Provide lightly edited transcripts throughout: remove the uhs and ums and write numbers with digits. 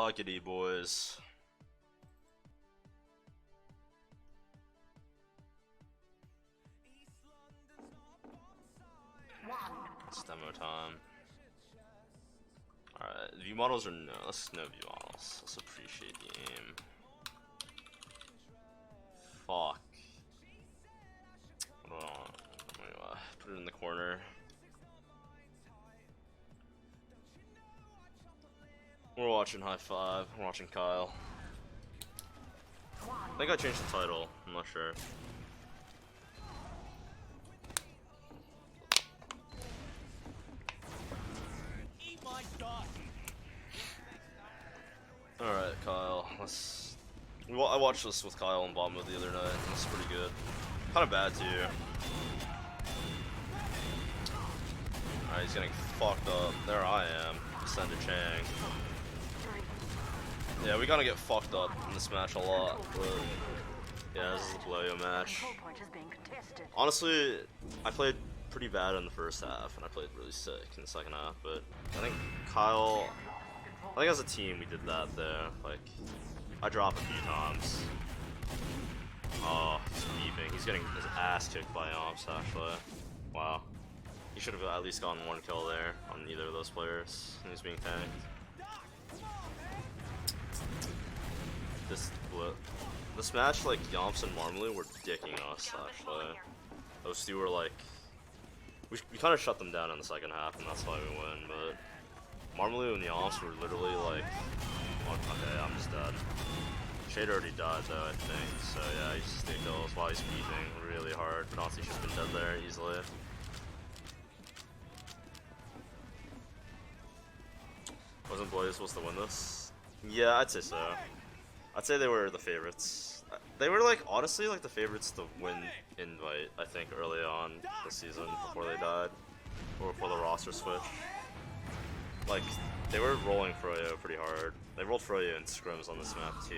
Fuckity, boys. It's demo time. Alright, view models or no? Let's no view models. Let's appreciate the aim. Fuck. Hold on. Put it in the corner. We're watching High Five. We're watching Kyle. I think I changed the title. I'm not sure. Alright, Kyle. I watched this with Kyle and Bomba the other night. It's pretty good. Kind of bad too. Alright, he's getting fucked up. There I am. Send to Chang. Yeah, we gotta get fucked up in this match a lot, but yeah, this is a blow match. Honestly, I played pretty bad in the first half, and I played really sick in the second half, but I think I think as a team we did that there. Like, I dropped a few times. Oh, he's beeping. He's getting his ass kicked by Yomps, actually. Wow. He should have at least gotten one kill there on either of those players, and he's being tanked. This match, like, Yomps and Marmaloo were dicking us, actually. Those two were like, we kind of shut them down in the second half, and that's why we win, but Marmaloo and Yomps were literally like, oh, okay, I'm just dead. Shade already died though, I think, so yeah, he's just 8 kills while he's beefing really hard. Bdonski should have been dead there easily. Wasn't Blaze supposed to win this? Yeah, I'd say so. I'd say they were the favorites. They were like, honestly, like the favorites to win Invite, I think, early on this season before they died. Or before the roster switch. Like, they were rolling Froyo pretty hard. They rolled Froyo in scrims on this map too.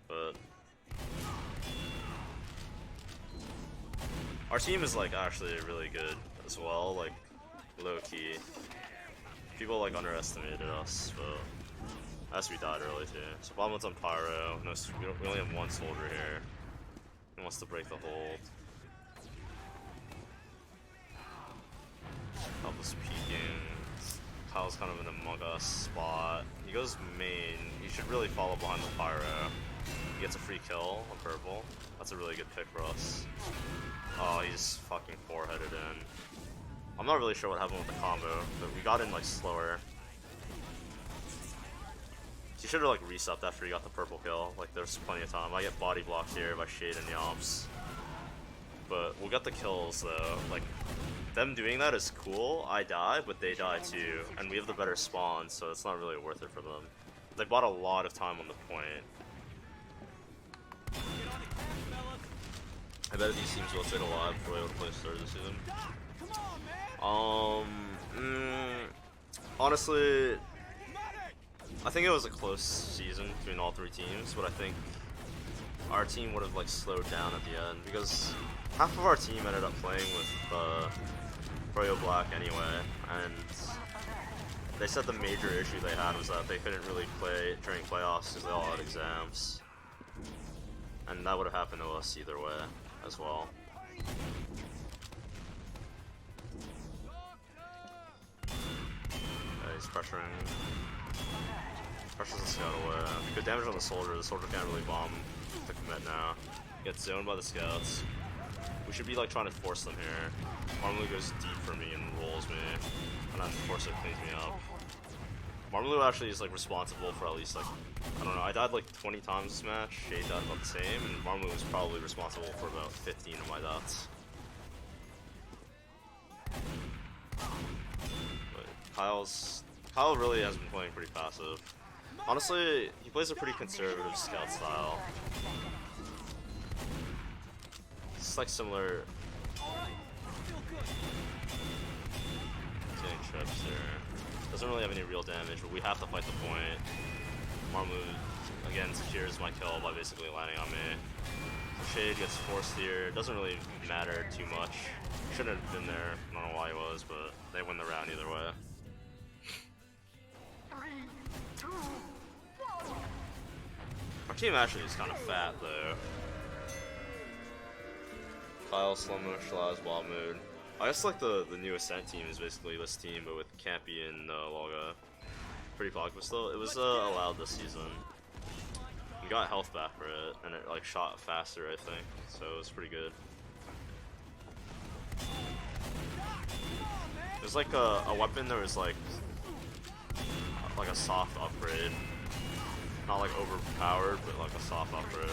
But our team is like actually really good as well, like low key. People like underestimated us, but as we died early too. So Bombard's on Pyro. No, we only have one soldier here. He wants to break the hold. Helpless peeking. Kyle's kind of in a Among Us spot. He goes main. He should really follow behind the Pyro. He gets a free kill on purple. That's a really good pick for us. Oh, he's fucking four-headed in. I'm not really sure what happened with the combo, but we got in like slower. He should have like reset after he got the purple kill. Like there's plenty of time. I get body blocked here by Shade and Yomps. But we'll get the kills though. Like them doing that is cool. I die, but they die too. And we have the better spawn, so it's not really worth it for them. They bought a lot of time on the point. I bet these teams will stay alive before they would play third this season. Honestly, I think it was a close season between all three teams, but I think our team would have like slowed down at the end because half of our team ended up playing with Froyo Black anyway, and they said the major issue they had was that they couldn't really play during playoffs because they all had exams, and that would have happened to us either way as well. He's pressuring. Pressures the scout away. Good damage on the soldier. The soldier can't really bomb the commit now. Gets zoned by the scouts. We should be like trying to force them here. Marmaloo goes deep for me and rolls me, and then Force cleans me up. Marmaloo actually is like responsible for at least like, I don't know, I died like 20 times this match. Shade died about the same, and Marmaloo is probably responsible for about 15 of my deaths. Kyle really has been playing pretty passive. Honestly, he plays a pretty conservative scout style. It's like similar. He's getting trips here. Doesn't really have any real damage, but we have to fight the point. Marmaloo again secures my kill by basically landing on me. Shade gets forced here. Doesn't really matter too much. Shouldn't have been there. I don't know why he was, but they win the round either way. team actually is kind of fat though. Kyle, Slumber, Shalaz, Wild Mood. I guess like the new Ascent team is basically this team, but with Campy and Loga. Pretty popular still. It was allowed this season. We got health back for it, and it like shot faster, I think. So it was pretty good. There's like a weapon that was like a soft upgrade. Not like overpowered, but like a soft upgrade.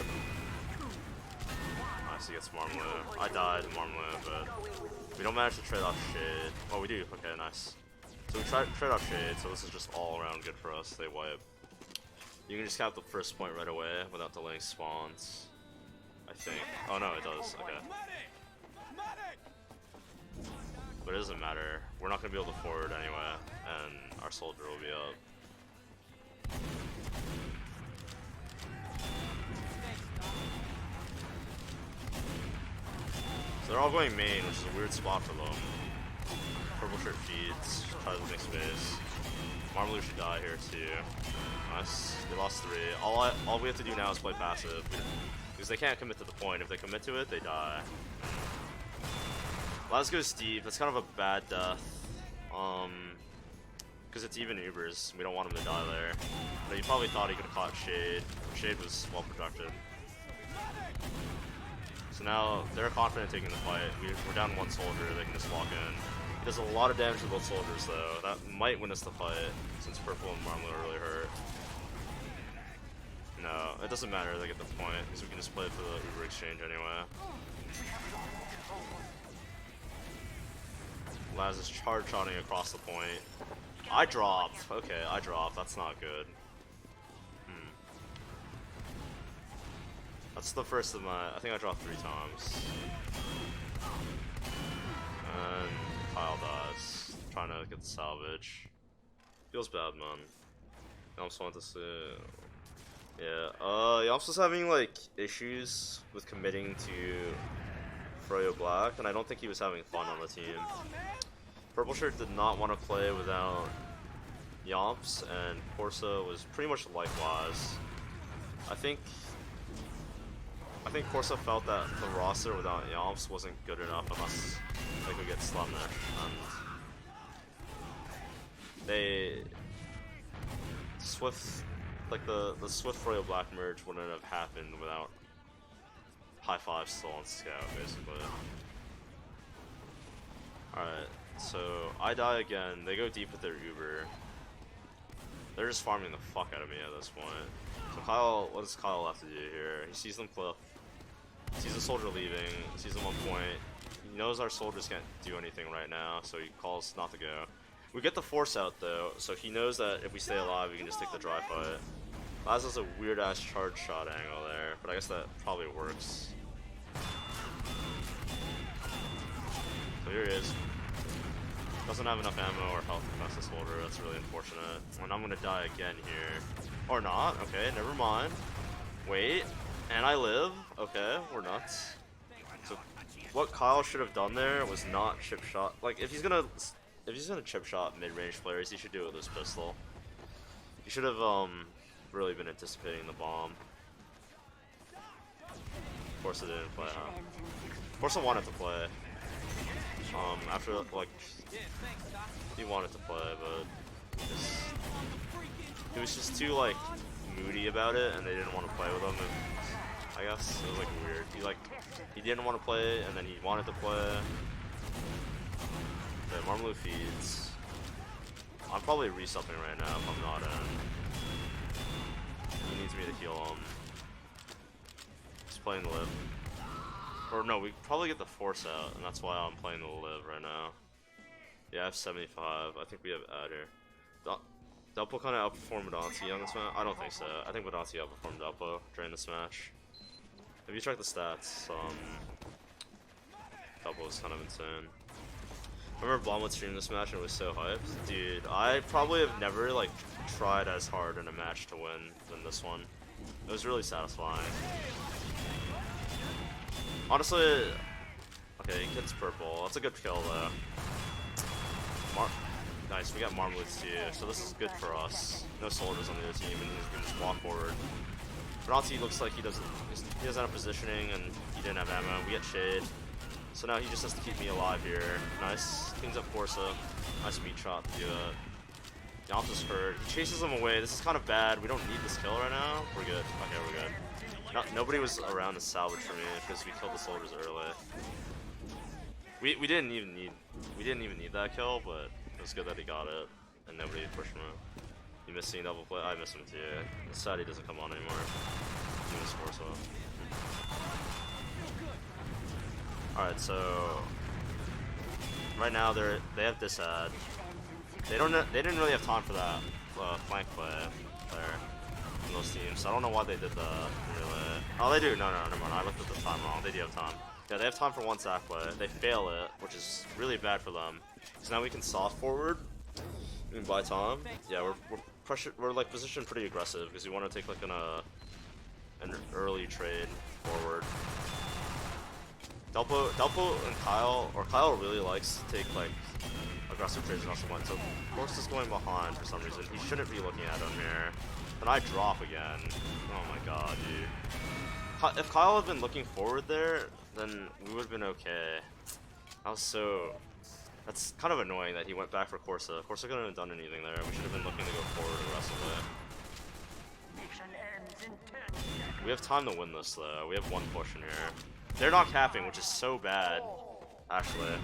Nice, he gets Marmalade. I died to Marmalade, but we don't manage to trade off Shade. Oh, we do. Okay, nice. So we trade off Shade, so this is just all around good for us. They wipe. You can just cap the first point right away without delaying spawns. I think. Oh no, it does. Okay. But it doesn't matter. We're not going to be able to forward anyway, and our soldier will be up. So they're all going main, which is a weird spot for them. Purple shirt feeds, tries to make space. Marmalade should die here too. Nice. They lost 3. All we have to do now is play passive. Because they can't commit to the point. If they commit to it, they die. Laz goes deep. That's kind of a bad death. Because it's even Ubers. We don't want him to die there. But he probably thought he could have caught Shade. Shade was well protected. So now they're confident taking the fight. We're down 1 soldier. They can just walk in. He does a lot of damage to both soldiers though. That might win us the fight since Purple and Marmalade are really hurt. No, it doesn't matter. They get the point because we can just play for the Uber exchange anyway. Laz is charge shotting across the point. I dropped. Okay, I dropped. That's not good. That's the first of my. I think I dropped 3 times. And Kyle dies. Trying to get the salvage. Feels bad, man. I just want to see. Yeah. Yomps was having like issues with committing to Froyo Black, and I don't think he was having fun on the team. Purple Shirt did not want to play without Yomps, and Corsa was pretty much likewise. I think Corsa felt that the roster without Yomps wasn't good enough unless they could get Slumner, and they Swift, like the Swift Royal Black merge wouldn't have happened without High Five still on Scout, basically. Alright, so I die again. They go deep with their Uber. They're just farming the fuck out of me at this point. So Kyle, what does Kyle have to do here? He sees them cliff. Sees the soldier leaving. Sees them on point. He knows our soldiers can't do anything right now, so he calls not to go. We get the force out though, so he knows that if we stay alive, we can just take the dry fight. Laz has a weird ass charge shot angle there, but I guess that probably works. So here he is. Doesn't have enough ammo or health to pass the soldier. That's really unfortunate. And I'm gonna die again here. Or not. Okay, never mind. Wait. And I live. Okay, we're nuts. So what Kyle should have done there was not chip shot. Like if he's gonna chip shot mid-range players, he should do it with his pistol. He should have really been anticipating the bomb. Of course it didn't play, huh? Of course I wanted to play. After like he wanted to play, but he was just too like moody about it, and they didn't want to play with him. And I guess it was like weird. He didn't want to play, and then he wanted to play. Okay, Marmalade feeds. I'm probably resupping right now if I'm not in. He needs me to heal him. He's playing the live. Or no, we probably get the force out, and that's why I'm playing the live right now. Yeah, I have 75. I think we have Adder. Delpo kind of outperformed Bdonski on this match? I don't think so. I think Bdonski outperformed Delpo during this match. If you check the stats, Delpo was kind of insane. I remember Blom would stream this match and it was so hyped. Dude, I probably have never like tried as hard in a match to win than this one. It was really satisfying. Honestly, okay, he gets purple. That's a good kill though. Nice, we got Marmalades too, so this is good for us. No soldiers on the other team, and we can just walk forward. Bronte looks like he doesn't have positioning and he didn't have ammo. We get shade. So now he just has to keep me alive here. Nice. Cleans up Corsa. Nice meat shot to do it. Yamcha's hurt. He chases him away. This is kind of bad. We don't need this kill right now. We're good. Okay, we're good. Nobody was around to salvage for me because we killed the soldiers early. We didn't even need that kill, but it was good that he got it and nobody pushed him out. You missed seeing double play? I miss him too. It's sad he doesn't come on anymore. He missed Corsa. Alright, so right now they have this ad. They didn't really have time for that flank play there in those teams. So I don't know why they did that really. Oh, they do. No, never mind. I looked at the time wrong. They do have time. Yeah, they have time for one sack play. They fail it, which is really bad for them. So now we can soft forward and buy time. Yeah, we're like positioned pretty aggressive because we want to take like an early trade forward. Delpo and Kyle really likes to take like aggressive trades and also one. So Force is going behind for some reason. He shouldn't be looking at him here. And I drop again. Oh my god, dude. If Kyle had been looking forward there, then we would have been okay. That's kind of annoying that he went back for Corsa. Corsa couldn't have done anything there. We should have been looking to go forward aggressively. We have time to win this though. We have one push in here. They're not capping, which is so bad, actually,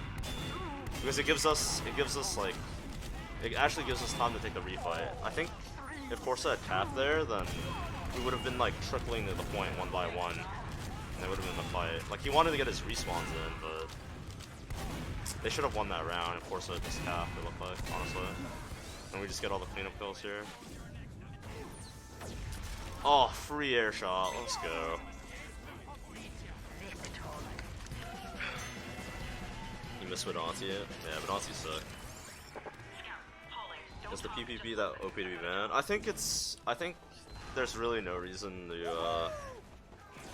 because it actually gives us time to take the refight. I think if Corsa had capped there, then we would have been like trickling to the point one by one, and it would have been the fight. Like he wanted to get his respawns in, but they should have won that round if Corsa had just capped. It looked like, honestly, and we just get all the cleanup kills here. Oh, free air shot. Let's go. You missed bdonski? Yeah, bdonski's sick. Is the PPP that OP to be banned? I think there's really no reason to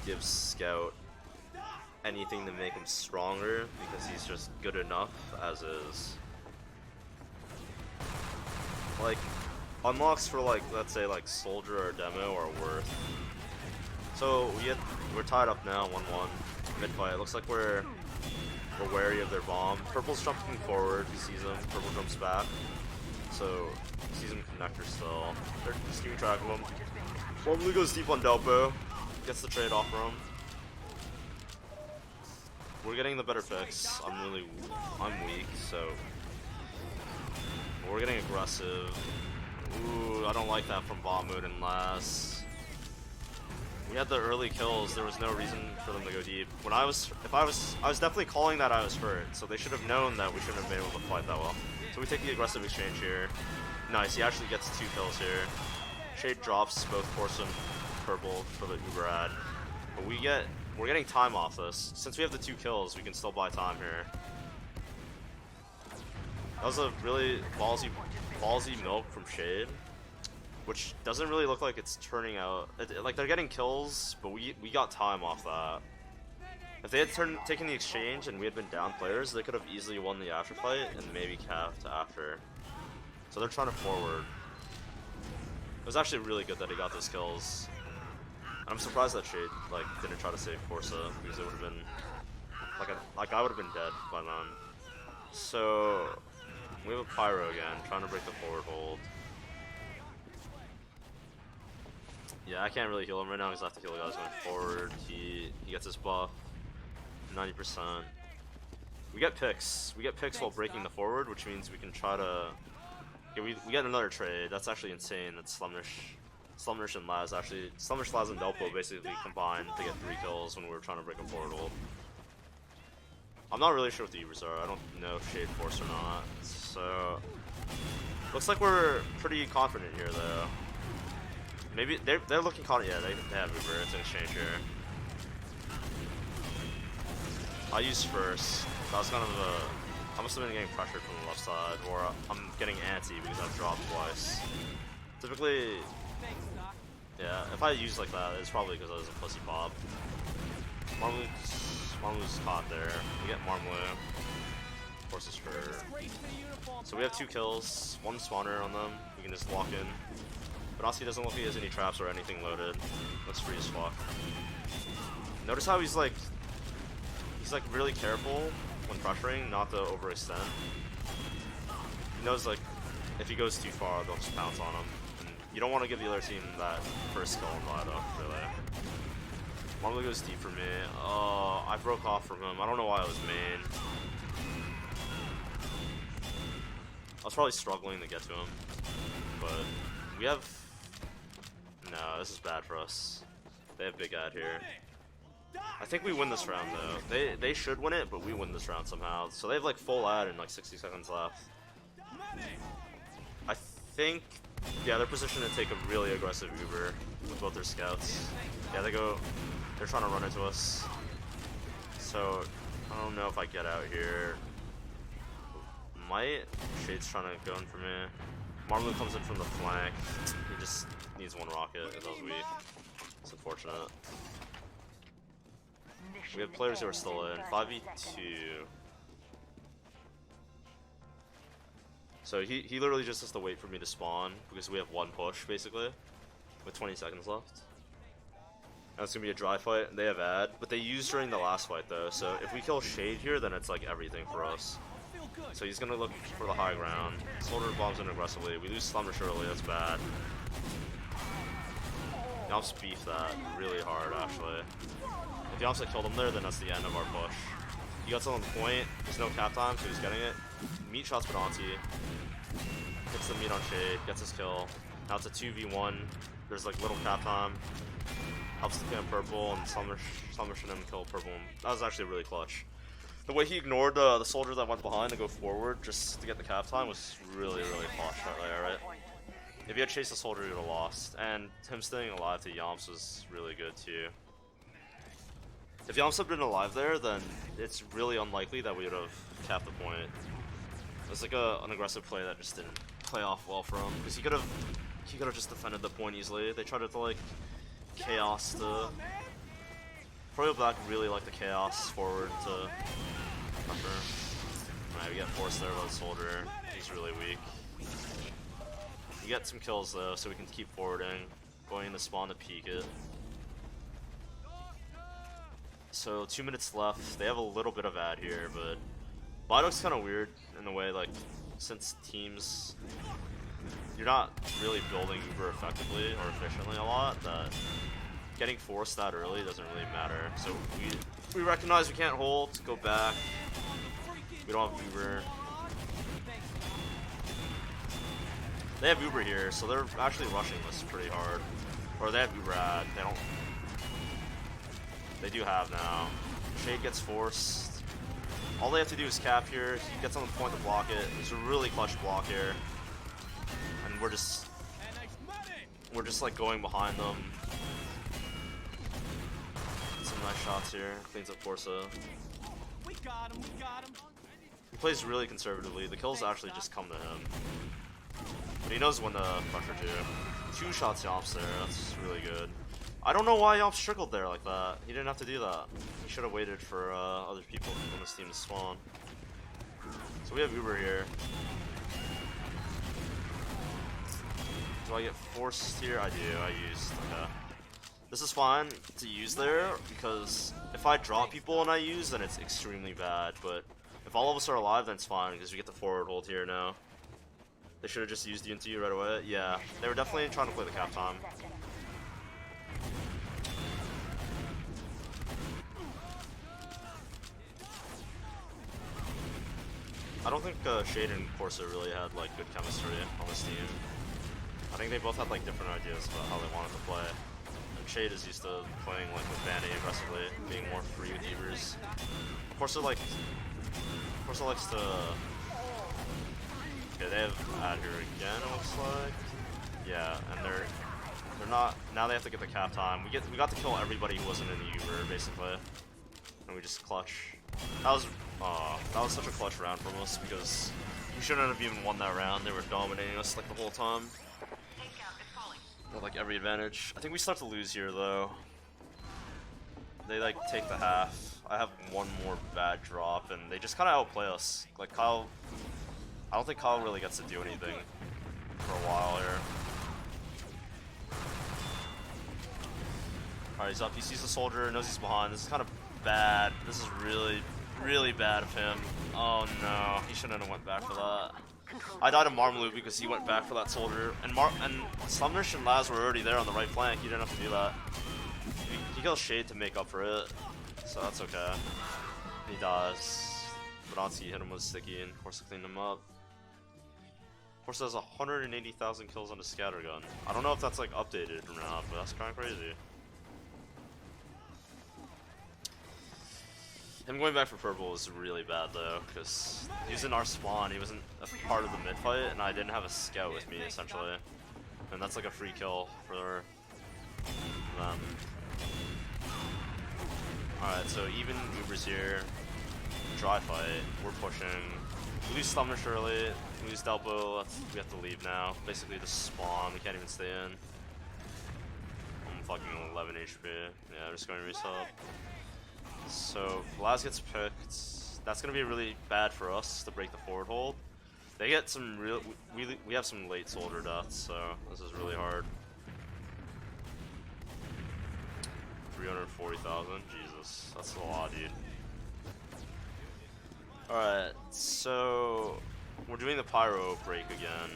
give Scout anything to make him stronger because he's just good enough as is. Like unlocks for like let's say like Soldier or Demo are worth. So we're tied up now 1-1 mid fight. It looks like we're wary of their bomb. Purple's jumping forward, he sees him, Purple jumps back. So, he sees him connector still. They're just keeping track of him. Formally goes deep on Delpo, gets the trade off for him. We're getting the better picks. I'm weak, so we're getting aggressive. Ooh, I don't like that from Bomb Mood and Last. We had the early kills, there was no reason for them to go deep. I was definitely calling that I was hurt, so they should have known that we shouldn't have been able to fight that well. So we take the aggressive exchange here. Nice, he actually gets 2 kills here. Shade drops both Corsa and Purple for the Uber ad. But we're getting time off this. Since we have the 2 kills, we can still buy time here. That was a really ballsy milk from Shade, which doesn't really look like it's turning out. Like they're getting kills, but we got time off that. If they had taken the exchange and we had been down players, they could have easily won the after fight and maybe capped after. So they're trying to forward. It was actually really good that he got those kills. And I'm surprised that Shade like didn't try to save Corsa because it would have been like I would have been dead by then. So we have a Pyro again, trying to break the forward hold. Yeah, I can't really heal him right now because I have to heal the guys going forward. He gets his buff, 90%. We get picks. We get picks while breaking the forward, which means we can try to. Yeah, we get another trade. That's actually insane. That's Slumnish and Laz. Actually, Slumnish, Laz, and Delpo basically combined to get 3 kills when we were trying to break a forward hold. I'm not really sure what the Ubers are. I don't know if Shade Force or not. So looks like we're pretty confident here though. Maybe they're looking confident. Yeah, they have Uber. It's an exchange here. I used first. That was kind of I must have been getting pressured from the left side, or I'm getting antsy because I've dropped twice. Typically, yeah, if I use like that, it's probably because I was a pussy Bob. Marmlu's caught there. We get Marmlu. Forces for. So we have 2 kills, 1 spawner on them. We can just walk in. bdonski doesn't look like he has any traps or anything loaded. Looks free as fuck. Notice how he's like really careful when pressuring, not to overextend. He knows like if he goes too far, they'll just pounce on him. And you don't want to give the other team that first kill on Vlado, really. Marley goes deep for me. Oh, I broke off from him. I don't know why I was main. I was probably struggling to get to him, but we have. No, this is bad for us. They have big ad here. I think we win this round though. They should win it, but we win this round somehow. So they have like full ad and like 60 seconds left. I think, yeah, they're positioned to take a really aggressive Uber with both their scouts. Yeah, they're trying to run into us. So I don't know if I get out here. Might. Shade's trying to go in for me. Marlon comes in from the flank. He just needs 1 rocket. That was weak. It's unfortunate. We have players who are still in. 5v2. So he literally just has to wait for me to spawn because we have 1 push basically with 20 seconds left. And it's gonna be a dry fight. They have ad, but they used during the last fight though. So if we kill Shade here, then it's like everything for us. So he's gonna look for the high ground. Soldier bombs in aggressively. We lose Slumber surely. That's bad. Yomps beef that really hard actually. If Yomps had killed him there, then that's the end of our push. He got on the point. There's no cap time, so he's getting it. Meat shots bdonski. Hits the meat on Shade. Gets his kill. Now it's a 2v1. There's like little cap time. Helps to kill purple and Slumber should him kill purple. That was actually really clutch. The way he ignored the soldier that went behind to go forward just to get the cap time was really clutch right there, right? If he had chased the soldier, he would have lost. And him staying alive to Yomps was really good too. If Yomps had been alive there, then it's really unlikely that we would have capped the point. It was like an aggressive play that just didn't play off well for him because he could have just defended the point easily. They tried to like chaos the. Royal Black really like the chaos forward to pressure. Alright, we get forced there by the soldier. He's really weak. We get some kills though, so we can keep forwarding. Going into spawn to peek it. So 2 minutes left. They have a little bit of ad here, but Bidok's kind of weird in the way, like, since teams, you're not really building Uber effectively or efficiently a lot, that getting forced that early doesn't really matter. So we recognize we can't hold, go back. We don't have Uber. They have Uber here, so they're actually rushing this pretty hard. Or they have Uber ad. They do have now. Shade gets forced. All they have to do is cap here. He gets on the point to block it. It's a really clutch block here. And we're just like going behind them. Some nice shots here. Cleans up Corsa. We got him. He plays really conservatively. The kills actually just come to him. But he knows when to pressure too. 2 shots Yomps there. That's really good. I don't know why Yomps trickled there like that. He didn't have to do that. He should have waited for other people on this team to spawn. So we have Uber here. Do I get forced here? I do. I used. Okay. This is fine to use there because if I drop people and I use, then it's extremely bad. But if all of us are alive, then it's fine because we get the forward hold here now. They should have just used the into right away. Yeah, they were definitely trying to play the cap time. I don't think Shade and Corsa really had like good chemistry on this team. I think they both had like different ideas about how they wanted to play. And Shade is used to playing like with Vanny aggressively, being more free with Evers. Corsa likes to. Okay, they have ad here again. It looks like. Yeah, and they're not. Now they have to get the cap time. We got to kill everybody who wasn't in the Uber basically, and we just clutch. That was such a clutch round from us because we shouldn't have even won that round. They were dominating us like the whole time. With like every advantage. I think we start to lose here though. They like take the half. I have one more bad drop, and they just kind of outplay us. Like Kyle, I don't think Kyle really gets to do anything for a while here. Alright, he's up. He sees the soldier, knows he's behind. This is kind of bad. This is really, really bad of him. Oh no, he shouldn't have went back for that. I died of Marmalu because he went back for that soldier, and Slumnish and Laz were already there on the right flank. He didn't have to do that. He kills Shade to make up for it, so that's okay. He dies. bdonski hit him with sticky, and Corsa cleaned him up. Corsa has 180,000 kills on his scattergun. I don't know if that's like updated or not, but that's kind of crazy. Him going back for purple was really bad though, because he was in our spawn, he wasn't a part of the mid fight, and I didn't have a scout with me essentially. And that's like a free kill for them. Alright, so even Uber's here, dry fight, we're pushing. We lose Slumnish early, we lose Delpo, we have to leave now. Basically the spawn, we can't even stay in. I'm fucking 11 HP, yeah, I'm just going to resub. So Laz gets picked. That's gonna be really bad for us to break the forward hold. They get some real. We have some late soldier deaths, so this is really hard. 340,000. Jesus, that's a lot, dude. All right, so we're doing the pyro break again.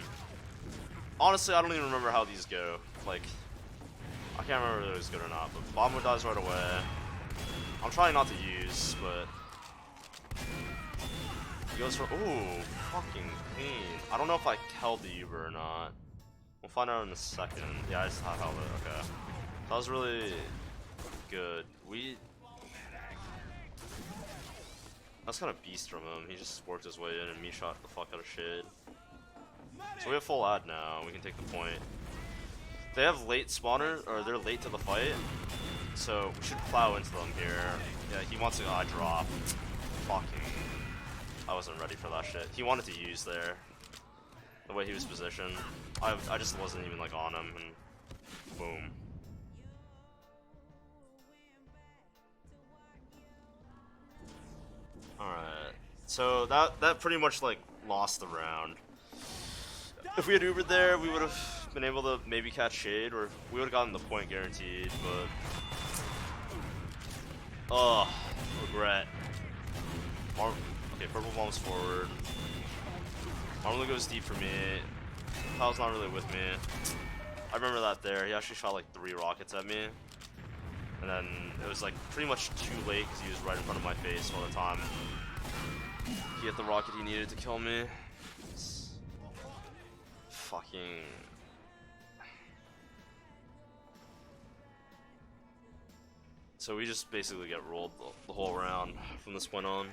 Honestly, I don't even remember how these go. Like, I can't remember if it was good or not. But Bombo dies right away. I'm trying not to use, but he goes for fucking pain. I don't know if I held the Uber or not. We'll find out in a second. Yeah, I just held it. Okay, that was really good. That's kind of beast from him. He just worked his way in and me shot the fuck out of shit. So we have full ad now. We can take the point. They have late spawners, or they're late to the fight. So we should plow into them here. Yeah, he wants to drop. Fucking. I wasn't ready for that shit. He wanted to use there. The way he was positioned. I just wasn't even like on him, and boom. Alright. So that pretty much like lost the round. If we had Ubered there, we would have been able to maybe catch Shade, or we would have gotten the point guaranteed, but regret. Okay, purple bombs forward. Marmalu goes deep for me. Kyle's not really with me. I remember that there. He actually shot like 3 rockets at me. And then it was like pretty much too late because he was right in front of my face all the time. He hit the rocket he needed to kill me. It's fucking... So we just basically get rolled the whole round from this point on.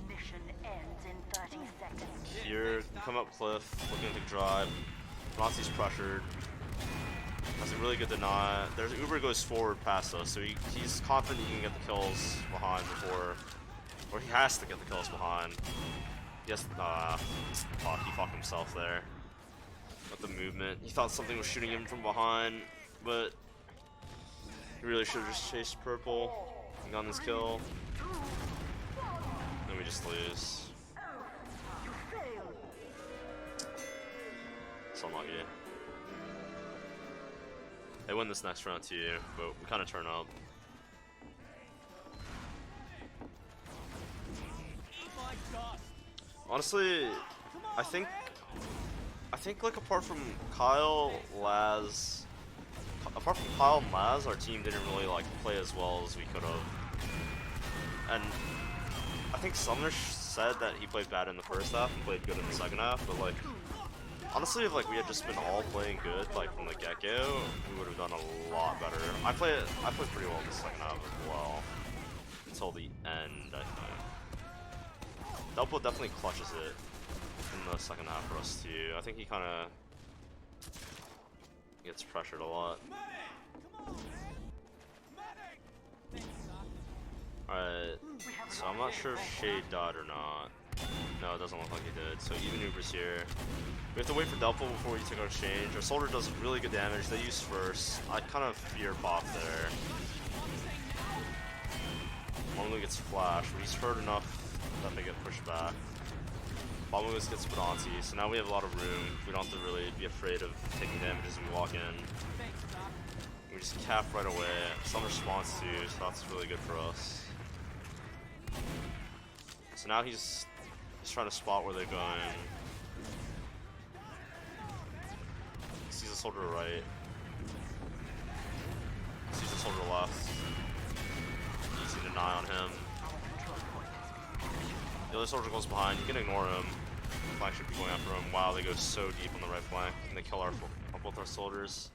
Mission ends in 30 seconds. Here, we come up cliff, looking to drive. Nazi's pressured. Has a really good deny. There's Uber goes forward past us, so he's confident he can get the kills behind before, or he has to get the kills behind. Yes, fuck, he fucked himself there with the movement. He thought something was shooting him from behind, but he really should have just chased purple and gotten this kill. Then we just lose. It's unlucky. They win this next round too, but we kind of turn up. Honestly, I think like apart from Kyle, Laz, apart from Kyle and Laz, our team didn't really like play as well as we could have. And I think Sumner said that he played bad in the first half and played good in the second half, but like honestly, if like we had just been all playing good like from the get-go, we would have done a lot better. I played pretty well in the second half as well until the end, I think. Delpo definitely clutches it in the second half for us too. I think he kind of gets pressured a lot. Alright, so I'm not sure if Shade died or not. No, it doesn't look like he did. So even Uber's here. We have to wait for Delpo before we take our exchange. Our soldier does really good damage. They use first. I kind of fear pop there. Normally gets flash, but he's hurt enough that they get pushed back. Bombus gets bdonski, so now we have a lot of room. We don't have to really be afraid of taking damage as we walk in. We just cap right away. Some response too, so that's really good for us. So now he's trying to spot where they're going. He sees a soldier right. He sees a soldier left. Easy to deny on him. The other soldier goes behind. You can ignore him. The flank should be going after him. Wow, they go so deep on the right flank, and they kill both our soldiers.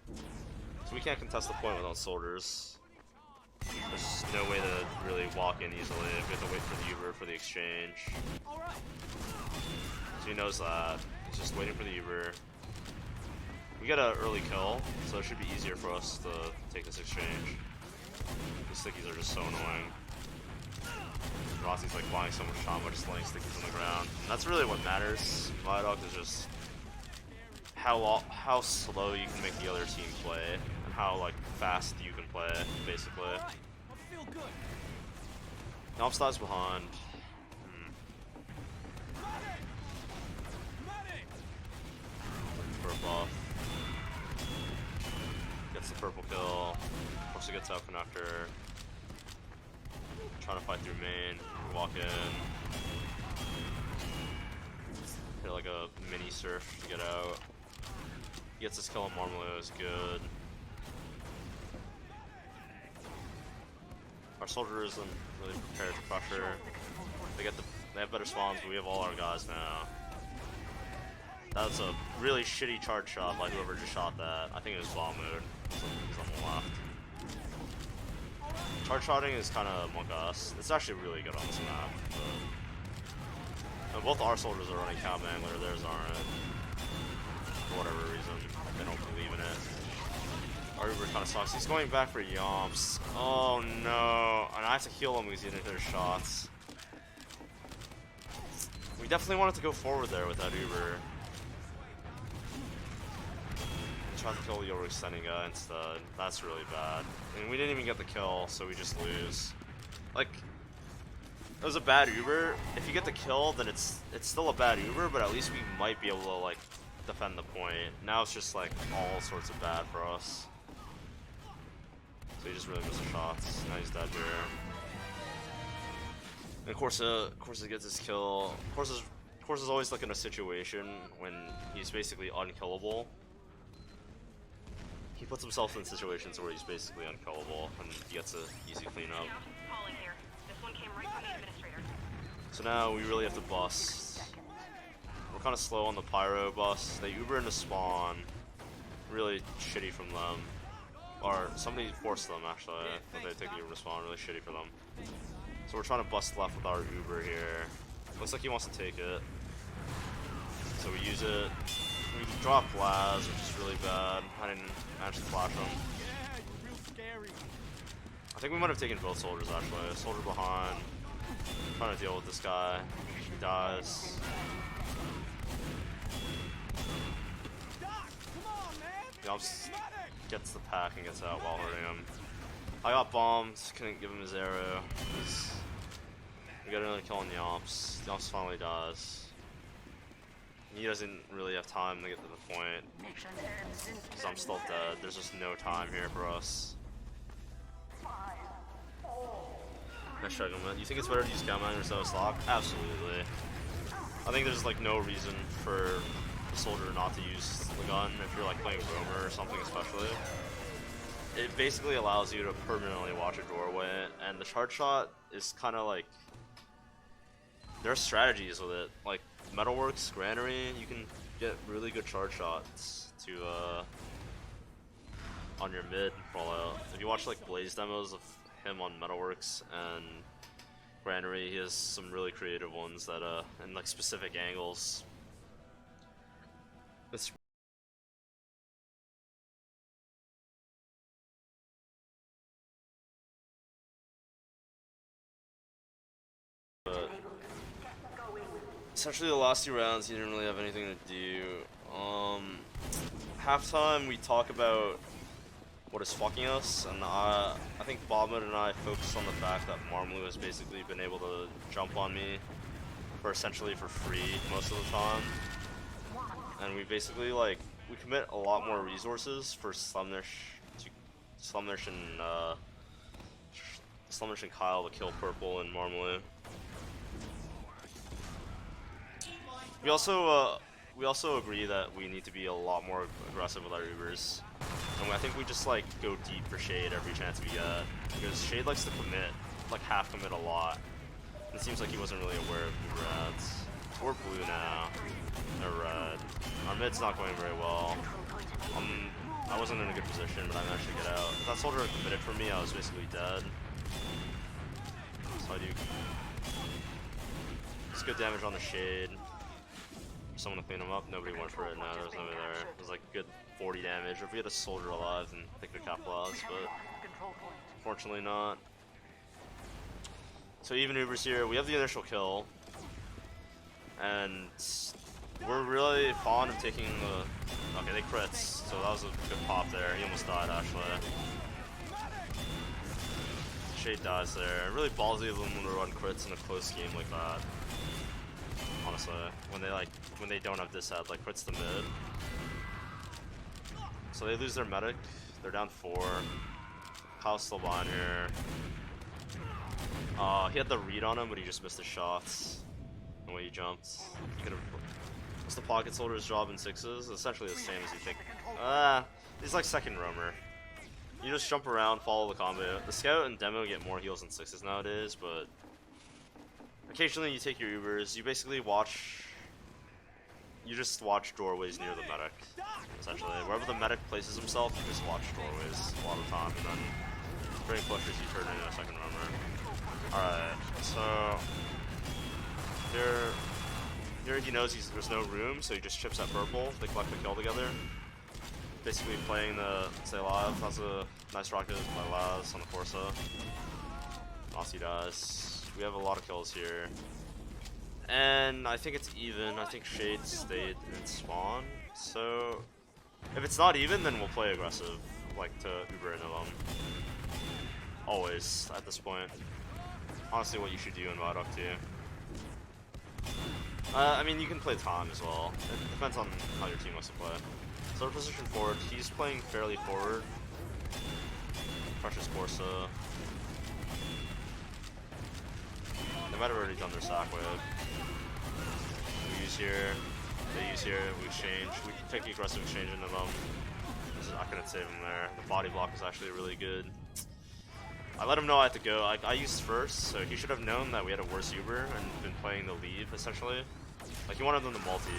So we can't contest the point without soldiers. There's just no way to really walk in easily. We have to wait for the Uber for the exchange. So he knows that. He's just waiting for the Uber. We get an early kill, so it should be easier for us to take this exchange. These stickies are just so annoying. Rossi's like flying so much trauma, just laying stickies on the ground. And that's really what matters. Viaduct is just how slow you can make the other team play, and how like fast you can play, basically. Nobstad's behind. For a buff. Gets the purple kill. Also gets out connector. Trying to fight through main. Walk in. Hit like a mini surf to get out. Gets his kill on Marmalade, is good. Our soldier isn't really prepared to pressure. They have better spawns, but we have all our guys now. That was a really shitty charge shot by whoever just shot that. I think it was bomb mode. He's on the left. Charge shotting is kind of among us. It's actually really good on this map. But both our soldiers are running Cow Mangler, theirs aren't. For whatever reason, they don't believe in it. Our Uber kind of sucks. He's going back for yomps. Oh no! And I have to heal him because he didn't hit his shots. We definitely wanted to go forward there with that Uber. Trying to kill the overextending guy instead. That's really bad. And we didn't even get the kill, so we just lose. Like, it was a bad Uber. If you get the kill, then it's still a bad Uber, but at least we might be able to like defend the point. Now it's just like all sorts of bad for us. So he just really missed the shots. Now he's dead here. And Corsa gets his kill. Corsa's always like in a situation when he's basically unkillable. He puts himself in situations where he's basically unkillable, and he gets an easy cleanup. So now we really have to bust. We're kind of slow on the pyro bust. They Uber into spawn. Really shitty from them. Or somebody forced them actually, but they take the Uber to spawn. Really shitty for them. So we're trying to bust left with our Uber here. Looks like he wants to take it. So we use it. We drop Blaz, which is really bad. I didn't manage to flash him. I think we might have taken both soldiers actually. A soldier behind. Trying to deal with this guy. He dies. Yomps gets the pack and gets out while hurting him. I got bombed, couldn't give him his arrow. We got another kill on Yomps. Yomps finally dies. He doesn't really have time to get to the point. Because I'm still dead. There's just no time here for us. Nice shot, man. You think it's better to use Cow-Miner instead of Slock? Absolutely. I think there's like no reason for a soldier not to use the gun if you're like playing Roamer or something especially. It basically allows you to permanently watch a doorway, and the charge shot is kind of like... There are strategies with it. Like Metalworks, Granary, you can get really good charge shots to on your mid rollout. If you watch like Blaze demos of him on Metalworks and Granary, he has some really creative ones that in like specific angles. It's but essentially the last 2 rounds he didn't really have anything to do. Halftime we talk about what is fucking us, and I think Bobman and I focused on the fact that Marmlu has basically been able to jump on me for essentially for free most of the time, and we basically like we commit a lot more resources for Slumnish and Kyle to kill Purple and Marmlu. We also agree that we need to be a lot more aggressive with our Ubers. And I think we just like go deep for Shade every chance we get. Because Shade likes to commit, like half commit a lot. And it seems like he wasn't really aware of Uber ads. We're blue now. They're red. Our mid's not going very well. I wasn't in a good position, but I managed to get out. If that soldier had committed for me, I was basically dead. So I do just good damage on the Shade. Someone to clean him up. Nobody went for it. No, there was nobody there. It was like good 40 damage. If we had a soldier alive, then they could capitalize, but unfortunately not. So even Uber's here. We have the initial kill, and we're really fond of taking the. Okay, they crits. So that was a good pop there. He almost died actually. Shade dies there. Really ballsy of them to run crits in a close game like that. Honestly, when they don't have this head, like crits the mid. So they lose their medic. They're down 4. Kyle's still behind here. He had the read on him, but he just missed his shots. The way he jumped, he could have. What's the pocket soldier's job in 6s? Essentially the same as you think. He's like second roamer. You just jump around, follow the combo. The scout and demo get more heals in 6s nowadays, but occasionally you take your Ubers. You basically watch. You just watch doorways near the medic. Essentially, wherever the medic places himself, you just watch doorways a lot of the time, and then during pushes you turn into a second roamer. Alright, so here he knows there's no room, so he just chips at Purple. They collect the kill together. Basically playing the stay alive. That's a nice rocket by Laz on the Corsa. Aussie dies. We have a lot of kills here. And I think it's even. I think Shade stayed in spawn. So if it's not even, then we'll play aggressive, like to Uber into them. Always at this point. Honestly, what you should do in Viaduct too. I mean, you can play Tom as well. It depends on how your team wants to play. So our position forward, he's playing fairly forward. Precious Corsa. They might have already done their sack wave. We use here, they use here, we exchange. We take the aggressive exchange into them. I couldn't save him there. The body block was actually really good. I let him know I had to go. I used first, so he should have known that we had a worse Uber and been playing the leave, essentially. Like, he wanted them to multi.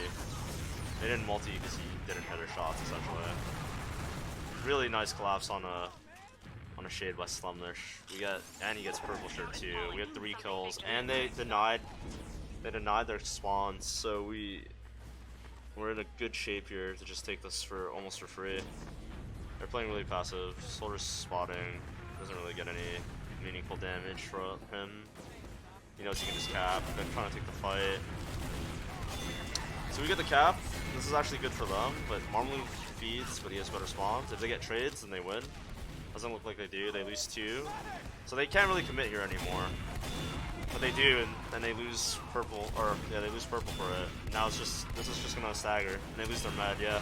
They didn't multi because he didn't hit their shots, essentially. Really nice collapse on a Shade by Slumnish. And he gets purple shirt too. We had 3 kills, and they denied their spawns, so we're in a good shape here to just take this for almost for free. They're playing really passive. Soldier's spotting. Doesn't really get any meaningful damage from him. He knows he can just cap. They're trying to take the fight. So we get the cap. This is actually good for them, but Marmlu feeds, but he has better spawns. If they get trades, then they win. Doesn't look like they do. They lose 2. So they can't really commit here anymore. But they do, and then they lose purple, or yeah, they lose purple for it. Now this is just gonna stagger, and they lose their med, yeah.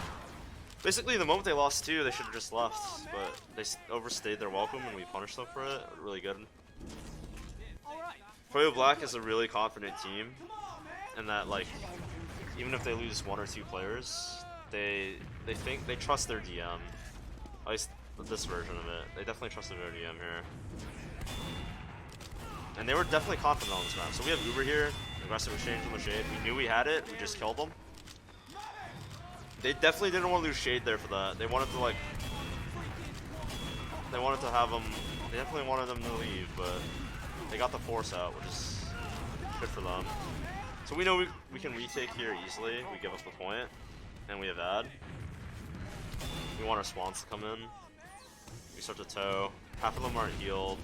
Basically, the moment they lost 2, they should have just left, but they overstayed their welcome, and we punished them for it. Really good. Froyo Black is a really confident team, and that like, even if they lose 1 or 2 players, they trust their DM. At least this version of it, they definitely trusted their DM here. And they were definitely confident on this map. So we have Uber here, aggressive exchange on the Shade. We knew we had it, we just killed them. They definitely didn't want to lose Shade there for that. They wanted to have them, they definitely wanted them to leave, but they got the force out, which is good for them. So we know we can retake here easily. We give up the point, and we have ad. We want our spawns to come in. We start to tow. Half of them aren't healed.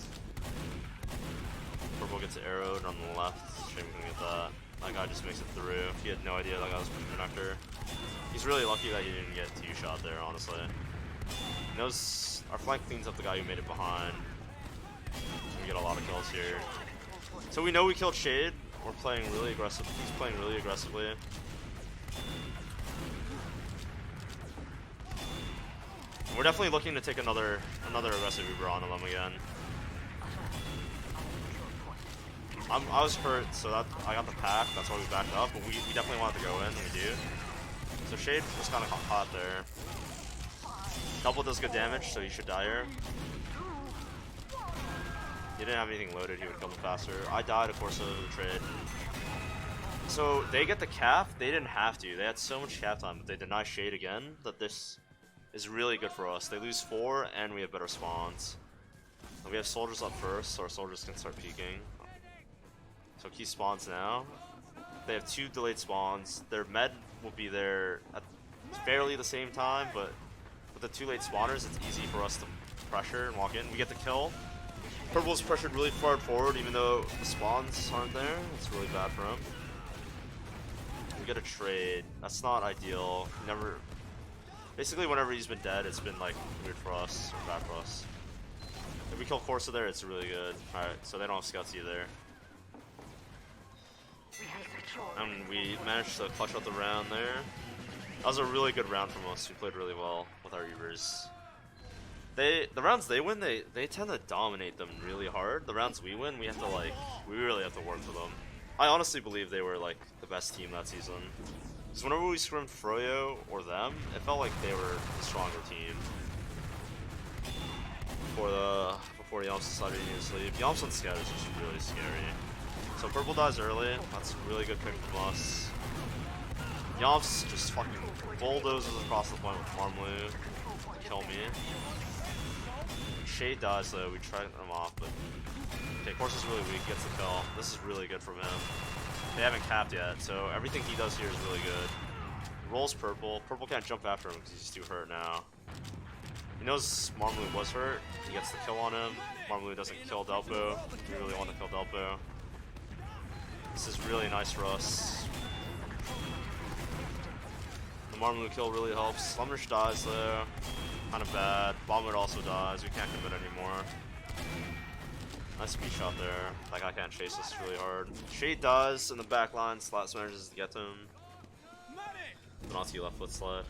Purple gets arrowed on the left. Shame we couldn't get that. That guy just makes it through. He had no idea that guy was push connector. He's really lucky that he didn't get 2-shot there, honestly. He knows our flank cleans up the guy who made it behind. We get a lot of kills here. So we know we killed Shade. We're playing really aggressive. He's playing really aggressively. We're definitely looking to take another aggressive Uber on them again. I was hurt, so that I got the pack. That's why we backed up. But we definitely wanted to go in, and we do. So Shade just kind of caught there. Double does good damage, so he should die here. He didn't have anything loaded, he would kill them faster. I died, of course, of the trade. So they get the cap, they didn't have to. They had so much cap time, but they deny Shade again, that this is really good for us. They lose 4, and we have better spawns. And we have soldiers up first, so our soldiers can start peeking. So key spawns now. They have 2 delayed spawns. Their med will be there at fairly the same time, but with the 2 late spawners, it's easy for us to pressure and walk in. We get the kill. Purple's pressured really far forward, even though the spawns aren't there. It's really bad for him. We get a trade. That's not ideal. Never. Basically, whenever he's been dead, it's been like weird for us or bad for us. If we kill Corsa there, it's really good. All right, so they don't have scouts either. And we managed to clutch out the round there. That was a really good round from us. We played really well with our Ubers. The rounds they win, they tend to dominate them really hard. The rounds we win, we really have to work for them. I honestly believe they were like the best team that season. Because whenever we scrimmed Froyo or them, it felt like they were the stronger team. Before Yomps decided he needed to sleep. Yomps on scout is just really scary. So purple dies early. That's a really good pick from us. Yomps just fucking bulldozes across the point with Marmlu. Kill me. Shade dies though, we tried him off, but okay, Corsa's is really weak, gets the kill. This is really good from him. They haven't capped yet, so everything he does here is really good. He rolls purple. Purple can't jump after him because he's too hurt now. He knows Marmlu was hurt. He gets the kill on him. Marmlu doesn't kill Delpo. We really want to kill Delpo. This is really nice for us. The Marmlu kill really helps. Slumrish dies though. Kind of bad. Bombard also dies. We can't commit anymore. Nice speed shot there. That guy can't chase us really hard. Shade dies in the back line. Slats manages to get to him. bdonski left foot slide.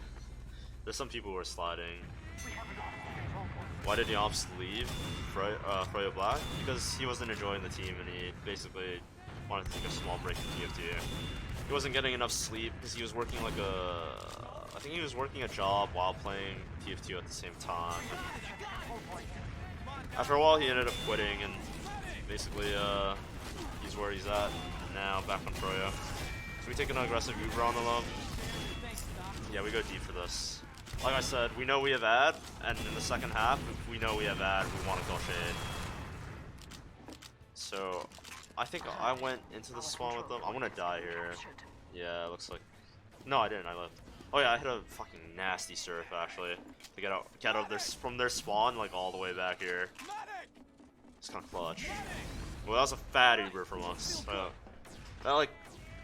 There's some people who are sliding. Why did Yomps leave Froyo Black? Because he wasn't enjoying the team and he basically wanted to take a small break in TF2. He wasn't getting enough sleep because he was working like I think he was working a job while playing TF2 at the same time. And after a while he ended up quitting and basically he's where he's at now, back on Froyo. So we take an aggressive Uber on the low. Yeah, we go deep for this. Like I said, we know we have ad, and in the second half, if we know we have ad, we want to kill Shade. So, I think I went into the spawn with them. I'm gonna die here. Yeah, it looks like... No, I didn't, I left. Oh yeah, I hit a fucking nasty surf, actually. To get out from their spawn, like, all the way back here. It's kinda clutch. Well, that was a fat Uber from us. That, like,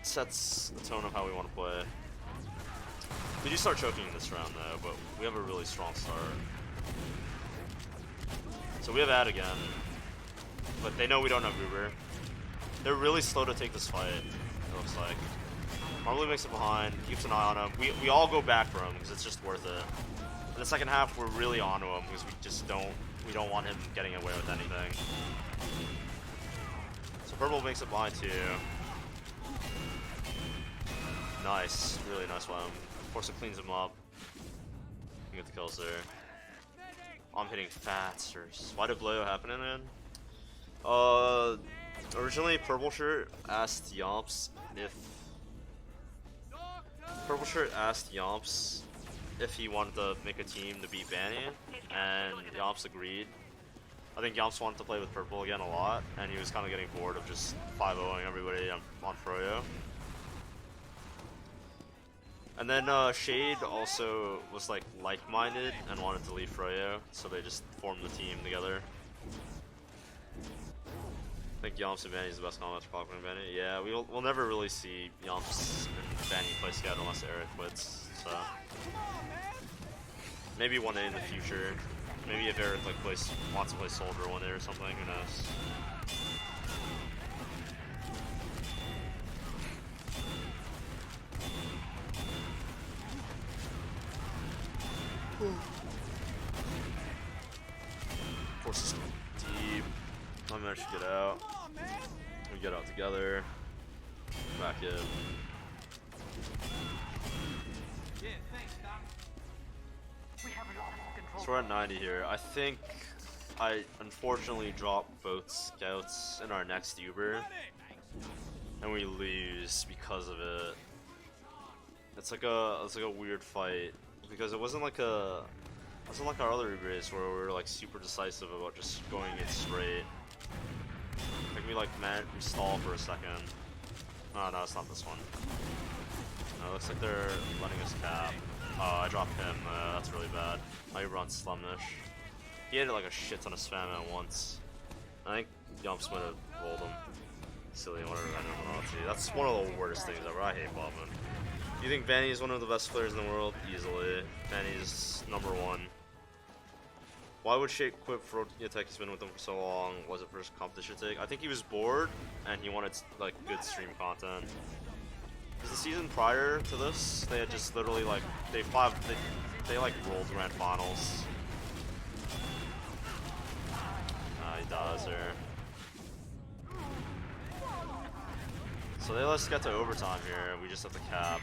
sets the tone of how we want to play. We do start choking in this round though, but we have a really strong start. So we have ad again, but they know we don't have Uber. They're really slow to take this fight, it looks like. Marmlu makes it behind, keeps an eye on him. We all go back for him because it's just worth it. In the second half, we're really onto him because we don't want him getting away with anything. So purple makes it behind too. Nice, really nice one. Of course, it cleans him up. You get the kills there. I'm hitting fasters. Why did Bloyo happen in it? Originally, Purple Shirt asked Yomps if he wanted to make a team to beat Banny, and Yomps agreed. I think Yomps wanted to play with Purple again a lot, and he was kind of getting bored of just 5-0ing everybody on Froyo. And then Shade also was like-minded and wanted to leave Froyo, so they just formed the team together. I think Yomps and Banny is the best combat for Pokemon and Banny. Yeah, we'll never really see Yomps and Banny play Scout unless Eric quits. So Maybe one day in the future. Maybe if Eric like wants to play Soldier one day or something, who knows. Forces deep. I managed to get out. We get out together. Back in. Yeah, thanks, Doc. We have lost control. So we're at 90 here. I think I unfortunately dropped both scouts in our next Uber, and we lose because of it. It's like a weird fight because it wasn't like our other Ubers where we were like super decisive about just going in straight. Like we stall for a second. Oh no, it's not this one. No, it looks like they're letting us cap. Oh, I dropped him. That's really bad. I run Slumnish. He had like a shit ton of spam at once. I think Yumps might have rolled him. Silly, whatever. I don't know. That's one of the worst things ever. I hate Bobbin. Do you think Vanny is one of the best players in the world? Easily. Vanny's #1. Why would Shake quit for Tech? He's been with them for so long. Was it first competition take? I think he was bored and he wanted like good stream content. Because the season prior to this, they had just literally like they like rolled grand finals. He dies there. So they let us get to overtime here. We just have to cap.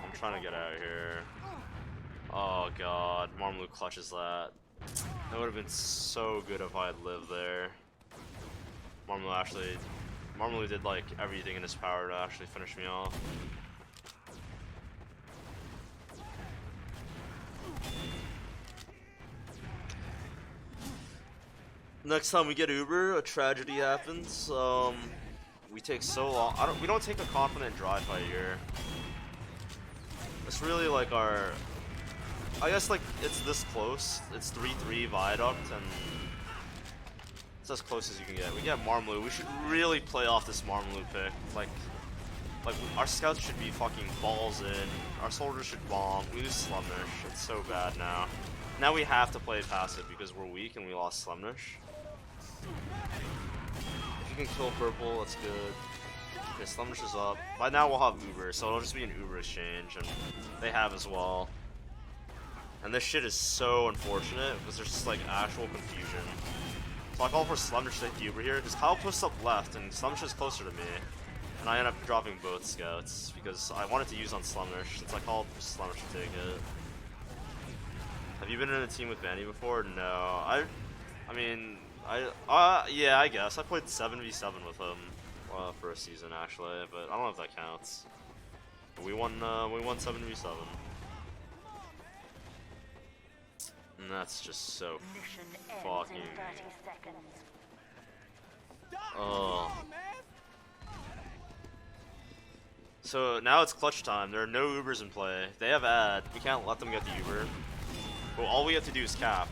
I'm trying to get out of here. Oh god, Marmlu clutches that. That would have been so good if I had lived there. Marmlu did like everything in his power to actually finish me off. Next time we get Uber, a tragedy happens. We take so long. We don't take a confident drive by here. It's really like our. I guess like it's this close. It's 3-3 viaduct and it's as close as you can get. We get Marmlu. We should really play off this Marmlu pick. Like our scouts should be fucking balls in. Our soldiers should bomb. We lose Slumnish. It's so bad now. Now we have to play passive because we're weak and we lost Slumnish. If you can kill purple, that's good. Okay, Slumnish is up. By now we'll have Uber, so it'll just be an Uber exchange, and they have as well. And this shit is so unfortunate because there's just like actual confusion. So I call for Slumnish to take the Uber here because Kyle pushed up left and Slumnish is closer to me. And I end up dropping both scouts because I wanted to use on Slumnish since I called for Slumnish to take it. Have you been in a team with Vanny before? No. Yeah, I guess. I played 7v7 with him for a season actually, but I don't know if that counts. But we won 7v7. And that's just so Mission ends fucking. in 30 seconds. Oh. So now it's clutch time. There are no Ubers in play. They have ad. We can't let them get the Uber. But all we have to do is cap.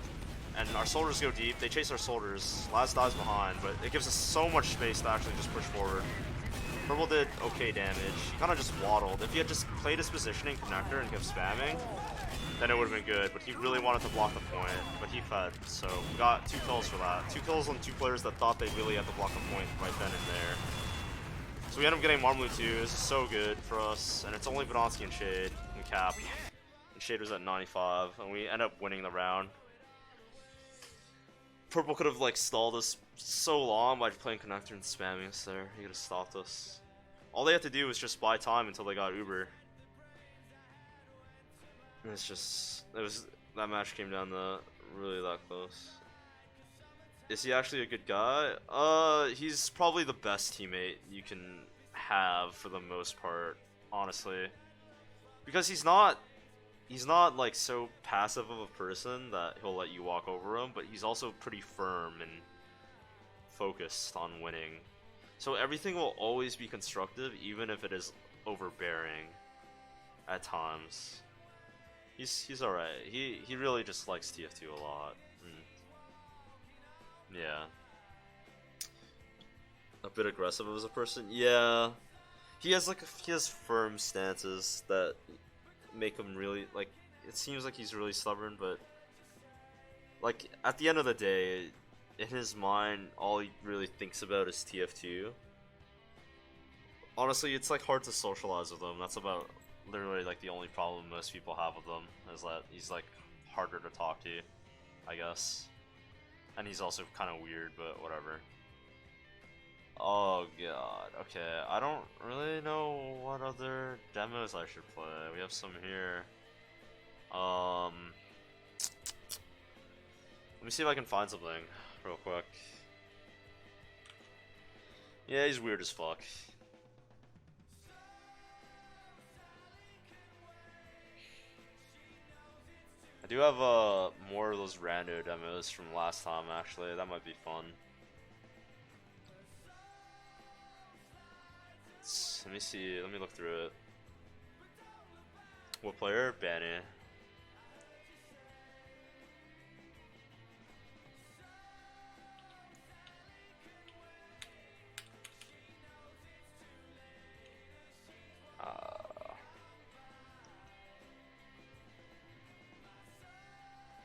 And our soldiers go deep. They chase our soldiers. Laz dies behind, but it gives us so much space to actually just push forward. Purple did okay damage. He kind of just waddled. If he had just played his positioning connector and kept spamming, then it would have been good, but he really wanted to block the point, but he fed, so we got 2 kills for that. 2 kills on 2 players that thought they really had to block the point right then and there. So we end up getting Marmlu too. This is so good for us, and it's only bdonski and Shade and cap. And Shade was at 95, and we end up winning the round. Purple could have like stalled us so long by playing connector and spamming us there. He could have stopped us. All they had to do was just buy time until they got Uber. It's just, that match came down to really that close. Is he actually a good guy? He's probably the best teammate you can have for the most part, honestly. Because he's not like so passive of a person that he'll let you walk over him, but he's also pretty firm and focused on winning. So everything will always be constructive, even if it is overbearing at times. He's alright. He really just likes TF2 a lot. Yeah. A bit aggressive as a person? Yeah. He has firm stances that make him really, like, it seems like he's really stubborn, but like at the end of the day, in his mind, all he really thinks about is TF2. Honestly, it's like hard to socialize with him. That's about literally like the only problem most people have with him is that he's like harder to talk to, I guess. And he's also kind of weird, but whatever. Oh god, okay, I don't really know what other demos I should play. We have some here. Let me see if I can find something real quick. Yeah, he's weird as fuck. I do have more of those rando demos from last time actually. That might be fun. Let me see. Let me look through it. What player? Banny.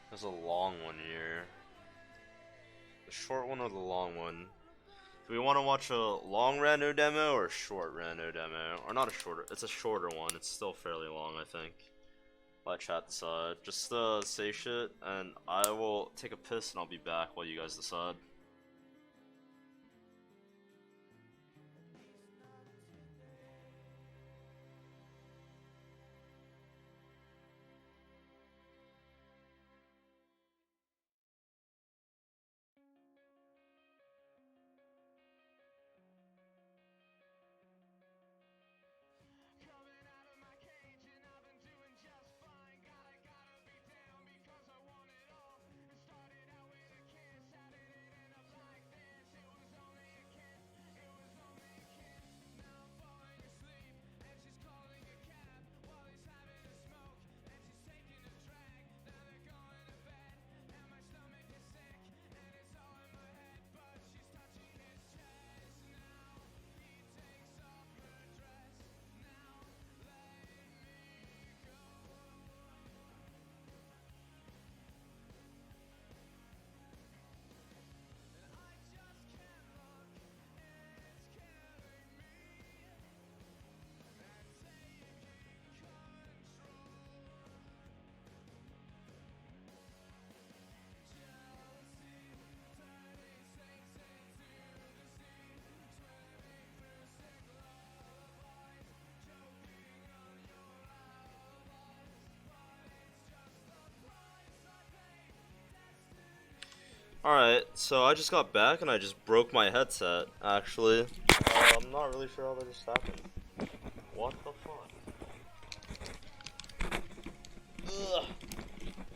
There's a long one here. The short one or the long one? Do we want to watch a long rando demo or a short rando demo? Or not a shorter, it's a shorter one. It's still fairly long, I think. Let chat decide. Just say shit, and I will take a piss and I'll be back while you guys decide. Alright, so I just got back and I just broke my headset, actually. I'm not really sure how that just happened. What the fuck? Ugh.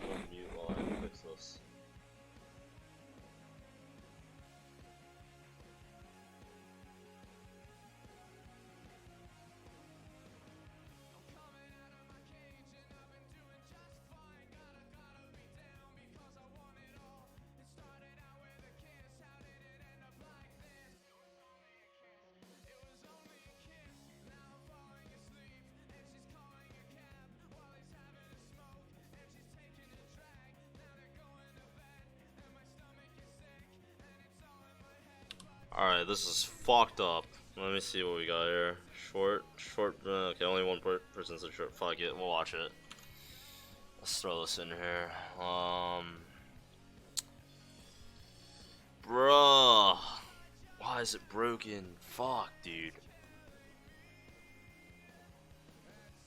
I'm on mute while I fix this. Alright, this is fucked up. Let me see what we got here. Short, okay, only one person said short. Fuck it, we'll watch it. Let's throw this in here. Bruh. Why is it broken? Fuck, dude.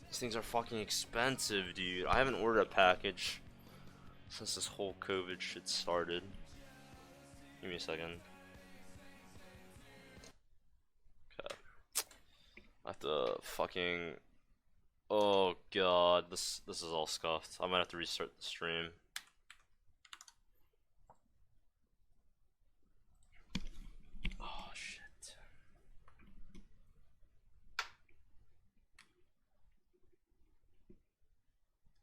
These things are fucking expensive, dude. I haven't ordered a package since this whole COVID shit started. Give me a second. Okay. I have to fucking... Oh god, this is all scuffed. I might have to restart the stream. Oh shit.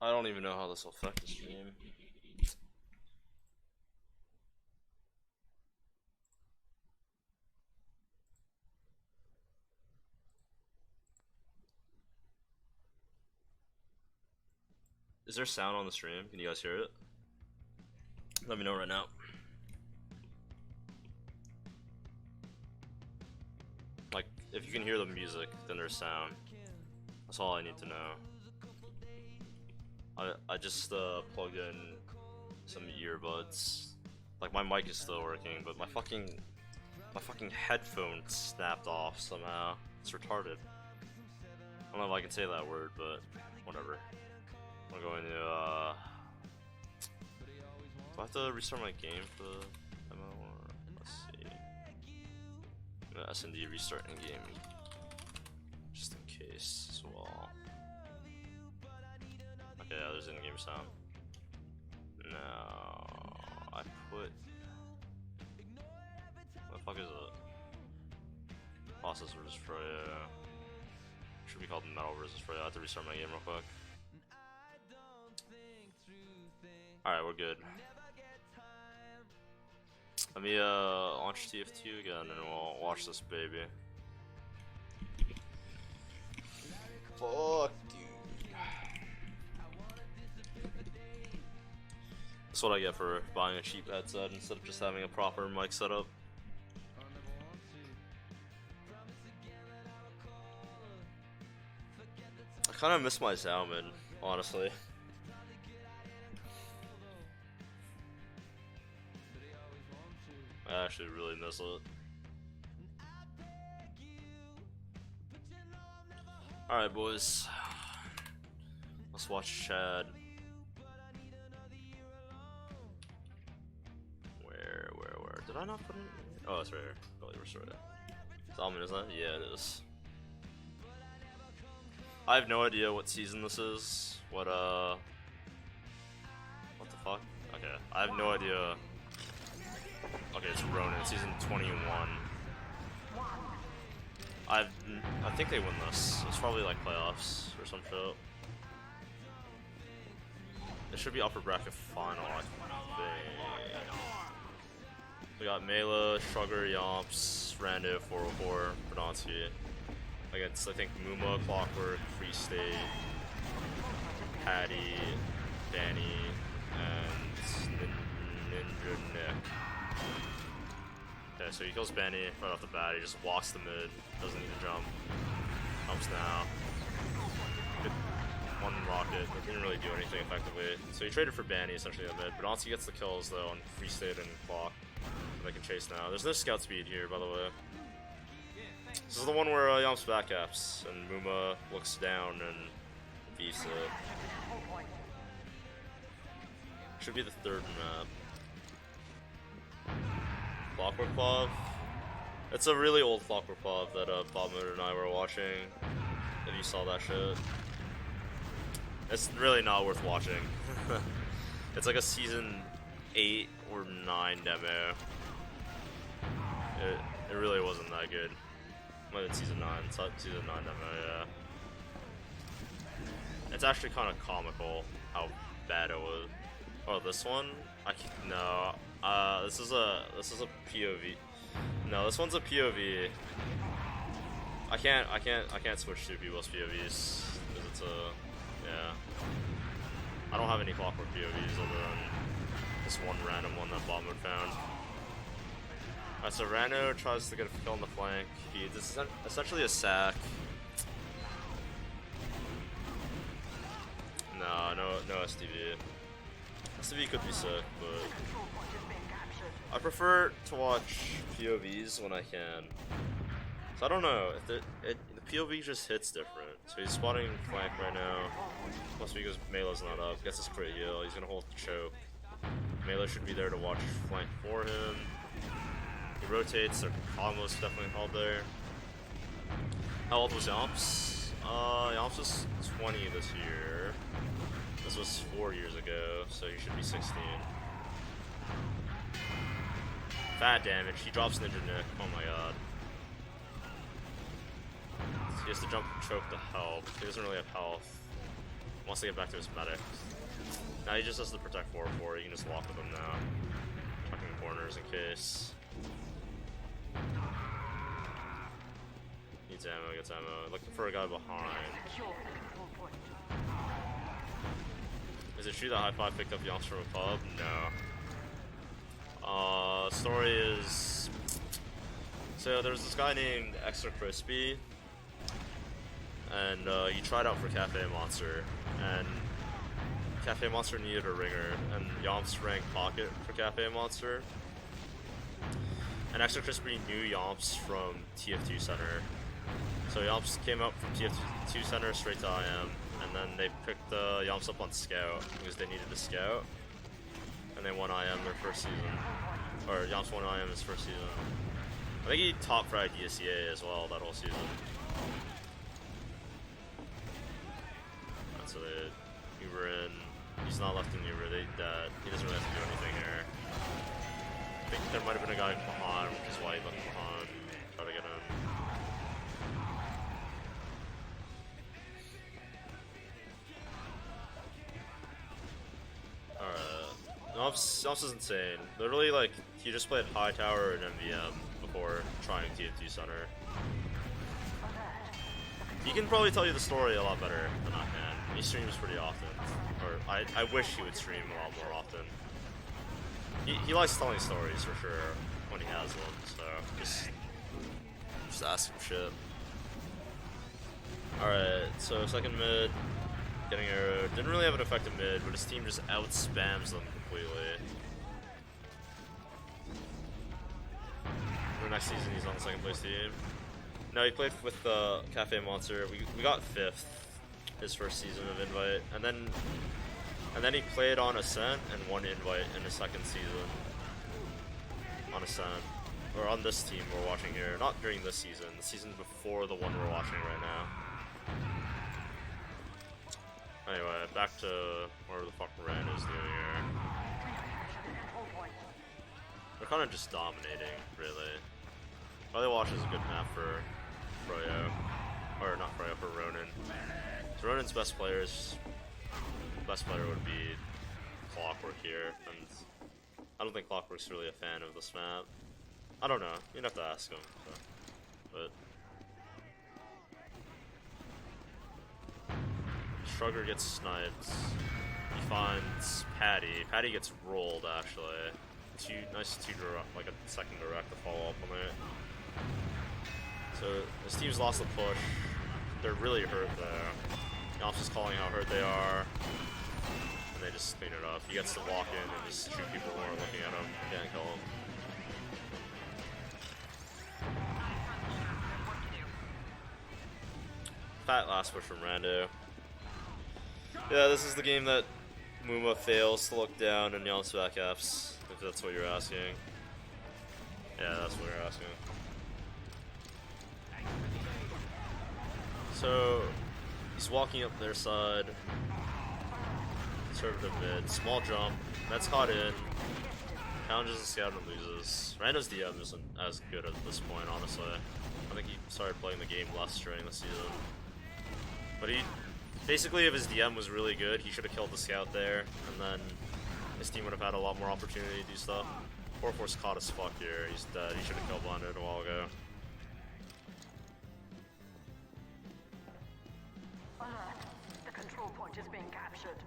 I don't even know how this will affect the stream. Is there sound on the stream? Can you guys hear it? Let me know right now. Like, if you can hear the music, then there's sound. That's all I need to know. I just plugged in some earbuds. Like, my mic is still working, but my fucking headphone snapped off somehow. It's retarded. I don't know if I can say that word, but whatever. I'm going to do I have to restart my game for the demo, or let's see. S&D restart in game, just in case as well. Okay, yeah, there's in-game sound. No, I put. What the fuck is it? Process versus Freya. Should be called Metal versus Freya. I have to restart my game real quick. Alright, we're good. Let me launch TF2 again and we'll watch this baby. Fuck, dude. That's what I get for buying a cheap headset instead of just having a proper mic setup. I kind of miss my Zalman, honestly. I actually really miss it. Alright, boys. Let's watch Chad. Where? Did I not put it? Oh, it's right here. Probably restored it. Salmon, is that? Yeah, it is. I have no idea what season this is. What the fuck? Okay, I have no idea. Okay, it's Ronin, season 21. I think they win this. It's probably like playoffs or some shit. It should be upper bracket final, I think. We got Mela, Shrugger, Yomps, Rando, 404, bdonski. Against, I think, Muma, Clockwork, Free State, Patty, Danny, and Ninja Nick. Okay, so he kills Benny right off the bat. He just walks the mid, doesn't need to jump. Jumps now. Good one rocket, but didn't really do anything effectively. So he traded for Benny essentially in the mid. bdonski gets the kills though on Free State and Clock. They can chase now. There's no scout speed here, by the way. This is the one where Yomps backcaps and Muma looks down and beefs it. Should be the third map. Clockwork Pov. It's a really old Clockwork Pov that Bob Mood and I were watching. If you saw that shit. It's really not worth watching. It's like a season 8 or 9 demo. It really wasn't that good. Might have been season 9. It's not season 9 demo, yeah. It's actually kind of comical how bad it was. Oh, this one? No. This is a POV. No, this one's a POV. I can't switch to people's POVs because it's a, yeah. I don't have any Clockwork POVs other than this one random one that Bob Mood found. Alright, so Rando tries to get a kill on the flank. This is essentially a sack. No SDV. SDV could be sick, but I prefer to watch POVs when I can. So I don't know, if the POV just hits different. So he's spotting flank right now. Must be because Mela's not up. Gets his crit heal. He's gonna hold the choke. Mela should be there to watch flank for him. He rotates. Their combo's definitely held there. How old was Yomps? Yomps was 20 this year. This was 4 years ago, so he should be 16. Fat damage. He drops Ninja Nick. Oh my god. He has to jump and choke to help. He doesn't really have health. Wants to get back to his medic. Now he just has to protect 4-4. You can just walk with him now. Tucking corners in case. Needs ammo, gets ammo. Looking for a guy behind. Is it true that High 5 picked up Yomps from a pub? No. Story is, so there's this guy named Extra Crispy, and he tried out for Cafe Monster, and Cafe Monster needed a ringer, and Yomps ranked Pocket for Cafe Monster. And Extra Crispy knew Yomps from TF2 Center. So Yomps came up from TF2 Center straight to IM, and then they picked Yomps up on Scout because they needed a Scout. And they won IM their first season. Or Yomps won IM his first season. I think he top fragged DSCA as well that whole season. That's what they Uber in. He's not left in Uber. He doesn't really have to do anything here. I think there might have been a guy behind, which is why he left behind. Try to get him. Alright. Yomps is insane. Literally, like, he just played High Tower and MVM before trying TF2 Center. He can probably tell you the story a lot better than I can. He streams pretty often. Or, I wish he would stream a lot more often. He likes telling stories for sure when he has them, so just ask him shit. Alright, so second mid, getting arrowed. Didn't really have an effective mid, but his team just out-spams them completely. For next season, he's on the second place team. No, he played with Cafe Monster. We got 5th his first season of Invite, and then he played on Ascent and won Invite in his second season on Ascent. Or on this team we're watching here. Not during this season, the season before the one we're watching right now. Anyway, back to whatever the fuck Rando's doing here. They're kind of just dominating, really. Gullywash is a good map for Froyo. Or not Froyo, for Ronin. So Ronin's best player would be Clockwork here, and I don't think Clockwork's really a fan of this map. I don't know, you'd have to ask him, so. But Shrugger gets sniped. He finds Patty. Patty gets rolled, actually. Nice two direct, like a second direct to follow up on it. So his team's lost the push. They're really hurt there. Yomps is calling how hurt they are. And they just clean it up. He gets to walk in and just shoot people who are looking at him. Can't kill him. Fat last push from Rando. Yeah, this is the game that Muma fails to look down and Yomps back Fs, if that's what you're asking. Yeah, that's what you're asking. So, he's walking up their side. Conservative mid. Small jump. That's caught in. Challenges the scout and loses. Rando's DM isn't as good at this point, honestly. I think he started playing the game less during the season. But he... Basically, if his DM was really good, he should have killed the scout there, and then his team would have had a lot more opportunity to do stuff. 4-4's caught as fuck here. He's dead. He should have killed blinded a while ago. The control point is being captured.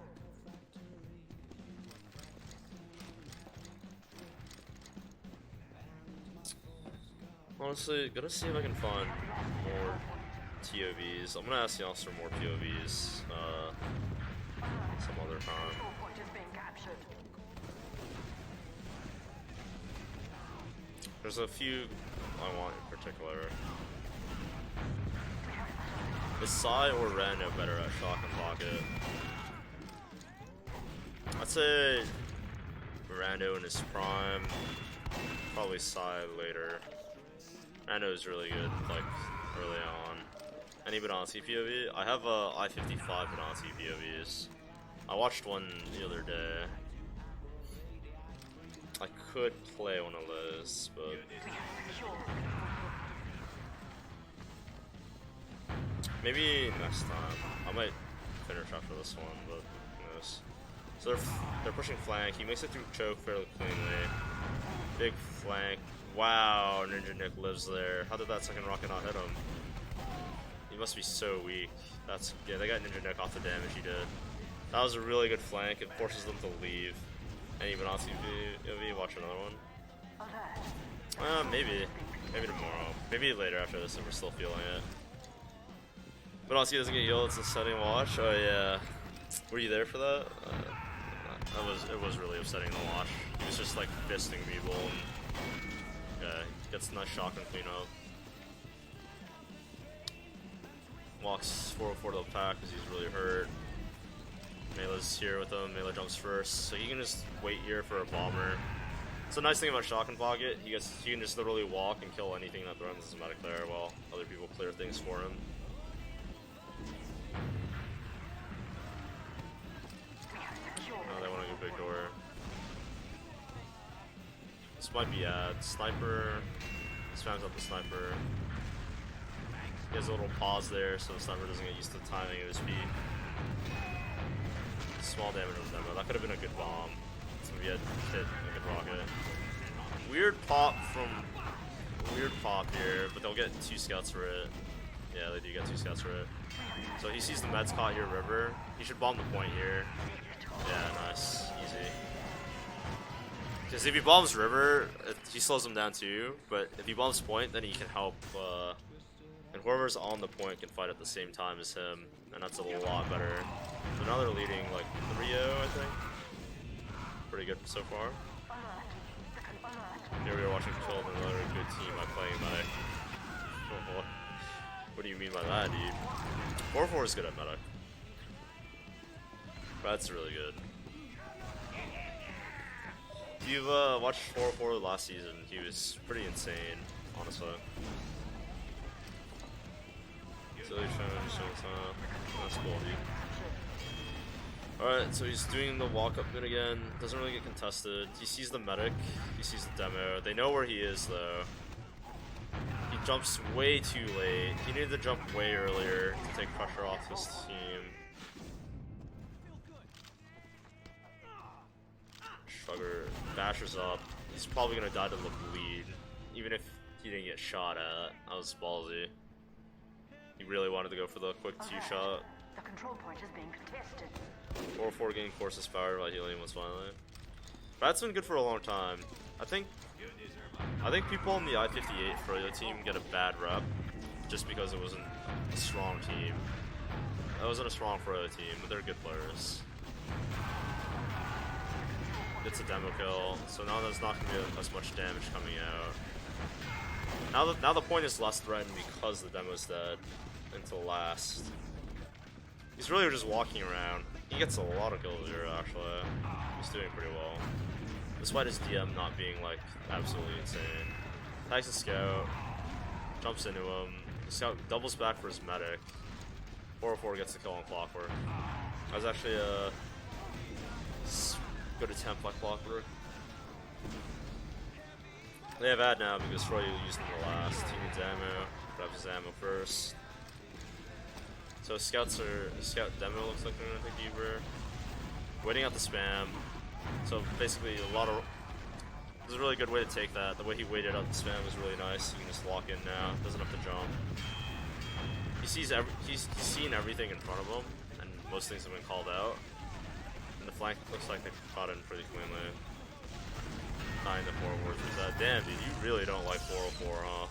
Honestly, gonna see if I can find more TOVs. I'm gonna ask y'all for more POVs some other time. Control point is being captured. There's a few I want in particular. Is Sai or Rando better at shock and pocket? I'd say Rando in his prime, probably Sai later. Rando is really good, like, early on. Any bdonski POV? I have I-55 bdonski POVs. I watched one the other day. I could play one of those, but... Maybe next time. I might finish after this one, but who knows. So they're pushing flank. He makes it through choke fairly cleanly. Big flank. Wow, Ninja Nick lives there. How did that second rocket not hit him? He must be so weak. Yeah, they got Ninja Nick off the damage he did. That was a really good flank. It forces them to leave. And even on TV, watch another one. Maybe. Maybe tomorrow. Maybe later after this if we're still feeling it. Bdonski doesn't get healed, it's a setting watch. Oh yeah. Were you there for that? It was really upsetting to watch. He was just like fisting people and yeah, gets a nice shotgun cleanup. Walks 404 to the pack because he's really hurt. Melee's here with him. Melee jumps first, so he can just wait here for a bomber. It's a nice thing about shotgun pocket. He can just literally walk and kill anything that threatens his medic there while other people clear things for him. Oh, they want to go big door. This might be ad. Sniper. Spams up the sniper. He has a little pause there so the sniper doesn't get used to the timing of his speed. Small damage on the demo. That could have been a good bomb. So we had hit a good rocket. Weird pop here, but they'll get 2 scouts for it. Yeah, they do get 2 scouts for it. So he sees the meds caught here, river. He should bomb the point here. Yeah, nice. Easy. Because if he bombs river, he slows him down too. But if he bombs point, then he can help. And whoever's on the point can fight at the same time as him. And that's a lot better. So now they're leading like 3-0, I think. Pretty good so far. Here we are watching Control of another good team by playing medic. What do you mean by that, dude? 4-4 is good at medic. That's really good. If you've watched 4-4 last season, he was pretty insane, honestly. Silly that's cool, dude. Alright, so he's doing the walk-up mid again. Doesn't really get contested. He sees the medic. He sees the demo. They know where he is, though. He jumps way too late. He needed to jump way earlier to take pressure off his team. Shrugger bashes up. He's probably gonna die to the bleed. Even if he didn't get shot at. That was ballsy. He really wanted to go for the quick 2-shot. The control point is being contested. 4-4 getting courses power by healing was finally. That's been good for a long time. I think people in the I-58 Froyo team get a bad rep just because it wasn't a strong team. That wasn't a strong Froyo team, but they're good players. It's a demo kill, so now there's not going to be as much damage coming out. Now the point is less threatened because the demo's dead until last. He's really just walking around. He gets a lot of kills here, actually. He's doing pretty well. Despite his DM not being, like, absolutely insane. Tags the scout. Jumps into him. The scout doubles back for his medic. 404 gets the kill on Clockwork. That was actually a good attempt by Clockwork. They have ad now because Froyo used him the last. He needs ammo. Grabs his ammo first. So scout demo looks like they're gonna take deeper. Waiting out the spam. So basically this is a really good way to take that. The way he waited out the spam was really nice. You can just lock in now. Doesn't have to jump. He's seen everything in front of him, and most things have been called out. And the flank looks like they've caught in pretty cleanly. 9 to 4 wards with that. Damn, dude, you really don't like 404, huh?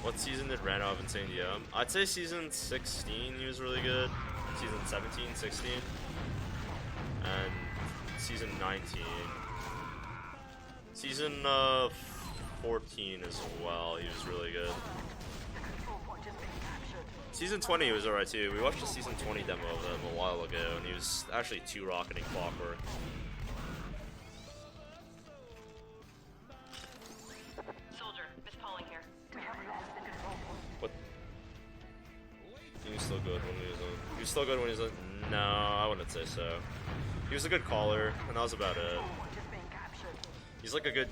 What season did Rando have insane DM? I'd say season 16 he was really good. Season 17, 16. And season 19. Season 14 as well, he was really good. Season 20 he was alright too. We watched a season 20 demo of him a while ago and he was actually 2-rocketing Clockwork. He was still good when he was on. He was still good when he was on. No, I wouldn't say so. He was a good caller, and that was about it. He's like a good.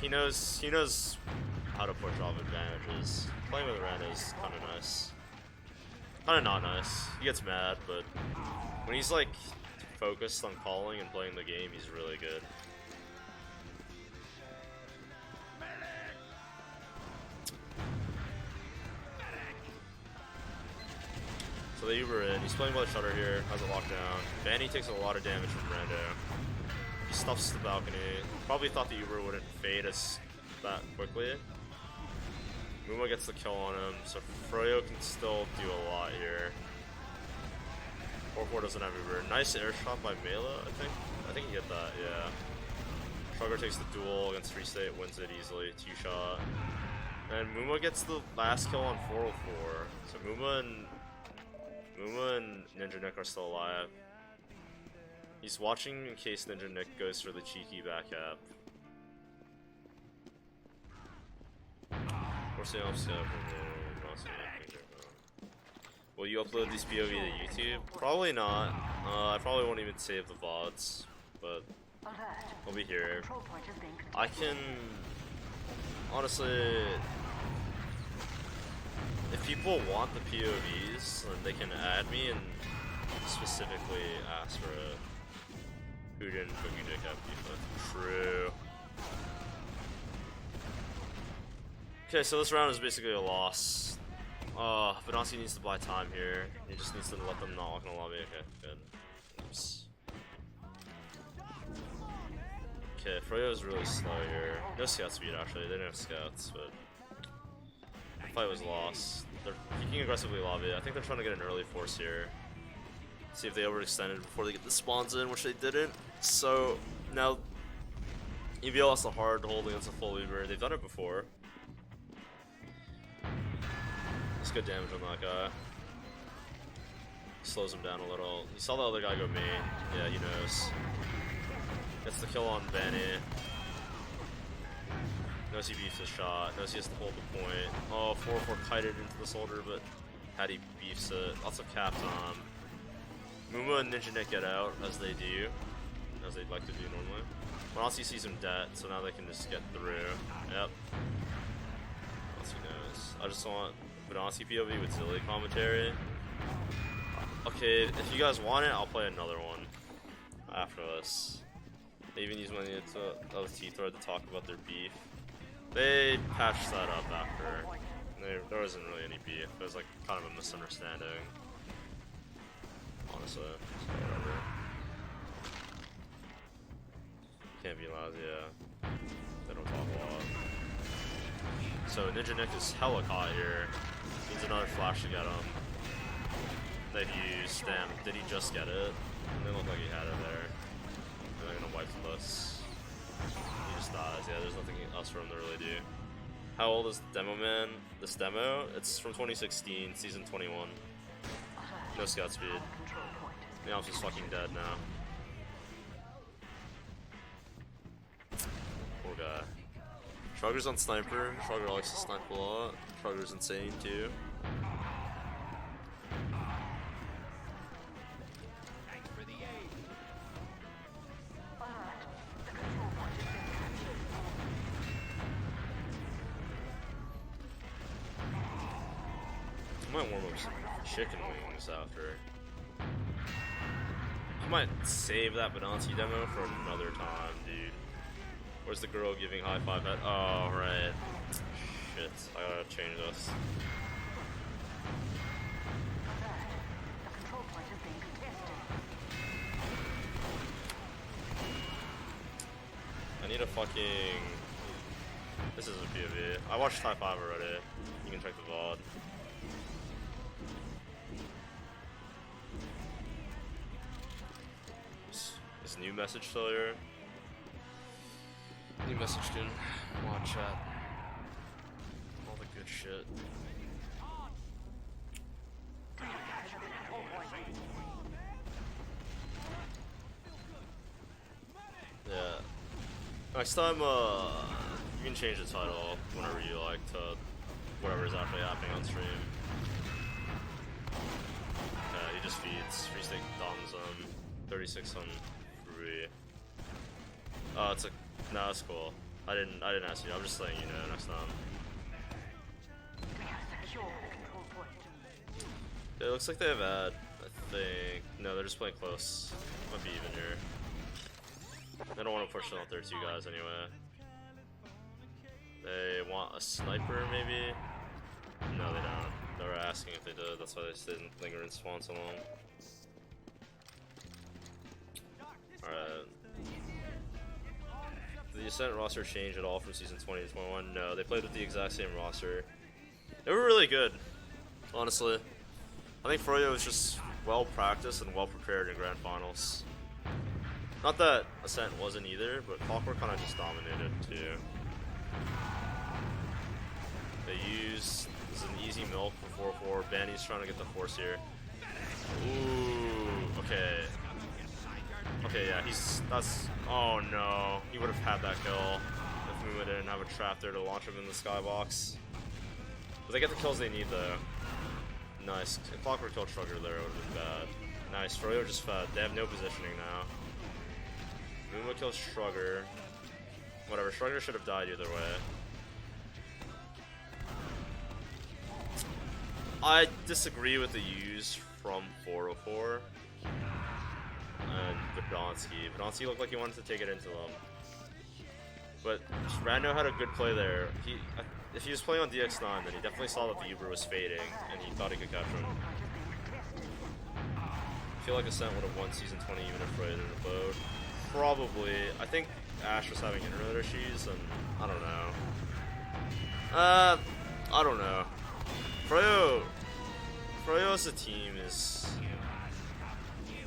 He knows how to push off advantages. Playing with Rando is kind of nice. Kind of not nice. He gets mad, but when he's like focused on calling and playing the game, he's really good. So they Uber in. He's playing by the shutter here. Has it locked down. Vanny takes a lot of damage from Rando. He stuffs the balcony. Probably thought the Uber wouldn't fade as that quickly. Muma gets the kill on him, so Froyo can still do a lot here. 4-4 doesn't have Uber. Nice air shot by Mela, I think. I think he hit that, yeah. Shrugger takes the duel against Free State, wins it easily, 2-shot. And Muma gets the last kill on 404. So Muma and Ninja Nick are still alive. He's watching in case Ninja Nick goes for the cheeky back up. Will you upload these POV to YouTube? Probably not. I probably won't even save the VODs, but I'll be here. I can honestly, if people want the POVs, then they can add me and specifically ask for it. Who didn't Cookie Dick have beef with? True. Okay, so this round is basically a loss. bdonski needs to buy time here. He just needs to let them not walk in the lobby. Okay, good. Oops. Okay, Froyo is really slow here. No scout speed actually, they didn't have scouts, but the fight was lost. They're peeking aggressively lobby. I think they're trying to get an early force here. See if they overextended before they get the spawns in, which they didn't. So now EVL has the hard hold against a full Uber. They've done it before. That's good damage on that guy. Slows him down a little. You saw the other guy go main. Yeah, he knows. Gets the kill on Vanny. Knows he beefs his shot. Knows he has to hold the point. Oh, 4-4 kited into the soldier, but Hattie beefs it. Lots of cap time. Muma and Ninja Nick get out, as they do. As they'd like to do normally. bdonski sees him dead, so now they can just get through. Yep. bdonski knows. I just want bdonski POV with Zilly commentary. Okay, if you guys want it, I'll play another one after this. They even use my T-Thread to talk about their beef. They patched that up after. There wasn't really any beef. It was like kind of a misunderstanding. Honestly, so whatever. Can't be loud, yeah. They don't talk a lot. So Ninja Nick is hella caught here. Needs another flash to get him. They'd use, damn, did he just get it? It didn't look like he had it there. And they're gonna wipe this. He just dies, yeah, there's nothing else for him to really do. How old is Demo Man? This demo? It's from 2016, season 21. No scout speed. Yeah, I'm just fucking dead now. Poor guy. Shrugger's on sniper. Shrugger likes to snipe a lot. Shrugger's insane too. I might warm up some chicken wings after. I might save that bdonski demo for another time, dude. Where's the girl giving high five at? Oh, right. Shit, I gotta change this. I need a fucking... This is a POV. I watched high five already. You can check the VOD. Is new message still here? New message dude. Mod chat. All the good shit. Yeah. Next time, you can change the title whenever you like to whatever is actually happening on stream. Yeah, he just feeds. Free State doms 36 on free. Oh, it's a no, it's cool. I didn't ask you. I'm just letting you know next time. It looks like they have ad. I think no, they're just playing close. Might be even here. They don't want to push out their two guys anyway. They want a sniper maybe. No, they don't. They were asking if they did, that's why they just didn't linger in spawn so long. Alright. Did the Ascent roster change at all from season 20 to 21? No, they played with the exact same roster. They were really good, honestly. I think Froyo was just well practiced and well prepared in grand finals. Not that Ascent wasn't either, but Clockwork kind of just dominated too. They use, this is an easy milk for 4-4. Banny's trying to get the force here. Ooh, okay. Okay, yeah, that's, oh no. He would have had that kill if Muma didn't have a trap there to launch him in the skybox. But they get the kills they need though. Nice. If Clockwork killed Shrugger there, it would have been bad. Nice, Froyo just fed. They have no positioning now. Muma kills Shrugger. Whatever, Shrugger should have died either way. I disagree with the use from 404 and bdonski. Bdonski looked like he wanted to take it into them. But Rando had a good play there. If he was playing on DX9, then he definitely saw that the Uber was fading, and he thought he could catch him. I feel like Ascent would have won Season 20 even if Froyo didn't abode. Probably. I think Ash was having internet issues, and I don't know. I don't know. Froyo as a team is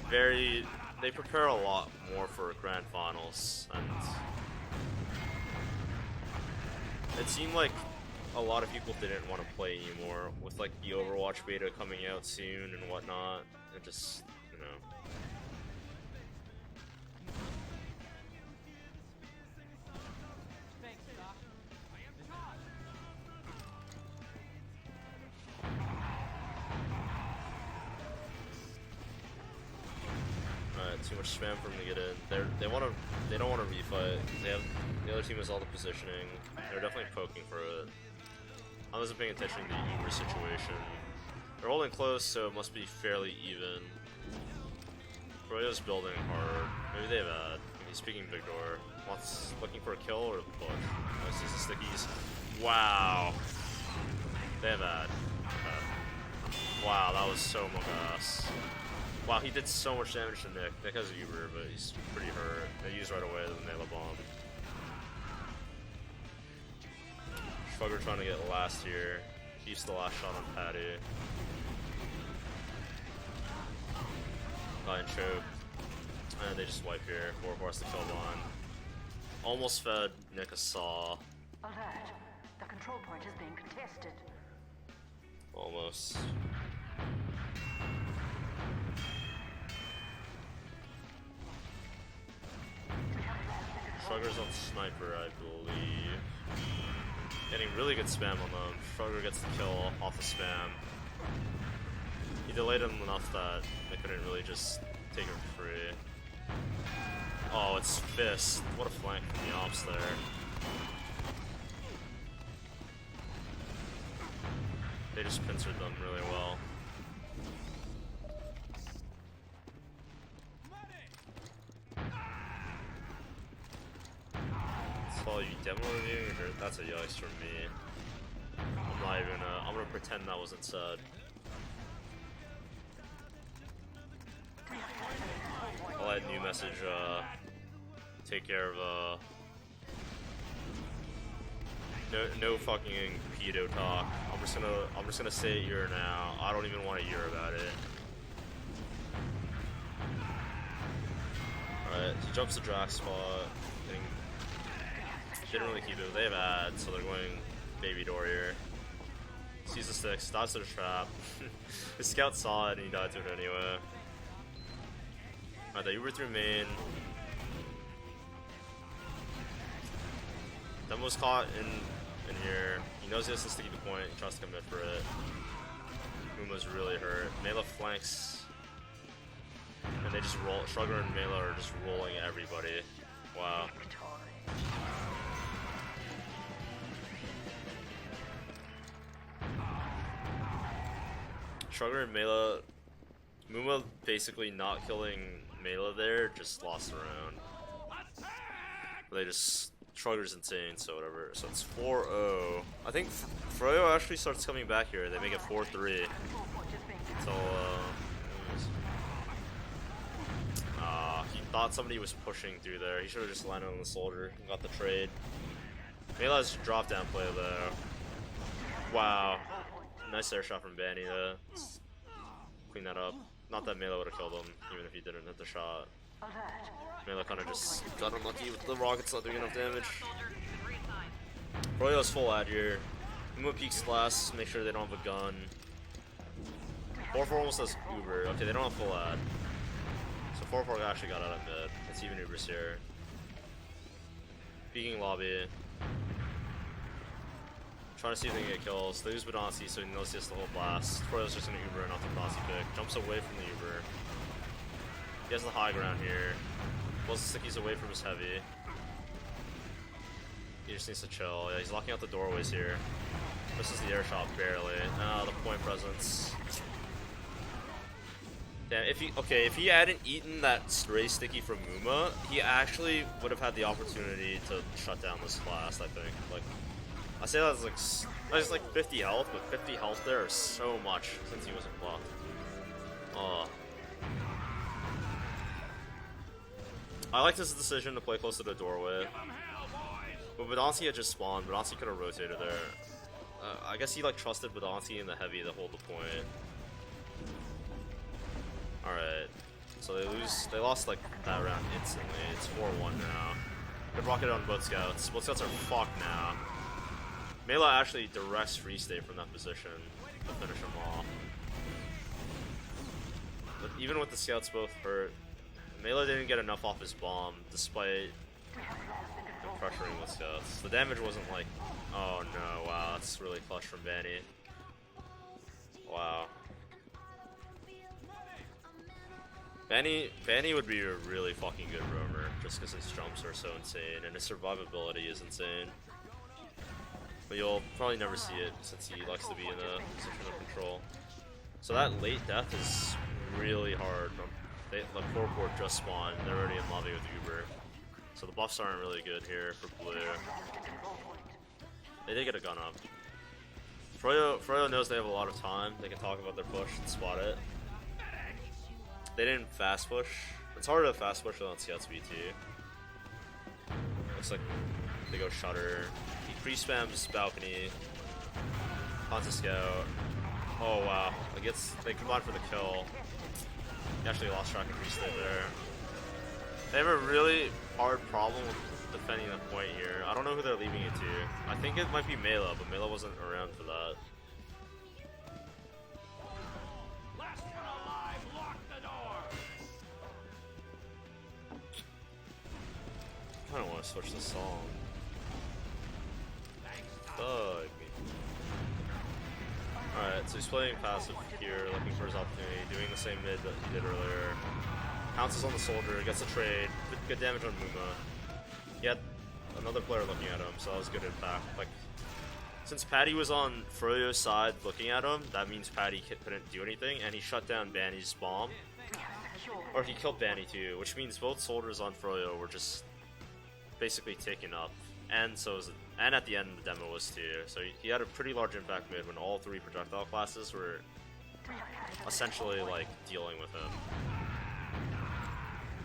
very... They prepare a lot more for grand finals, and it seemed like a lot of people didn't want to play anymore with like the Overwatch beta coming out soon and whatnot. It just, you know. Alright, too much spam for them to get in. They don't want to refight. The other team has all the positioning. They're definitely poking for it. I wasn't paying attention to the Uber situation. They're holding close, so it must be fairly even. Froyo's building hard. Maybe they have ad. He's speaking big door. Looking for a kill or the push. Oh, he sees the stickies. Wow. They have ad. Okay. Wow, that was so much ass. Wow, he did so much damage to Nick. Nick has a Uber, but he's pretty hurt. They use right away the melee bomb. Shrugger trying to get last here. Keeps the last shot on Patty. Line choke. And they just wipe here. 4 has to kill one. Almost fed Nick a saw. Alert. The control point is being contested. Almost. Shrugger's on Sniper, I believe. Getting really good spam on them. Shrugger gets the kill off the spam. He delayed him enough that they couldn't really just take him for free. Oh, it's Fist. What a flank from the ops there. They just pincered them really well. Follow you demo reviewing, or that's a yikes from me. I'm gonna pretend that wasn't said. I'll add new message, take care of, no fucking pedo talk. I'm just gonna say it here now. I don't even want to hear about it. Alright, he jumps the drag spot. Didn't really keep it. They have ads, so they're going baby door here. Sees the sticks, dives to the trap. His scout saw it and he died to it anyway. Alright, they Uber through main. Demo's caught in here. He knows he has to sticky the point. He tries to commit for it. Muma's really hurt. Mela flanks. And they just roll. Shrugger and Mela are just rolling everybody. Wow. Shrugger and Mela, Muma basically not killing Mela there, just lost the round. They just Trugger's insane, so whatever. So it's 4-0. I think Froyo actually starts coming back here. They make it 4-3. So, he thought somebody was pushing through there. He should have just landed on the soldier and got the trade. Mela's drop down play there. Wow. Nice air shot from Banny though. Clean that up. Not that Mela would have killed him, even if he didn't hit the shot. Mela kind of just got unlucky with the rockets not doing enough damage. Royo's full ad here. Muma peeks last, make sure they don't have a gun. 4-4 almost has Uber. Okay, they don't have full ad. So 4-4 actually got out of mid. It's even Uber's here. Peeking lobby. Trying to see if they can get kills. They use bdonski, so he knows he has the whole blast. Froyo's just gonna Uber and off the bdonski pick. Jumps away from the Uber. He has the high ground here. Blows the stickies away from his heavy. He just needs to chill. Yeah, he's locking out the doorways here. Misses the air shot barely. The point presence. Damn, if he hadn't eaten that stray sticky from Muma, he actually would have had the opportunity to shut down this blast, I think. Like, I say that's like 50 health, but 50 health there is so much since he wasn't blocked. Oh. I like this decision to play close to the doorway. But bdonski had just spawned. bdonski could have rotated there. I guess he like trusted bdonski and the heavy to hold the point. Alright. So they lost like that round instantly. It's 4-1 now. Good rocket on both scouts. Both scouts are fucked now. Mela actually directs free stay from that position to finish him off. But even with the scouts both hurt, Mela didn't get enough off his bomb despite pressuring the scouts. The damage wasn't like, oh no, wow, that's really clutch from Banny. Wow. Banny would be a really fucking good roamer just because his jumps are so insane and his survivability is insane. But you'll probably never see it since he likes to be in a position of control. So that late death is really hard. The 4-4 just spawned, they're already in lobby with Uber. So the buffs aren't really good here for blue. They did get a gun up. Froyo knows they have a lot of time. They can talk about their push and spot it. They didn't fast push. It's hard to fast push without scouts BT. Looks like they go shutter. He pre-spams balcony. Haunts a scout. Oh wow. They combine for the kill. He actually lost track of pre-stay there. They have a really hard problem with defending the point here. I don't know who they're leaving it to. I think it might be Mela, but Mela wasn't around for that. Last one alive, lock the door. I kinda wanna switch the song. Fuck me. Alright, so he's playing passive here, looking for his opportunity, doing the same mid that he did earlier. Pounces on the soldier, gets a trade, good damage on Muma. He had another player looking at him, so that was good impact. Like, since Patty was on Froyo's side looking at him, that means Patty couldn't do anything, and he shut down Banny's bomb. Or he killed Banny too, which means both soldiers on Froyo were just basically taken up. And at the end the demo was too. So he had a pretty large impact mid when all three projectile classes were essentially like dealing with him.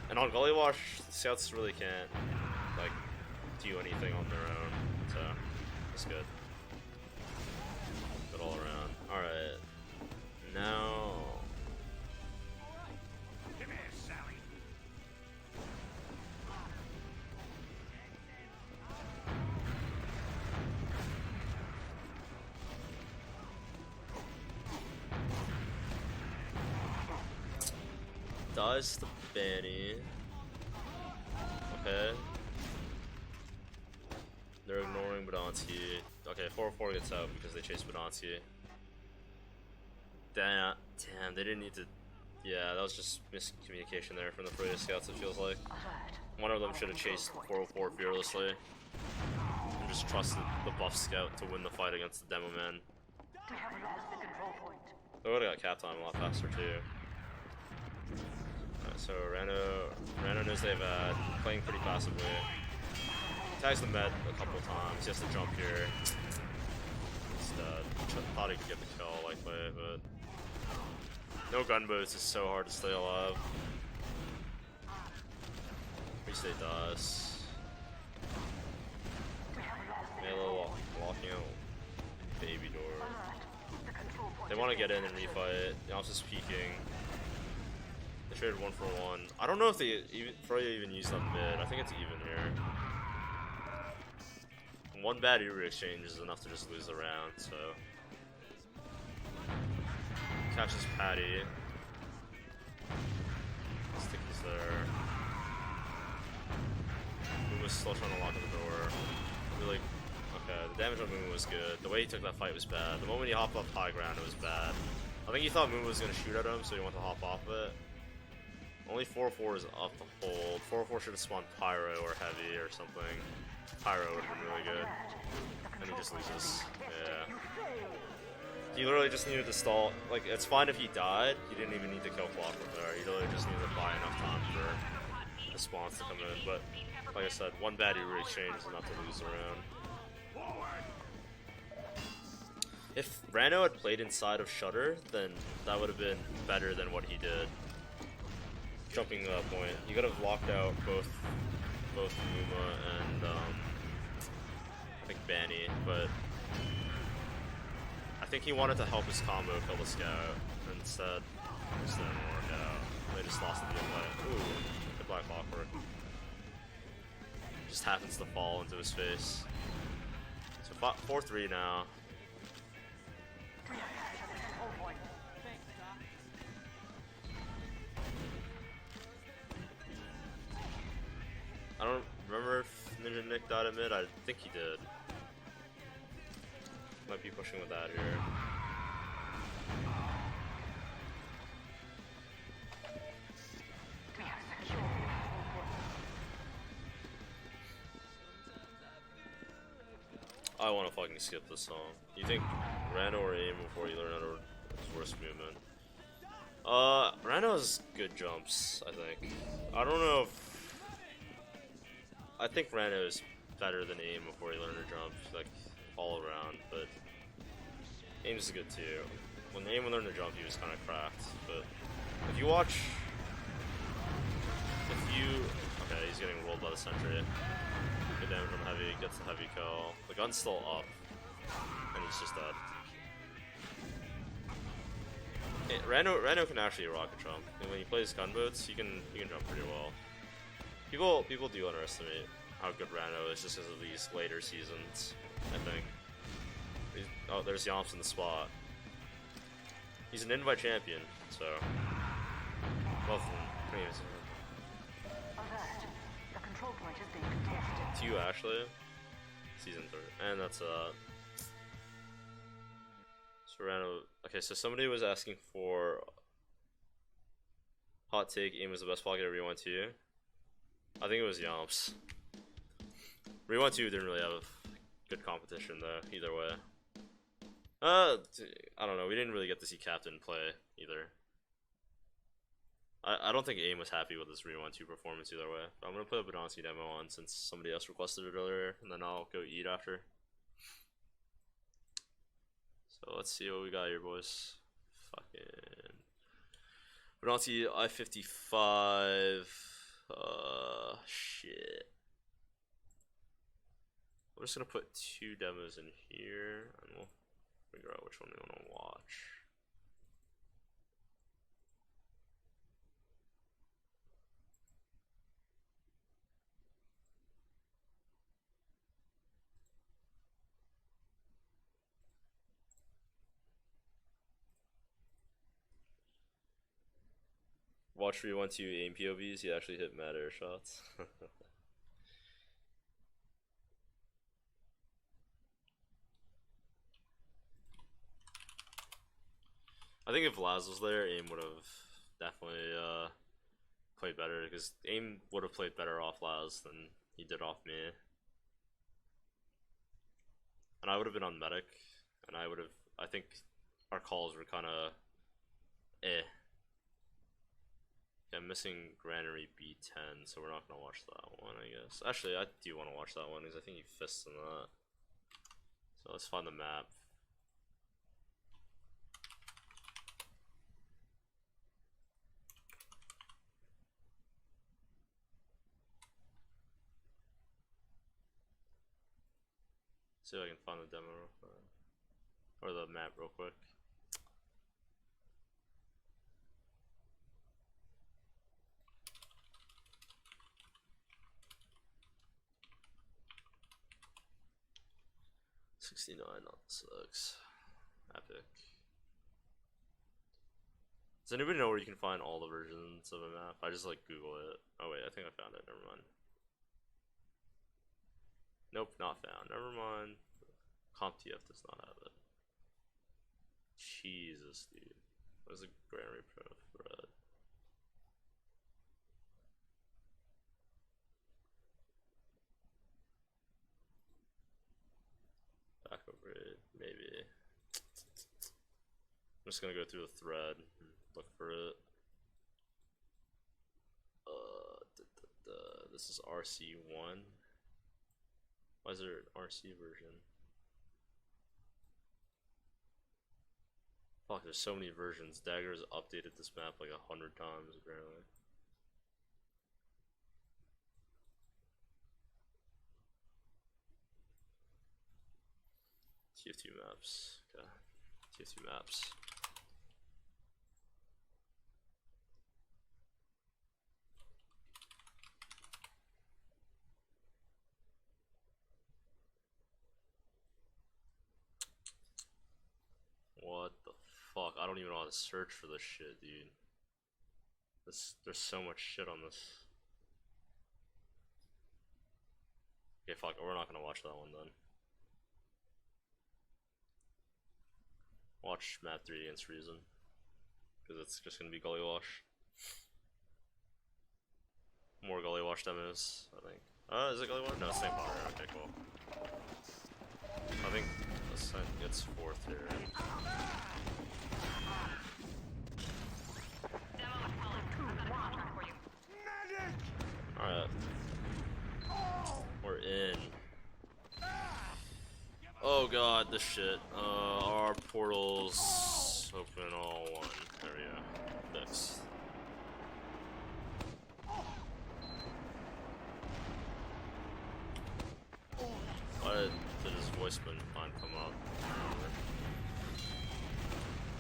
And on gullywash, the scouts really can't like do anything on their own. So it's good. Good all around. Alright. Now Come here, Sally. dies the Banny. Okay. They're ignoring bdonski. Okay, 4-4 gets out because they chased bdonski. Damn, they didn't need to. Yeah, that was just miscommunication there from the Froyo scouts, it feels like. One of them should have chased 404 fearlessly. And just trusted the buff scout to win the fight against the demo man. They would have got cap time a lot faster too. Alright, so Rando knows they have playing pretty passively. tags the med a couple times. He has to jump here. He's dead. Thought he could get the kill likely, but no gunboats is so hard to stay alive. Stay dies. Melo walking out baby door. They want to get in and refight. Yamps is peeking. They traded 1 for 1. I don't know if they probably even used them mid. I think it's even here. One bad Uru exchange is enough to just lose the round, so. Catches Patty. Sticky's there. Moon was still trying to lock the door. Really, okay, the damage on Moon was good. The way he took that fight was bad. The moment he hopped off high ground, it was bad. I think he thought Moon was going to shoot at him, so he wanted to hop off it. Only 4-4 is up to hold. 4-4 should have spawned Pyro or Heavy or something. Pyro would have been really good. And he just loses. Yeah. He literally just needed to stall. Like, it's fine if he died. He didn't even need to kill Clockwork there. He literally just needed to buy enough time for the spawns to come in. But, like I said, one bad Uru exchange is enough to lose the round. If Rando had played inside of Shutter, then that would have been better than what he did. Jumping to that point. He could have locked out both Muma and I think Banny, but I think he wanted to help his combo kill the scout, and instead it just didn't work out. They just lost the gameplay. Ooh, good black Clockwork. Just happens to fall into his face. So 4-3 now. I don't remember if Ninja Nick died at mid. I think he did. Might be pushing with that here. I want to fucking skip this song. You think Rando or aim before you learn how to his worst movement? Rando has good jumps, I think. I don't know if... I think Rando is better than aim before you learn to jump, like, all around, but aim is good too. When aim learned to jump, he was kind of cracked, but if you watch... Okay, he's getting rolled by the sentry. Good damage from heavy, gets the heavy kill. The gun's still up, and he's just dead. Rando can actually rocket jump, and when he plays gunboats, he can jump pretty well. People do underestimate how good Rando is just because of these later seasons, I think. Oh, there's Yamps in the spot. He's an invite champion, so both of them. Anyways. The control point is being contested. 2 actually. Season 3. And that's So Rando. Okay, so somebody was asking for hot take, aim was the best pocket everyone to. I think it was Yamps. Rewind 2 didn't really have good competition though, either way. I don't know, we didn't really get to see Captain play either. I don't think AIM was happy with his Rewind 2 performance either way. But I'm gonna put a bdonski demo on since somebody else requested it earlier, and then I'll go eat after. So let's see what we got here, boys. Fucking bdonski I-55. Shit. I'm just gonna put 2 demos in here, and we'll figure out which one we want to watch. Watch 3-1-2 aim POVs, he actually hit mad air shots. I think if Laz was there, aim would have definitely played better, because aim would have played better off Laz than he did off me. And I would have been on medic, and I think our calls were kind of eh. Yeah, I'm missing Granary B10, so we're not gonna watch that one, I guess. Actually, I do want to watch that one because I think he fists in that. So let's find the map. See if I can find the demo real quick. Or the map real quick. $69 sucks. Epic. Does anybody know where you can find all the versions of a map? I just like Google it. Oh wait, I think I found it. Never mind. Nope, not found. Never mind. CompTF does not have it. Jesus, dude. Where's the Granary Pro thread? Back over it, maybe. I'm just gonna go through the thread and look for it. This is RC1. Why is there an RC version? Fuck, there's so many versions. Dagger has updated this map like 100 times apparently. TF2 maps. Okay. TF2 maps. What the fuck? I don't even know how to search for this shit, dude. There's so much shit on this. Okay, fuck, we're not gonna watch that one then. Watch map 3 against Reason. Because it's just gonna be gullywash. More gullywash demos, I think. Is it gullywash? No, it's snakewater. Okay, cool. I think it's 4th here. Alright. We're in. Oh god, this shit. Our portals open all one. There we go. Fixed. Why did his voicemail line come up?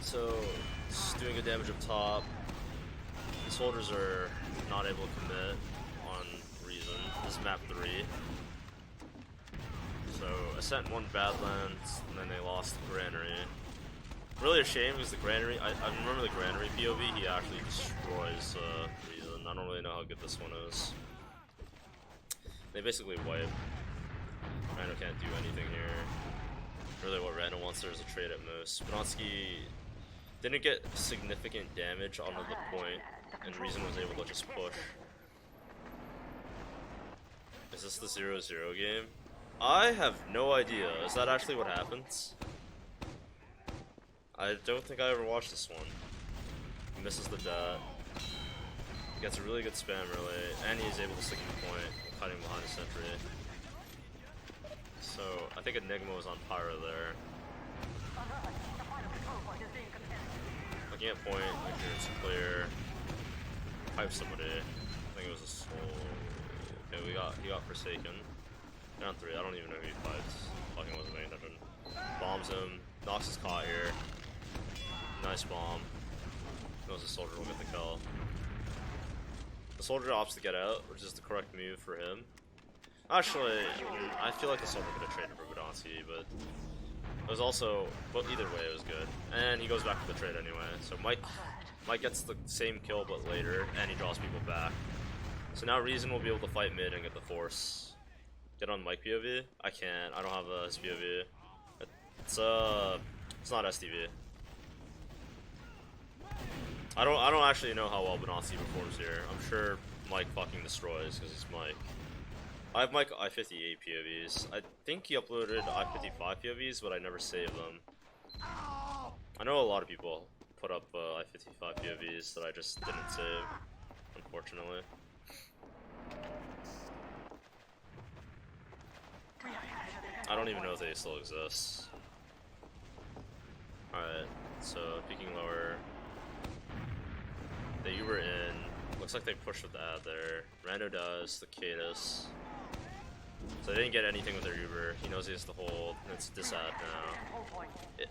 So, just doing good damage up top. The soldiers are not able to commit on Reason. This is map 3. So, Ascent won Badlands, and then they lost the Granary. Really a shame because the Granary, I remember the Granary POV, he actually destroys Reason. I don't really know how good this one is. They basically wipe. Rando can't do anything here. Really what Rando wants there is a trade at most. bdonski didn't get significant damage onto the point, and Reason was able to just push. Is this the 0-0 game? I have no idea. Is that actually what happens? I don't think I ever watched this one. He misses the dot. He gets a really good spam relay, and he's able to stick the point, cutting behind the sentry. So, I think Enigma was on Pyro there. Looking at point, make sure it's clear. Pipe somebody. I think it was a soul. Okay, he got Forsaken. Down 3, I don't even know who he fights. Fucking wasn't paying attention. Bombs him. Nox is caught here. Nice bomb. Knows the soldier will get the kill. The soldier opts to get out, which is the correct move for him. Actually, I feel like the soldier could have traded for bdonski, but it was also, but either way it was good. And he goes back to the trade anyway. So Mike gets the same kill but later, and he draws people back. So now Reason will be able to fight mid and get the force. Get on Mike POV? I can't. I don't have a POV. It's not STV. I don't actually know how well bdonski performs here. I'm sure Mike fucking destroys because he's Mike. I have Mike I-58 POVs. I think he uploaded I-55 POVs, but I never saved them. I know a lot of people put up I-55 POVs that I just didn't save. unfortunately. I don't even know if they still exist. Alright, so peeking lower. The Uber in. Looks like they pushed with the ad there. Rando does, the Cadus. So they didn't get anything with their Uber. He knows he has to hold. It's this ad now.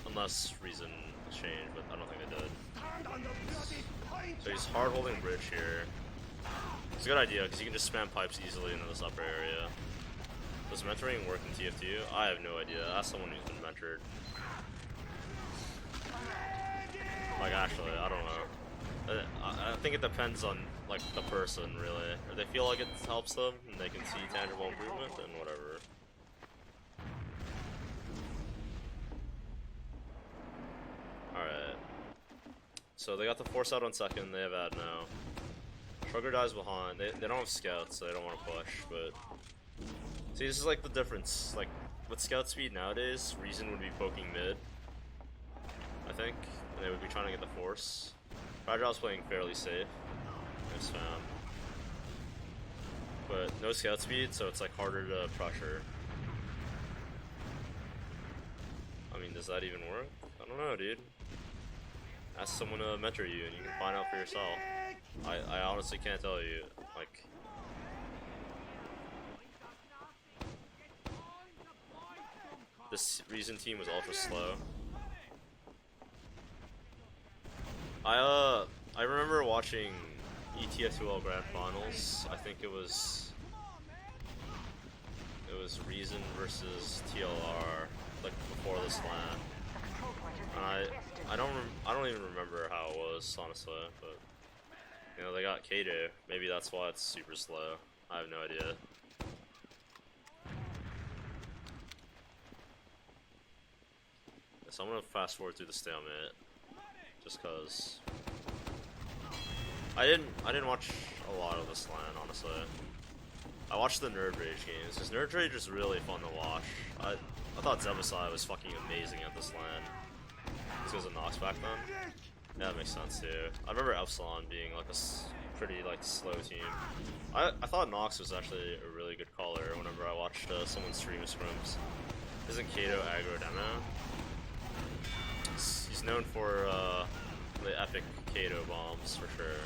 Unless reason changed, but I don't think they did. So he's hard holding bridge here. It's a good idea because you can just spam pipes easily into this upper area. Does mentoring work in TF2? I have no idea. Ask someone who's been mentored. Like actually, I don't know. I think it depends on like the person really. If they feel like it helps them and they can see tangible improvement, then whatever. Alright. So they got the force out on second, they have ad now. Sugar dies behind. They don't have scouts, so they don't want to push, but see, this is like the difference. Like with scout speed nowadays, Reason would be poking mid, I think, and they would be trying to get the force. Fragile's playing fairly safe. Nice spam. But no scout speed, so it's like harder to pressure. I mean, does that even work? I don't know, dude. Ask someone to mentor you and you can find out for yourself. I honestly can't tell you. Like, this Reason team was ultra slow. I remember watching ETS2L Grand Finals. I think it was Reason versus TLR, like before this LAN. And I don't even remember how it was, honestly, but you know, they got Kato. Maybe that's why it's super slow. I have no idea. So I'm gonna fast forward through the stalemate, just cause I didn't watch a lot of this LAN, honestly. I watched the Nerd Rage games, because Nerd Rage is really fun to watch. I thought Zebasai was fucking amazing at this LAN. Because of Nox back then. Yeah, that makes sense too. I remember Epsilon being like a pretty like slow team. I thought Nox was actually a really good caller whenever I watched someone stream his scrims. Isn't Kato aggro demo? He's known for the epic Kato bombs for sure.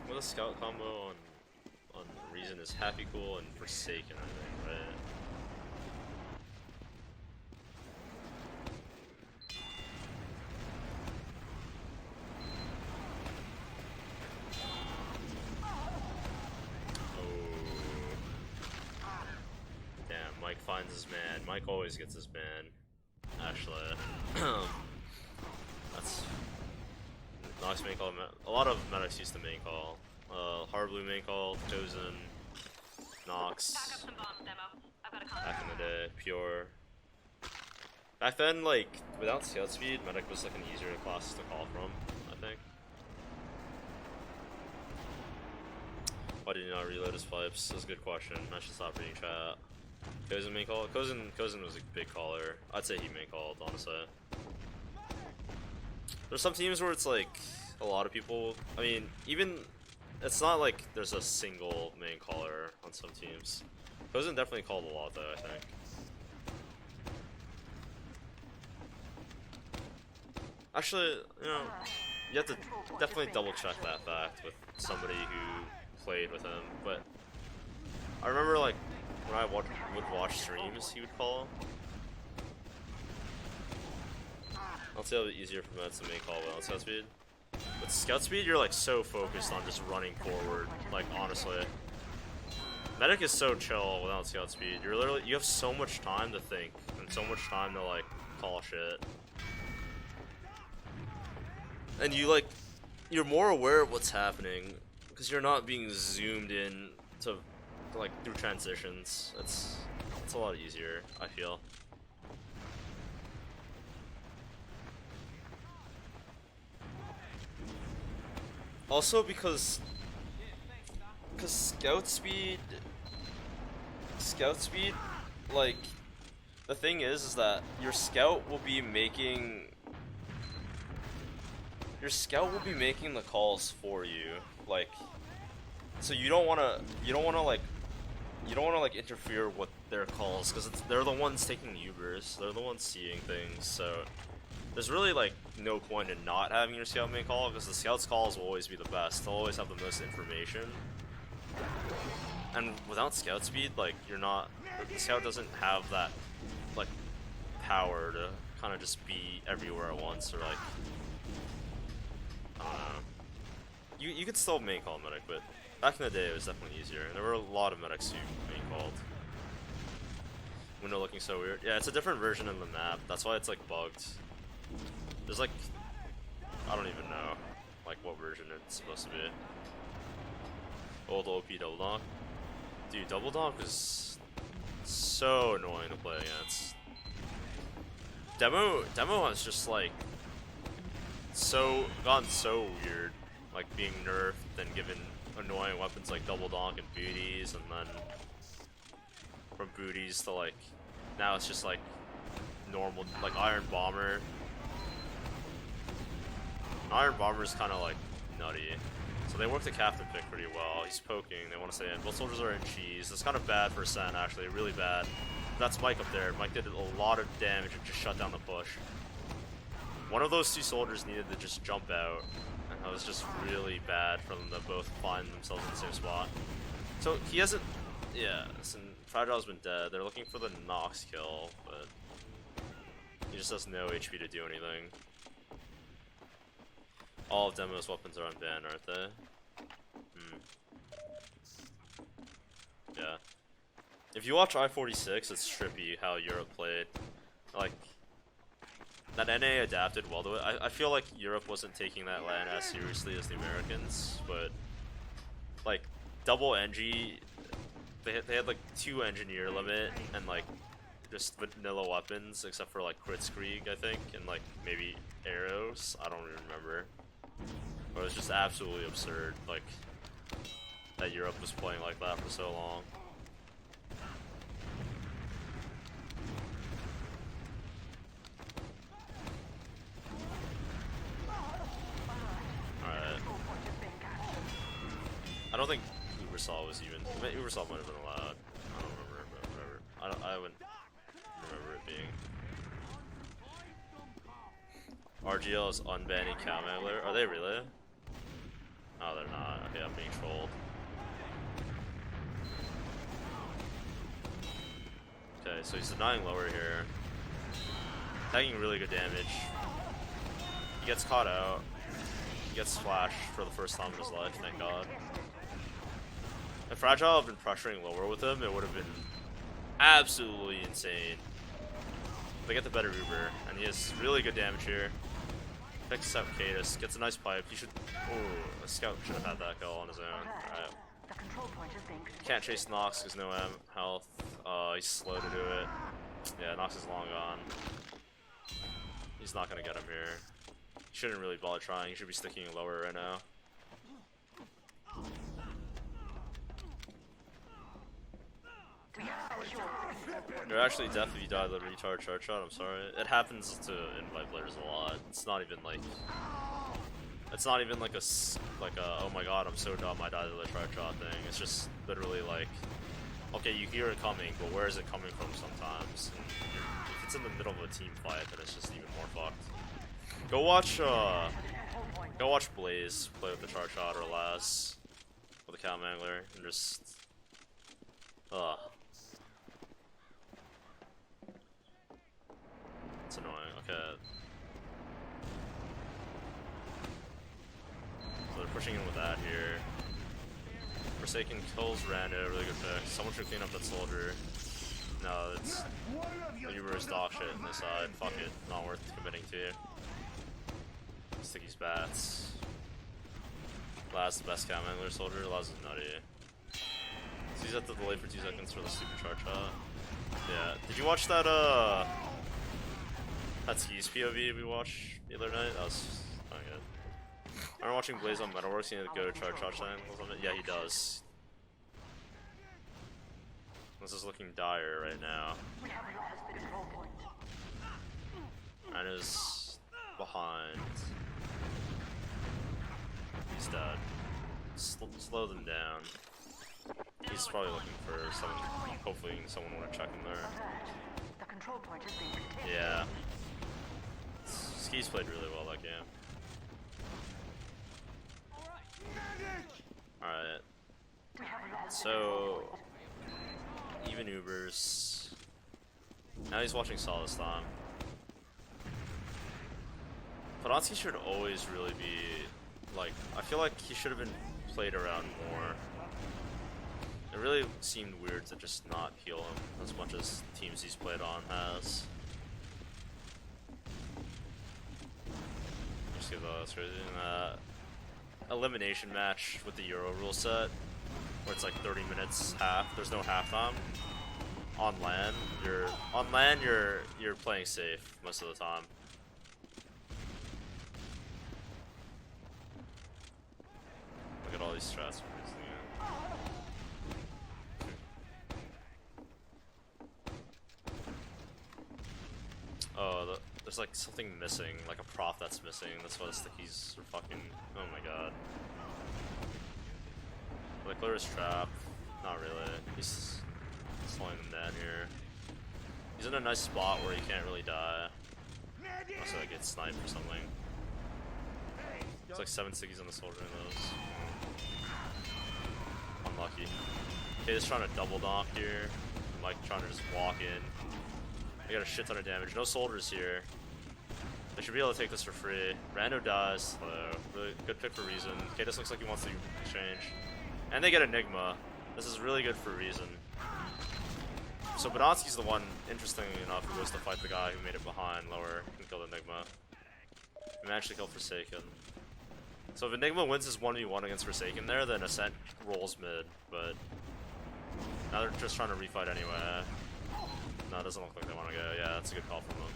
Well, the scout combo on Reason is Happy Cool and Forsaken, I think, right? Oh. Damn, Mike finds his man. Mike always gets his man. Actually. That's Nox main call. A lot of medics used to main call. Hard blue main call, Chosen, Nox. Back in the day, Pure. Back then, like without scout speed, medic was like an easier class to call from, I think. Why did he not reload his pipes? That's a good question. I should stop reading chat. Chosen main call. Chosen was a big caller. I'd say he main called, honestly. There's some teams where it's like a lot of people. I mean, even it's not like there's a single main caller on some teams. Chosen definitely called a lot though, I think. Actually, you know, you have to definitely double check that fact with somebody who played with him. But I remember like when I would watch streams, he would call. I'll say it'll be easier for meds to make call without scout speed. With scout speed, you're like so focused on just running forward. Like honestly, medic is so chill without scout speed. You have so much time to think and so much time to like call shit. And you're more aware of what's happening because you're not being zoomed in to like through transitions. It's a lot easier, I feel. Also because scout speed, like, the thing is that your scout will be making the calls for you, like, so you don't wanna like interfere with their calls, because they're the ones taking Ubers, they're the ones seeing things, so there's really like no point in not having your scout make call, because the scout's calls will always be the best. They'll always have the most information. And without scout speed, like, the scout doesn't have that like power to kind of just be everywhere at once, or like, I don't know. You could still main call medic, but back in the day it was definitely easier. And there were a lot of medics who main called. Window looking so weird. Yeah, it's a different version of the map. That's why it's like bugged. There's like, I don't even know like what version it's supposed to be. Old OP double donk. Dude, double donk is so annoying to play against. Demo has just like gone so weird, like being nerfed and given annoying weapons like double donk and booties, and then from booties to like now it's just like normal, like Iron Bomber. Iron Bomber is kind of like nutty. So they work the captain pick pretty well. He's poking, they want to stay in. Both soldiers are in cheese. That's kind of bad for Sen, actually, really bad. That's Mike up there. Mike did a lot of damage and just shut down the push. One of those two soldiers needed to just jump out, and that was just really bad for them to both find themselves in the same spot. So he hasn't, yeah, Fragile's been dead. They're looking for the Nox kill, but he just has no HP to do anything. All of Demo's weapons are unbanned, aren't they? Yeah. If you watch I-46, it's trippy how Europe played. Like, that NA adapted well to it. I feel like Europe wasn't taking that LAN as seriously as the Americans, but like double NG, they had like 2 engineer limit and like just vanilla weapons, except for like Kritzkrieg, I think, and like maybe arrows. I don't even remember. But it was just absolutely absurd, like, that Europe was playing like that for so long. Alright. I don't think Ubersaw was even. Ubersaw might have been allowed. I don't remember, but whatever. I wouldn't remember it being. RGL is unbanning Cow Mangler. Are they really? Oh, they're not. Okay, I'm being trolled. Okay, so he's denying lower here. Taking really good damage. He gets caught out. He gets flashed for the first time in his life, thank God. If Fragile had been pressuring lower with him, it would have been absolutely insane. They get the better Uber, and he has really good damage here. Picks up Cadus, gets a nice pipe. He should. Oh, a scout should have had that goal on his own. Alright. Can't chase Nox because no health. He's slow to do it. Yeah, Nox is long gone. He's not gonna get him here. He shouldn't really bother trying. He should be sticking lower right now. You're actually deaf if you die the retard chart shot, I'm sorry. It happens to invite players a lot. It's not even like a oh my god, I'm so dumb I died to the chart shot thing. It's just literally like, okay, you hear it coming, but where is it coming from sometimes? And if it's in the middle of a team fight, then it's just even more fucked. Go watch Blaze play with the chart shot or Laz with the Cow Mangler and just it's annoying. Okay. So they're pushing in with that here. Forsaken kills Rando, really good pick. Someone should clean up that soldier. No, it's Uber's dog shit on this side. Fuck it, not worth committing to. Sticky's bats. Laz the best Cow Mangler soldier. Laz is nutty. Please have to delay for 2 seconds for the supercharge shot. Yeah. Did you watch that that skis POV we watched the other night? That was not good. I'm watching Blaze on Metalworks. He need to go charge angles on it. Yeah, he does. This is looking dire right now. And is behind. He's dead. Slow them down. He's probably looking for someone. Hopefully, someone want to check him there. Yeah. Skis played really well that game. Alright. So, even Ubers. Now he's watching Solistan. bdonski should always really be, like, I feel like he should have been played around more. It really seemed weird to just not heal him as much as teams he's played on has. Just give that's crazy. Elimination match with the Euro rule set, where it's like 30 minutes half. There's no halftime. On LAN, you're playing safe most of the time. Look at all these strats. Oh, there's like something missing, like a prop that's missing. That's why the stickies are fucking. Oh my god. Like, clear his trap. Not really. He's slowing them down here. He's in a nice spot where he can't really die. Also, like, get sniped or something. It's like 7 stickies on the soldier in those. Unlucky. Okay, just trying to double donk here. Mike trying to just walk in. I got a shit ton of damage. No soldiers here. They should be able to take this for free. Rando dies. Hello. Really good pick for Reason. Okay, this looks like he wants to exchange. And they get Enigma. This is really good for Reason. So bdonski's the one, interestingly enough, who goes to fight the guy who made it behind lower and killed Enigma. He managed to kill Forsaken. So if Enigma wins his 1v1 against Forsaken there, then Ascent rolls mid. But now they're just trying to refight anyway. No, it doesn't look like they want to go. Yeah, that's a good call from them.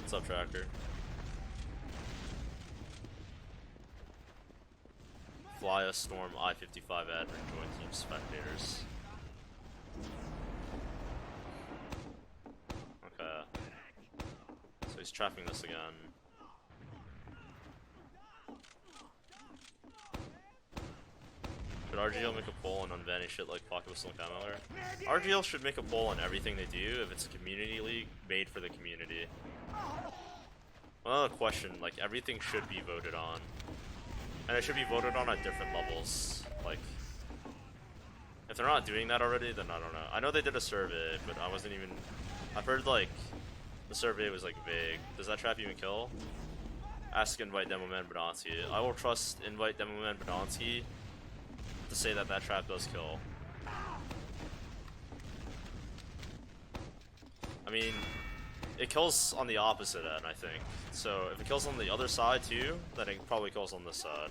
What's up, Tractor? Fly a Storm I-55 admin join team spectators. Okay. So he's trapping this again. Should RGL make a poll on unbanning shit like Pocket Whistle and Camo? RGL should make a poll on everything they do if it's a community league made for the community. Another question, like, everything should be voted on. And it should be voted on at different levels. Like, if they're not doing that already, then I don't know. I know they did a survey, but I wasn't even... I've heard, like, the survey was, like, vague. Does that trap even kill? Ask Invite Demoman bdonski. I will trust Invite Demoman bdonski to say that that trap does kill. I mean, it kills on the opposite end, I think. So if it kills on the other side too, then it probably kills on this side.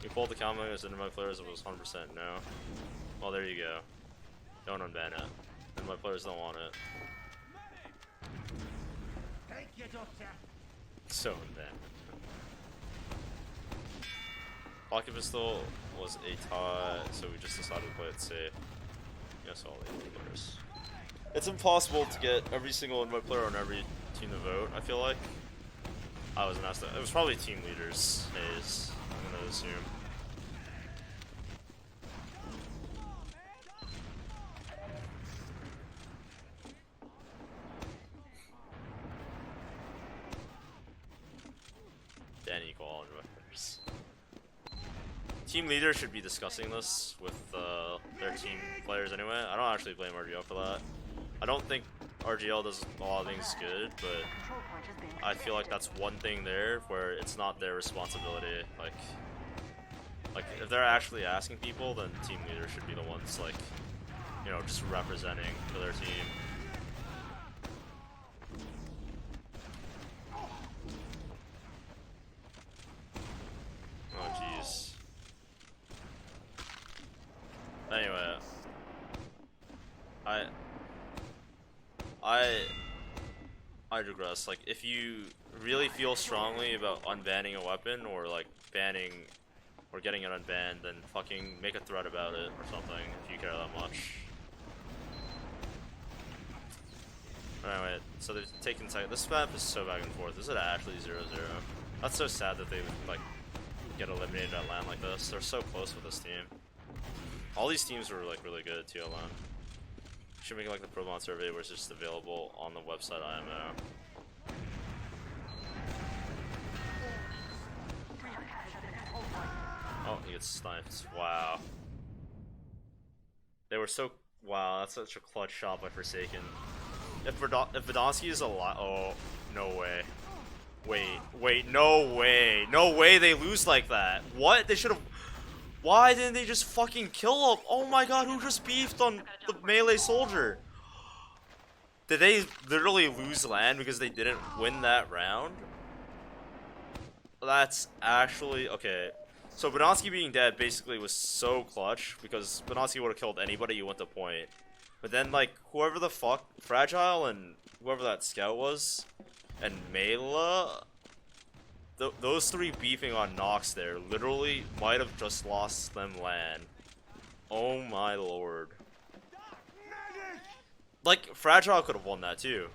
You pulled the combo as into my players, it was 100% no. Well, there you go. Don't unban it. And my players don't want it. Thank you, Doctor. So unban. Pocket Pistol was a tie, so we just decided to play it safe. Yes, all the players. It's impossible to get every single invite player on every team to vote, I feel like. I wasn't asked that. It was probably team leaders, Hayes, I'm gonna assume. Danny equal all invite players. Team leader should be discussing this with their team players anyway. I don't actually blame RGL for that. I don't think RGL does a lot of things good, but I feel like that's one thing there where it's not their responsibility. Like if they're actually asking people, then team leaders should be the ones, like, you know, just representing for their team. Oh jeez. Anyway, I digress. Like, if you really feel strongly about unbanning a weapon or like banning or getting it unbanned, then fucking make a thread about it or something if you care that much. Anyway, so they're taking second. This map is so back and forth. This is actually 0-0. That's so sad that they would like get eliminated at LAN like this. They're so close with this team. All these teams were like really good too at LAN. Should make like the Pro Mod survey where it's just available on the website IMO. Oh, he gets sniped. Wow. They were so... Wow, that's such a clutch shot by Forsaken. If bdonski is alive... Oh, no way. Wait, no way. No way they lose like that. What? They should have... Why didn't they just fucking kill him? Oh my god, who just beefed on the melee soldier? Did they literally lose land because they didn't win that round? That's actually... Okay. So bdonski being dead basically was so clutch because bdonski would have killed anybody you went to point. But then like whoever the fuck, Fragile and whoever that scout was, and Mela, those three beefing on Nox there literally might have just lost them land. Oh my lord. Like Fragile could have won that too.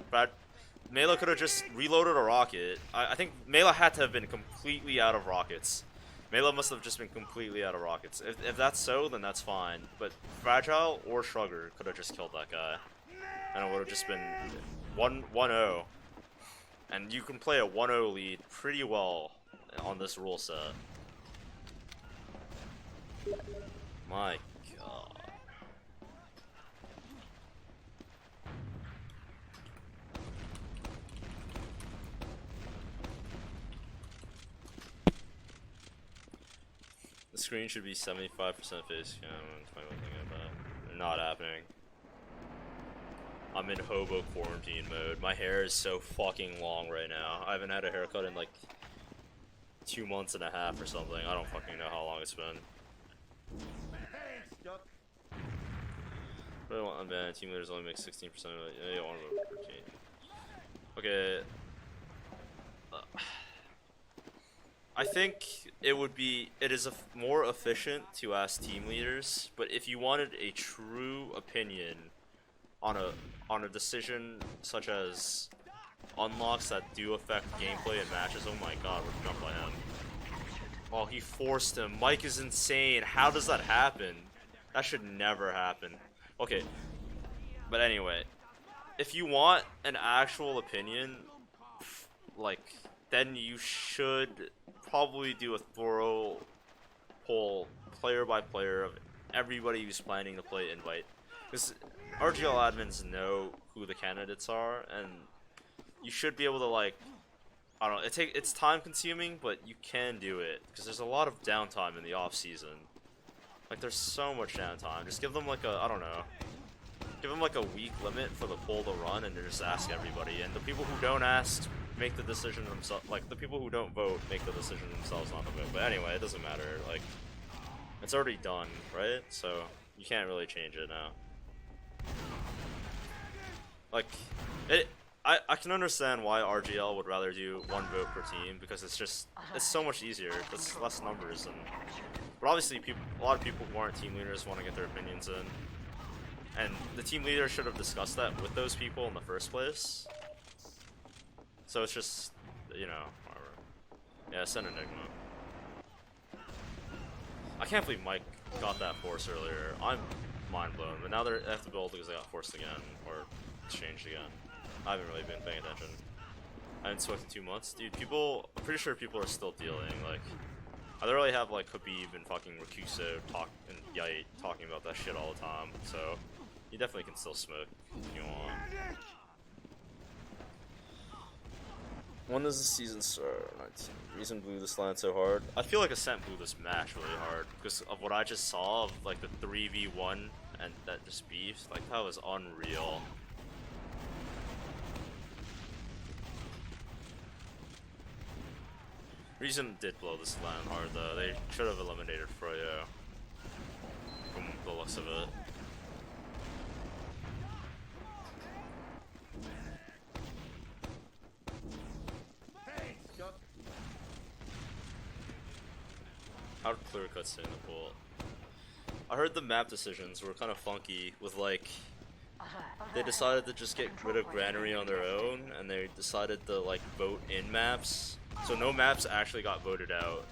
Mela could have just reloaded a rocket. I think Mela had to have been completely out of rockets. Mela must have just been completely out of rockets. If that's so, then that's fine. But Fragile or Shrugger could have just killed that guy. And it would have just been 1-0. And you can play a 1-0 lead pretty well on this rule set. My god. The screen should be 75% face cam. Not happening. I'm in hobo quarantine mode. My hair is so fucking long right now. I haven't had a haircut in like 2 months and a half or something. I don't fucking know how long it's been. Really want unbanned. Team leaders only make 16% of it. Yeah, you want to vote 14. Okay. I think it is more efficient to ask team leaders, but if you wanted a true opinion on a decision such as unlocks that do affect gameplay and matches, oh my god, we're jumped by him. Oh, he forced him. Mike is insane. How does that happen? That should never happen. Okay, but anyway, if you want an actual opinion, like, then you should probably do a thorough poll, player by player, of everybody who's planning to play Invite. Because RGL admins know who the candidates are, and you should be able to, like, I don't know, it's time consuming, but you can do it, because there's a lot of downtime in the off season. Like, there's so much downtime. Just give them like a, I don't know, give them like a week limit for the poll to run, and just ask everybody. And the people who don't ask make the decision themselves. Like, the people who don't vote make the decision themselves not to vote. But anyway, it doesn't matter. Like, it's already done, right? So you can't really change it now. Like, I can understand why RGL would rather do one vote per team, because it's so much easier. It's less numbers, but obviously a lot of people who aren't team leaders want to get their opinions in, and the team leader should have discussed that with those people in the first place. So it's just, you know, whatever. Yeah, send Enigma. I can't believe Mike got that force earlier. I'm mind blown, but now they have to build because they got forced again, or changed again. I haven't really been paying attention. I haven't smoked in 2 months. Dude, I'm pretty sure people are still dealing. Like, I literally have like Habib and fucking Rakuso and Yite talking about that shit all the time. So, you definitely can still smoke if you want. When does the season start? 19. Reason blew this line so hard. I feel like Ascent blew this match really hard because of what I just saw of like the 3v1 and that just beefed. Like, that was unreal. Reason did blow this line hard though. They should have eliminated Froyo the looks of it. How to clear cutscene in the pool. I heard the map decisions were kind of funky with like they decided to just get rid of Granary on their own, and they decided to like vote in maps. So no maps actually got voted out.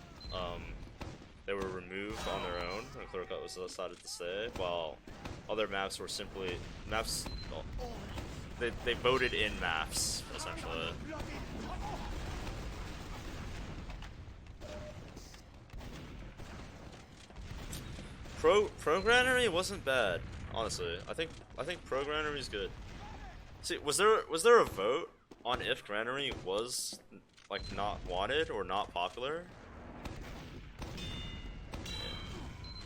They were removed on their own, and clear cut was decided to stay, while other maps were simply maps. Well, they voted in maps essentially. Pro Granary wasn't bad, honestly. I think Pro Granary is good. See, was there a vote on if Granary was like not wanted or not popular? Yeah.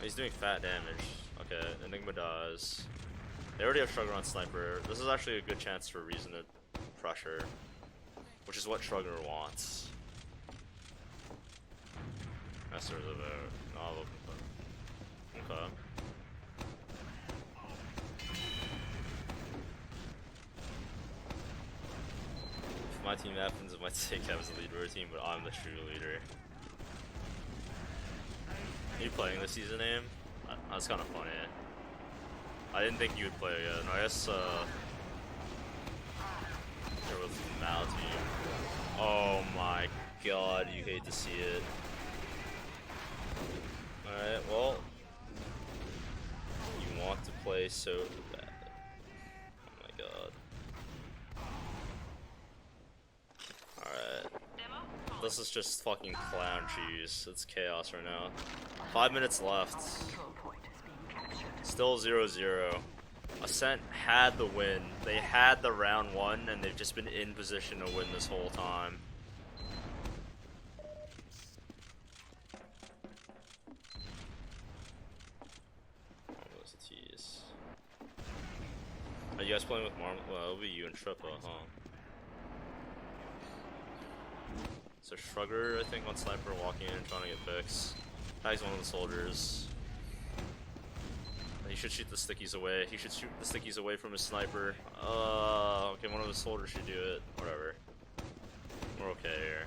He's doing fat damage. Okay, Enigma dies. They already have Shrugger on Sniper. This is actually a good chance for Reason to pressure, which is what Shrugger wants. Master's a vote. No, I'll vote. Okay. If my team happens, it might take Kev as the leader of our team, but I'm the true leader. Are you playing this season, Aim? That's kind of funny. I didn't think you would play again. I guess, there was the Mal team. Oh my god, you hate to see it. Alright, well. You want to play so bad. Oh my god. Alright. This is just fucking clown cheese. It's chaos right now. 5 minutes left. Still 0-0. Ascent had the win. They had the round one, and they've just been in position to win this whole time. Are you guys playing with Marmal? Well, it'll be you and Trippa, huh? So Shrugger, I think, on Sniper, walking in and trying to get picks. Tags one of the soldiers. He should shoot the stickies away. He should shoot the stickies away from his sniper. Okay, one of the soldiers should do it. Whatever. We're okay here.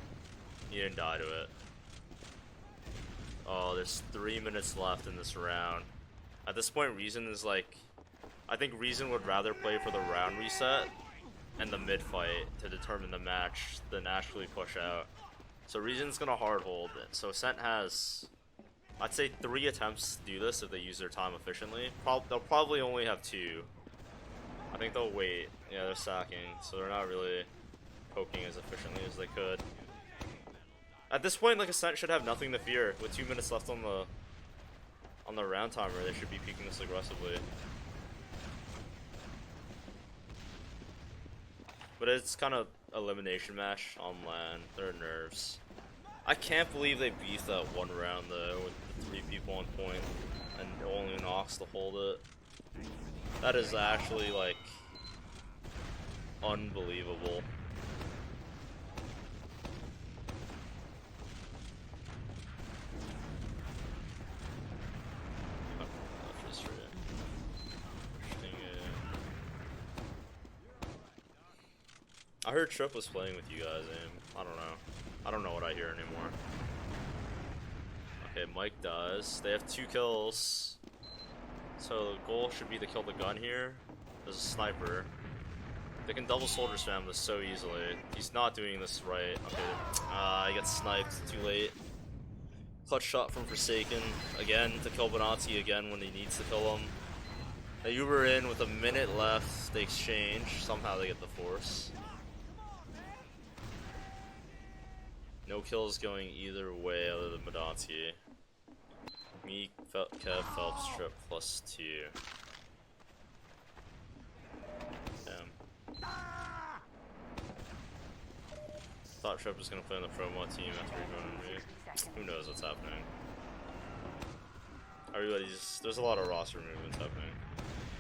He didn't die to it. Oh, there's 3 minutes left in this round. At this point, Reason is like... I think Reason would rather play for the round reset and the mid fight to determine the match than actually push out. So Reason's gonna hard hold it. So Ascent has, I'd say, 3 attempts to do this if they use their time efficiently. They'll probably only have 2. I think they'll wait. Yeah, they're sacking, so they're not really poking as efficiently as they could. At this point, like, Ascent should have nothing to fear. With 2 minutes left on the round timer, they should be peeking this aggressively. But it's kind of elimination match on land. They're nerves. I can't believe they beefed that one round though with the 3 people on point and only Nox to hold it. That is actually like unbelievable. I heard Trip was playing with you guys, Aim. I don't know. I don't know what I hear anymore. Okay, Mike dies. They have 2 kills. So the goal should be to kill the gun here. There's a sniper. They can double soldier spam this so easily. He's not doing this right. Okay, he gets sniped too late. Clutch shot from Forsaken again to kill bdonski again when he needs to kill him. They Uber in with a minute left. They exchange. Somehow they get the force. No kills going either way other than bdonski. Me, Kev, Phelps, Trip +2. Damn. Thought Trip was gonna play on the pro mod team after he joined me. Who knows what's happening? There's a lot of roster movements happening.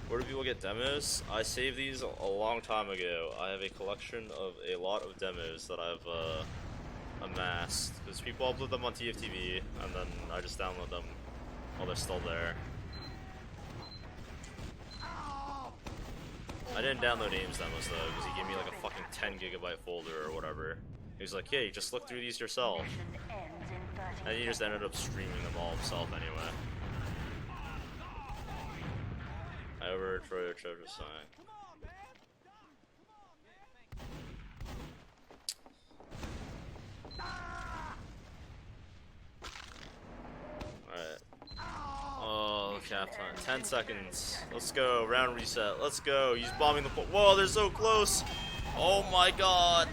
Where do people get demos? I saved these a long time ago. I have a collection of a lot of demos that I've amassed, because people upload them on TFTV and then I just download them while they're still there. I didn't download Ames demos though, because he gave me like a fucking 10 gigabyte folder or whatever. He was like, hey, just look through these yourself. Mission ends in 30 And he just seconds. ended up streaming them all himself anyway. I overheard Froyo Treasure saying. Alright. Oh, cap time. 10 seconds. Let's go. Round reset. Let's go. He's bombing the point. Whoa, they're so close. Oh my god.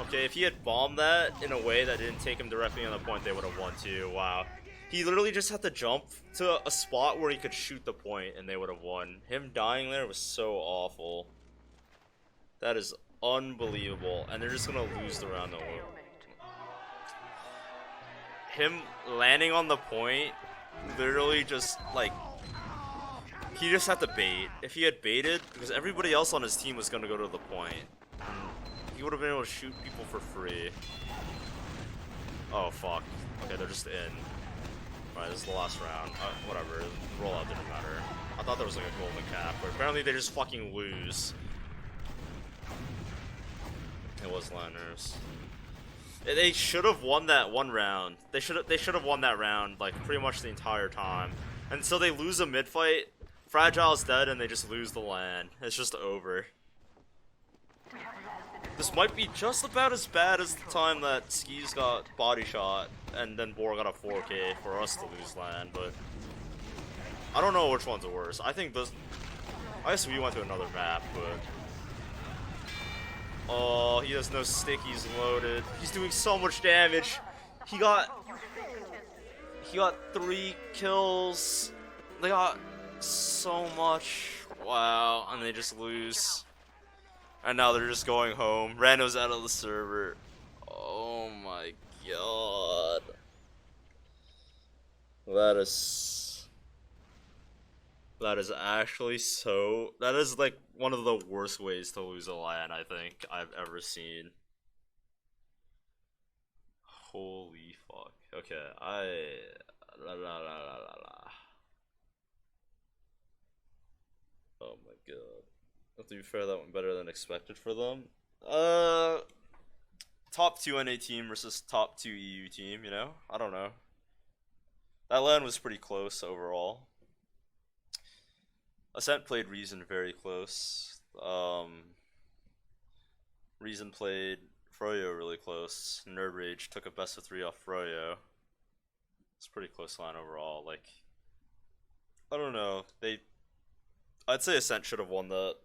Okay, if he had bombed that in a way that didn't take him directly on the point, they would have won too. Wow. He literally just had to jump to a spot where he could shoot the point and they would have won. Him dying there was so awful. That is unbelievable. And they're just gonna lose the round. Him landing on the point, literally just like, he just had to bait. If he had baited, because everybody else on his team was gonna go to the point, he would have been able to shoot people for free. Oh fuck. Okay, they're just in. Alright, this is the last round. Whatever, the rollout didn't matter. I thought there was like a golden cap, but apparently they just fucking lose. It was Landers. They should have won that one round. They should have won that round like pretty much the entire time. And so they lose a mid fight. Fragile's dead and they just lose the land. It's just over. This might be just about as bad as the time that Skis got body shot and then Boar got a 4K for us to lose land, but I don't know which one's worse. I think this. I guess we went to another map, but. Oh, he has no stickies loaded. He's doing so much damage. He got 3 kills. They got so much. Wow, and they just lose. And now they're just going home. Rando's out of the server. Oh my god. That is actually so. That is like one of the worst ways to lose a LAN I think I've ever seen. Holy fuck. Okay, Oh my god. To be fair, that went better than expected for them. Top 2 NA team versus top 2 EU team, you know? I don't know. That LAN was pretty close overall. Ascent played Reason very close. Reason played Froyo really close. Nerd Rage took a best of 3 off Froyo. It's a pretty close line overall. Like, I don't know. I'd say Ascent should have won that.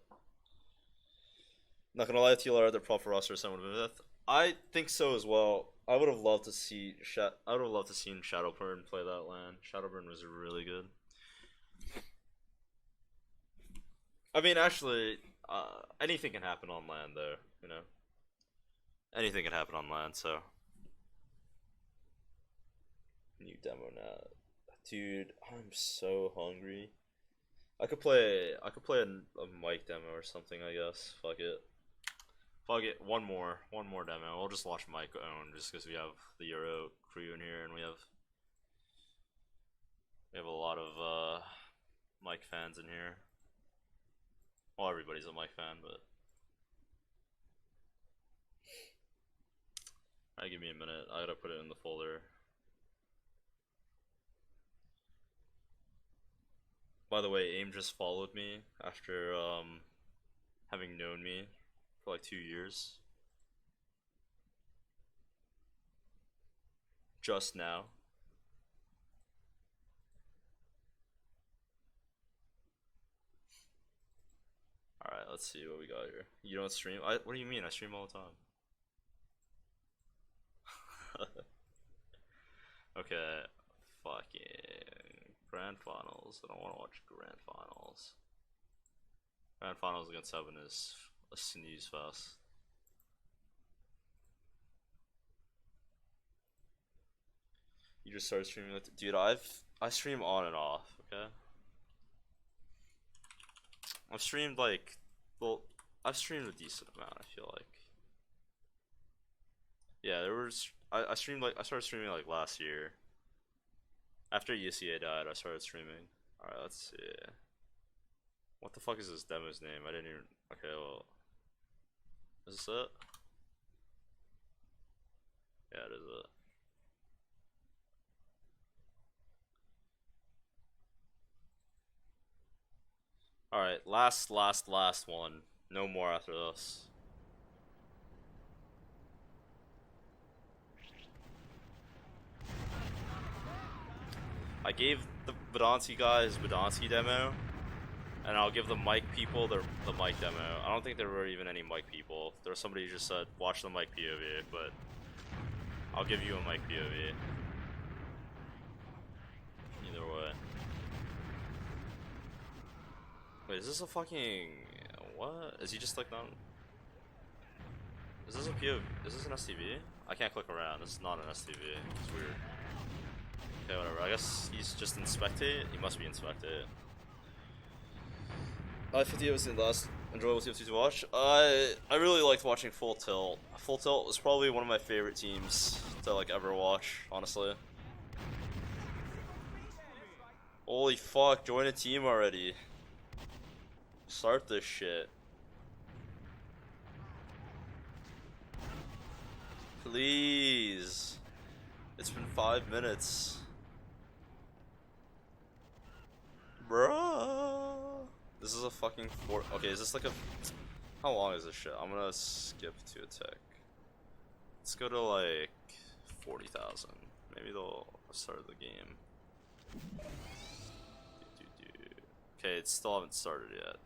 Not gonna lie to you, Lara, their prop for roster Ascent would have been fifth. I think so as well. I would have loved to see Shadowburn play that LAN. Shadowburn was really good. I mean, actually, anything can happen on LAN, though. You know, anything can happen on LAN. So, new demo now, dude. I'm so hungry. I could play a mic demo or something. I guess. Fuck it. Fuck it. One more demo. We'll just watch Mike own, just because we have the Euro crew in here, and we have a lot of Mike fans in here. Well, everybody's a Mike fan, but alright, give me a minute. I gotta put it in the folder. By the way, AIM just followed me after having known me for like 2 years. Just now. Alright, let's see what we got here. You don't stream? What do you mean? I stream all the time. Okay, fucking Grand Finals. I don't want to watch Grand Finals. Grand Finals against 7 is a sneeze fest. You just started streaming with, dude. I stream on and off. Okay. I've streamed like, well, I've streamed a decent amount. I feel like. Yeah, I started streaming like last year. After UCA died, I started streaming. Alright, let's see. What the fuck is this demo's name? I didn't even. Okay, well. Is this it? Yeah, it is it. Alright, last one. No more after this. I gave the bdonski guy his bdonski demo, and I'll give the mic people the mic demo. I don't think there were even any mic people. There was somebody who just said, watch the mic POV, but I'll give you a mic POV. Either way. Wait, is this a fucking... what? Is he just like not... Is this a POV? Is this an STV? I can't click around. This is not an STV. It's weird. Okay, whatever. I guess he's just in spectate. He must be in spectate. 58 was the last enjoyable TFT to watch. I really liked watching Full Tilt. Full Tilt was probably one of my favorite teams to like ever watch, honestly. Holy fuck, join a team already. Start this shit. Please. It's been 5 minutes. Bruh. This is a fucking okay, is this like a... how long is this shit? I'm gonna skip to a tick. Let's go to like 40,000. Maybe they'll start the game. Okay, it still haven't started yet.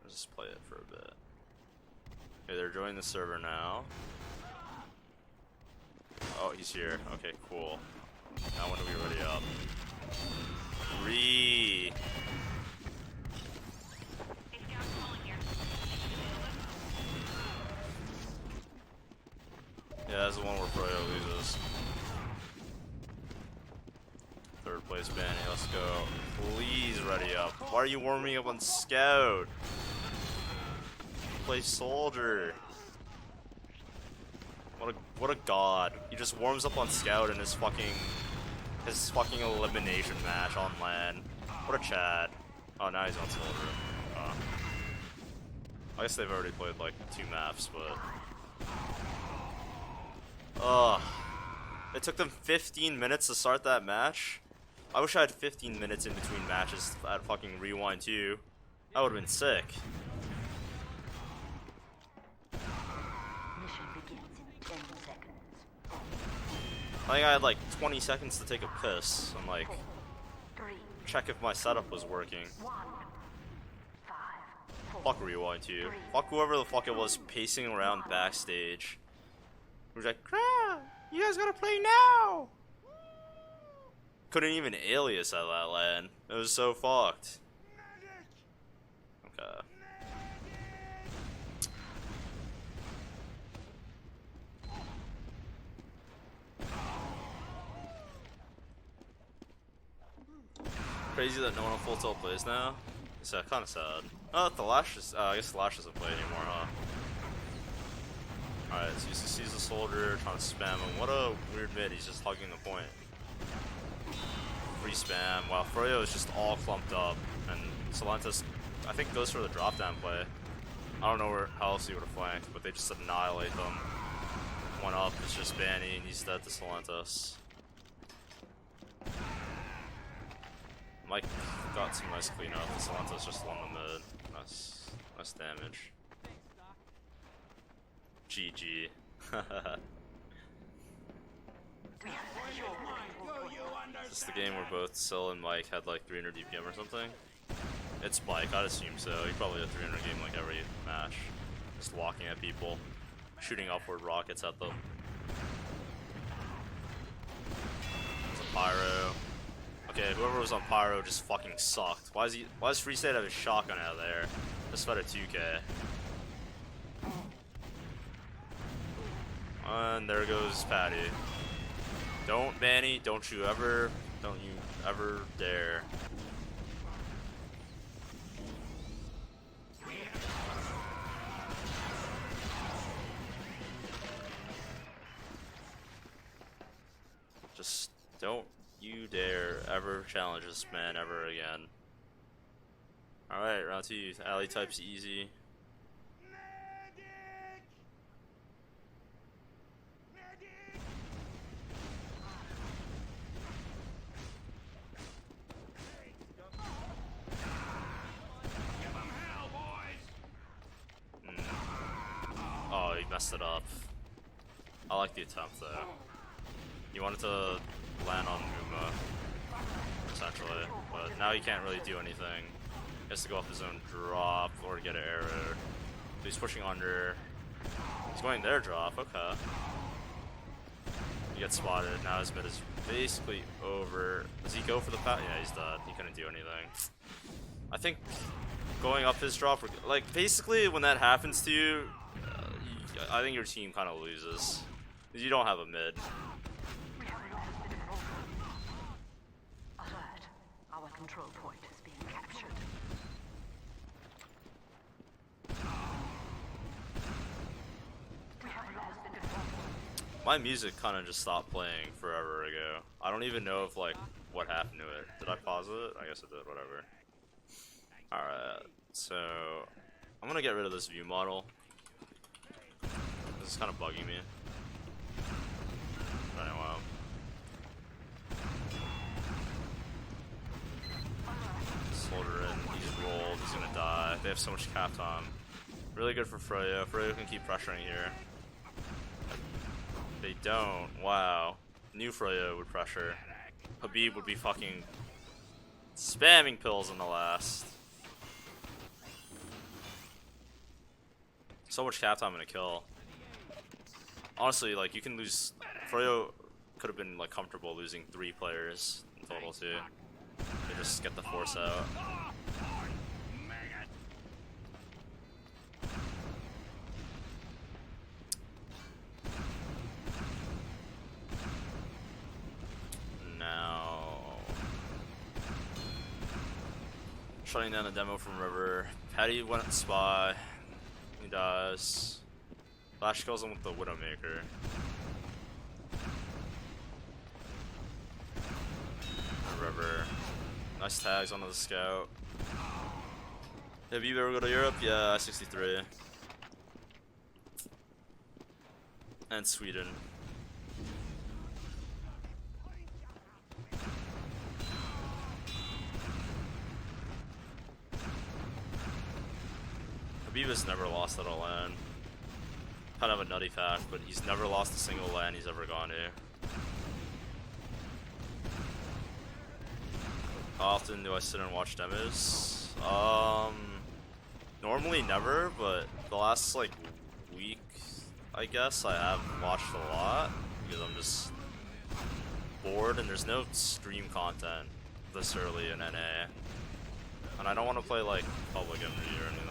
Let's just play it for a bit. Okay, they're joining the server now. Oh, he's here. Okay, cool. Now when do we ready up? 3. Yeah, that's the one where Froyo loses. 3rd place Banny, let's go. Please ready up. Why are you warming up on Scout? Play Soldier. What a god. He just warms up on Scout in his fucking elimination match on LAN. What a Chad. Oh, now he's on Soldier. I guess they've already played like 2 maps, but... ugh. It took them 15 minutes to start that match. I wish I had 15 minutes in between matches at fucking Rewind 2. That would've been sick. Mission begins in 10 seconds. I think I had like 20 seconds to take a piss and like 4, 3, check if my setup was working. 1. 5, 4. Fuck Rewind 2. Fuck whoever the fuck it was pacing around backstage. He was like, ah, you guys gotta play now! Couldn't even alias at that LAN. It was so fucked. Okay. Crazy that no one on Full Tilt plays now. It's kind of sad. Oh, the Lash is. I guess the Lash doesn't play anymore, huh? Alright, so he sees the Soldier trying to spam him. What a weird mid. He's just hugging the point. Free spam. Wow, Froyo is just all clumped up, and Solantis, I think, goes for the drop down play. I don't know how else he would have flanked, but they just annihilate them. One up, it's just Banny, and he's dead to Solantis. Mike got some nice cleanup, and Solantis just won the mid. Nice damage. GG. Is this the game where both Sil and Mike had like 300 DPM or something? It's Mike, I'd assume so. He probably had 300 game like every match. Just walking at people, shooting upward rockets at them. It's a Pyro. Okay, whoever was on Pyro just fucking sucked. Why does Free State have his shotgun out of there? Just fed a 2K. And there goes Patty. Don't, Banny, don't you ever dare. Just don't you dare ever challenge this man ever again. Alright, round 2. Alley type's easy. Oh, he messed it up. I like the attempt though. He wanted to land on Muma, essentially, but now he can't really do anything. He has to go off his own drop or get an error. He's pushing under. He's going their drop, okay. He gets spotted. Now his mid is basically over. Does he go for the pat? Yeah, he's dead. He couldn't do anything. I think going up his drop, like basically when that happens to you, I think your team kind of loses. You don't have a mid. Alert. Our control point is being captured. We have lost the control point. My music kind of just stopped playing forever ago. I don't even know if like what happened to it. Did I pause it? I guess I did. Whatever. Alright, so I'm gonna get rid of this view model. This is kind of bugging me. Anyway. Soldier in, he's rolled, he's gonna die. They have so much cap time. Really good for Froyo. Froyo can keep pressuring here. They don't. Wow. New Froyo would pressure. Habib would be fucking spamming pills in the last. So much cap time in a kill. Honestly, like you can lose. Froyo could have been like comfortable losing 3 players in total too. They just get the force out. Now, shutting down the demo from River. Patty went spy. He dies. Flash kills him with the Widowmaker. River. Nice tags onto the scout. Have you ever go to Europe? Yeah, 63. And Sweden. Habib has never lost at a LAN. Kind of a nutty fact, but he's never lost a single LAN he's ever gone to. How often do I sit and watch demos? Normally never, but the last like week, I guess, I have watched a lot because I'm just bored and there's no stream content this early in NA. And I don't want to play like public MD or anything.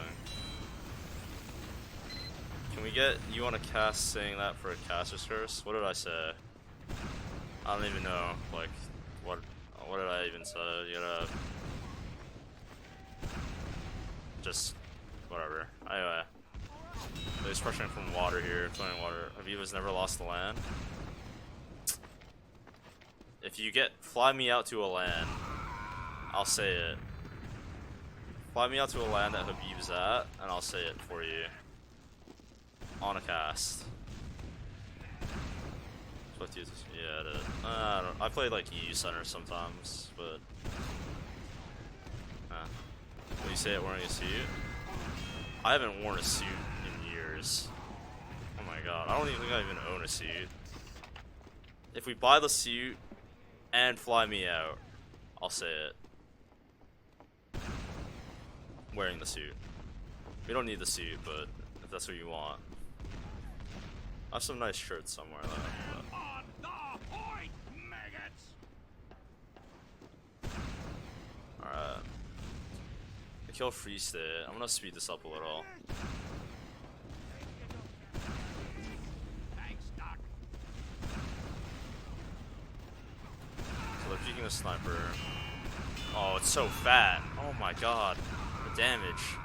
Can we get you on a cast saying that for a caster's curse? What did I say? I don't even know. Like, what did I even say? You gotta just whatever. Anyway, there's pressuring from water here. Playing water. Aviva's never lost the LAN. If you get fly me out to a LAN, I'll say it. Fly me out to a LAN that Habib's at, and I'll say it for you. On a cast. Yeah, it is. I play like EU Center sometimes, but will you say it wearing a suit? I haven't worn a suit in years. Oh my god, I don't even think I even own a suit. If we buy the suit and fly me out, I'll say it. Wearing the suit. We don't need the suit, but if that's what you want. I have some nice shirts somewhere though. On the point, maggots! Alright. The kill free state. I'm gonna speed this up a little. Thanks, Doc. So they're peeking the sniper. Oh, it's so fat. Oh my god. The damage.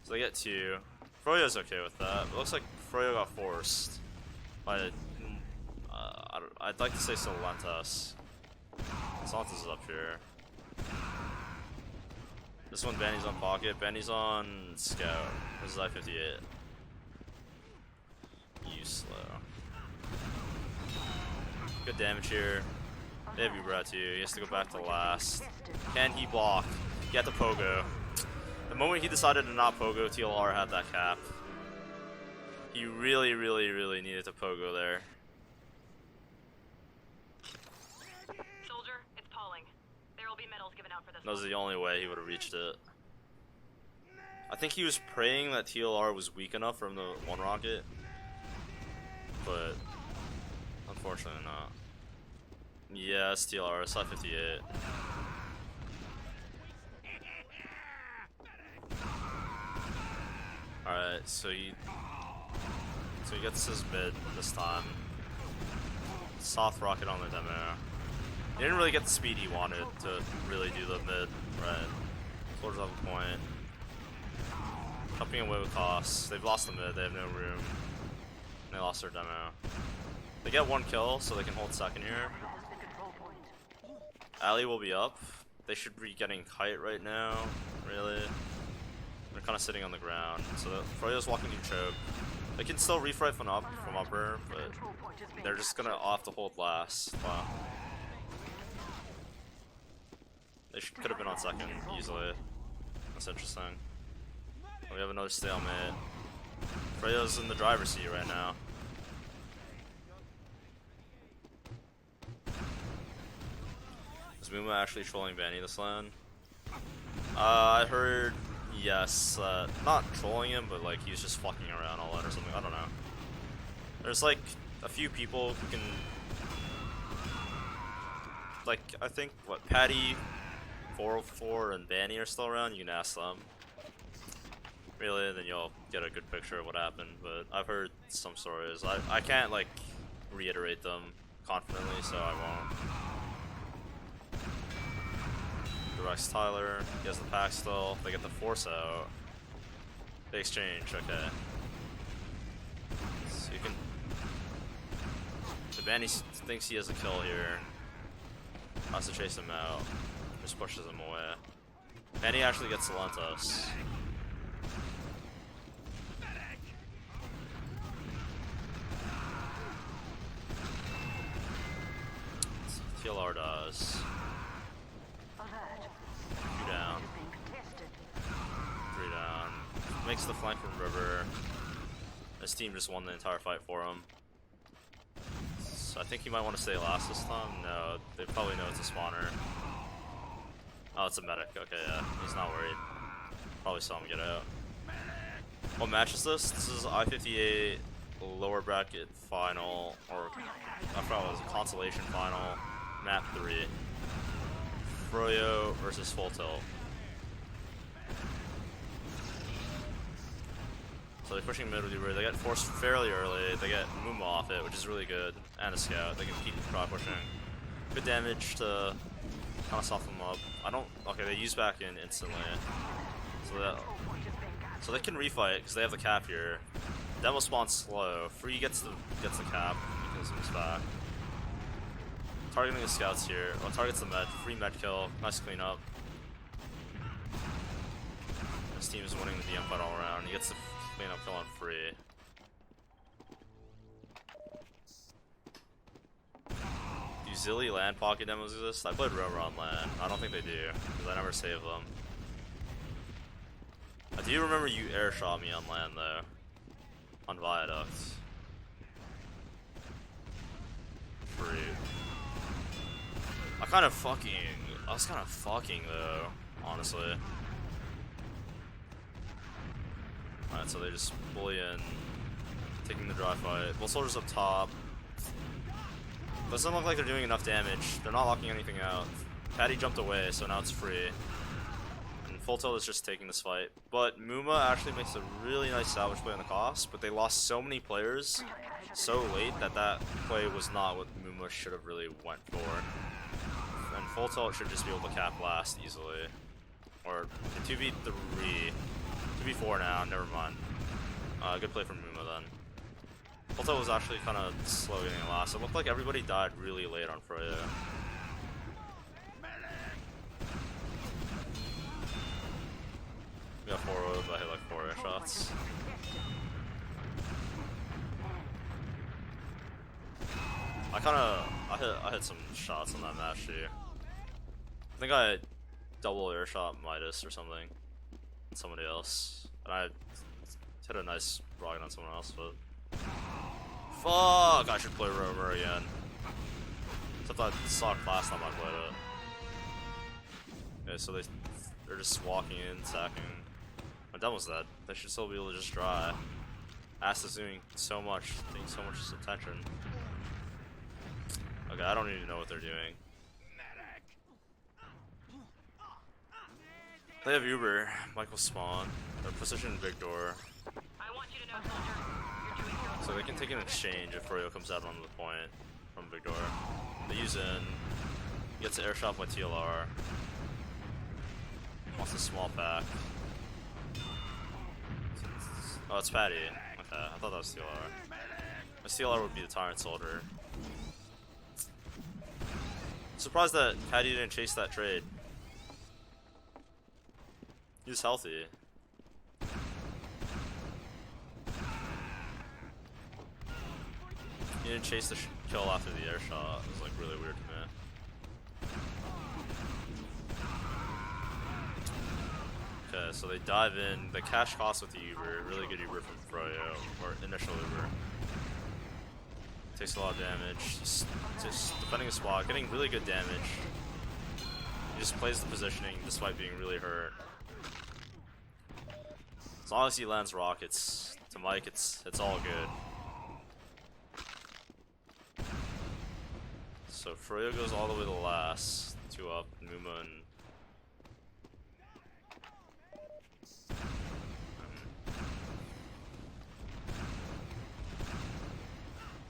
So they get 2. Froyo's okay with that. It looks like Froyo got forced. I'd like to say Solantas. Solantas is up here. This one, Benny's on pocket. Benny's on scout. This is I-58. You slow. Good damage here. They have Uber out to you. He has to go back to last. Can he block? Get the pogo. The moment he decided to not pogo, TLR had that cap. He really, really, really needed to pogo there. Soldier, it's Pauling. There will be medals given out for this. That was the only way he would have reached it. I think he was praying that TLR was weak enough from the one rocket, but unfortunately not. Yeah, it's TLR, it's I-58. Alright, so he gets his mid this time. Soft rocket on the demo. He didn't really get the speed he wanted to really do the mid, right? Soldier's off a point. Jumping away with costs. They've lost the mid, they have no room. And they lost their demo. They get one kill, so they can hold second here. Ali will be up. They should be getting kite right now, really. They're kind of sitting on the ground, so Froyo's walking through choke. They can still refright from upper, but they're just gonna off to hold last. Wow. They could have been on second easily. That's interesting. We have another stalemate. Freya's in the driver's seat right now. Is Muma actually trolling Vanny this lane? I heard yes. Not trolling him, but like he's just fucking around all that or something. I don't know. There's like a few people who can, like, I think what, Patty, 404, and Vanny are still around. You can ask them. Really, then you'll get a good picture of what happened. But I've heard some stories. I can't like reiterate them confidently, so I won't. Directs Tyler. He has the pack still. They get the force out. They exchange. Okay. So you can. So Vanny thinks he has a kill here. Has to chase him out. Just pushes him away. Vanny actually gets Salentos. TLR does. 2 down. 3 down. Makes the flank from River. His team just won the entire fight for him. So I think he might want to stay last this time. No, they probably know it's a spawner. Oh, it's a medic. Okay, yeah. He's not worried. Probably saw him get out. What match is this? This is I-58 lower bracket final, or I forgot what it was, a consolation final. Map 3. Froyo versus Full Tilt. So they're pushing mid with Uber. They get forced fairly early. They get Mooma off it, which is really good. And a scout. They can keep prod pushing. Good damage to kind of soften them up. Okay, they use back in instantly. So they can refight because they have the cap here. Demo spawns slow. Free gets the cap because of his back. Targeting the scouts here. Well, targets the med. Free med kill. Nice cleanup. This team is winning the DM fight all around. He gets the cleanup kill on free. Do Zilly land pocket demos exist? I played Rover on land. I don't think they do, because I never save them. I do remember you airshot me on land though. On viaducts. Free. I was kind of fucking though, honestly. Alright, so they just bully in, taking the dry fight. Both soldiers up top. Doesn't look like they're doing enough damage. They're not locking anything out. Patty jumped away, so now it's free. And Full Tilt is just taking this fight. But Mooma actually makes a really nice salvage play on the cost, but they lost so many players so late that play was not what Mooma should have really went for. And Full Tilt should just be able to cap last easily. Or 2v3. 2v4 now, never mind. Good play from Mooma then. Full Tilt was actually kind of slow getting last. It looked like everybody died really late on Froyo. shots. I hit some shots on that match too. I think I double air shot Midas or something. Somebody else. And I hit a nice rocket on someone else, but fuck, I should play Roamer again. Except I sucked last time I played it. Okay, so they're just walking in, sacking. My demo's dead. They should still be able to just dry. Ass is doing so much, taking so much attention. Okay, I don't even know what they're doing. They have Uber, Michael Spawn. They're positioned big door. I want you to know, soldier, you're doing your So they can take an exchange if Froyo comes out onto the point from big door. They use in, gets air shot by TLR. Wants a small pack. Oh, it's Patty. Okay, I thought that was TLR. My TLR would be the Tyrant Soldier. Surprised that Patty didn't chase that trade. He was healthy. He didn't chase the kill after the air shot. It was like really weird to me. Okay, so they dive in. The cash cost with the Uber, really good Uber from Froyo, or initial Uber. Takes a lot of damage. Just defending a spot, getting really good damage. He just plays the positioning despite being really hurt. As long as he lands rockets to Mike, it's all good. So Froyo goes all the way to last, 2 up, Muma and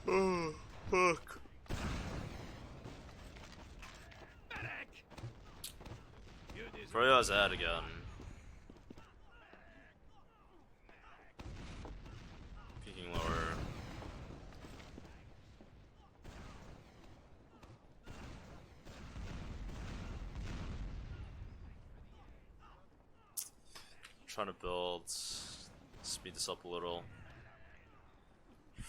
oh, fuck. Froyo has ad again. Peeking lower. Trying to build, speed this up a little.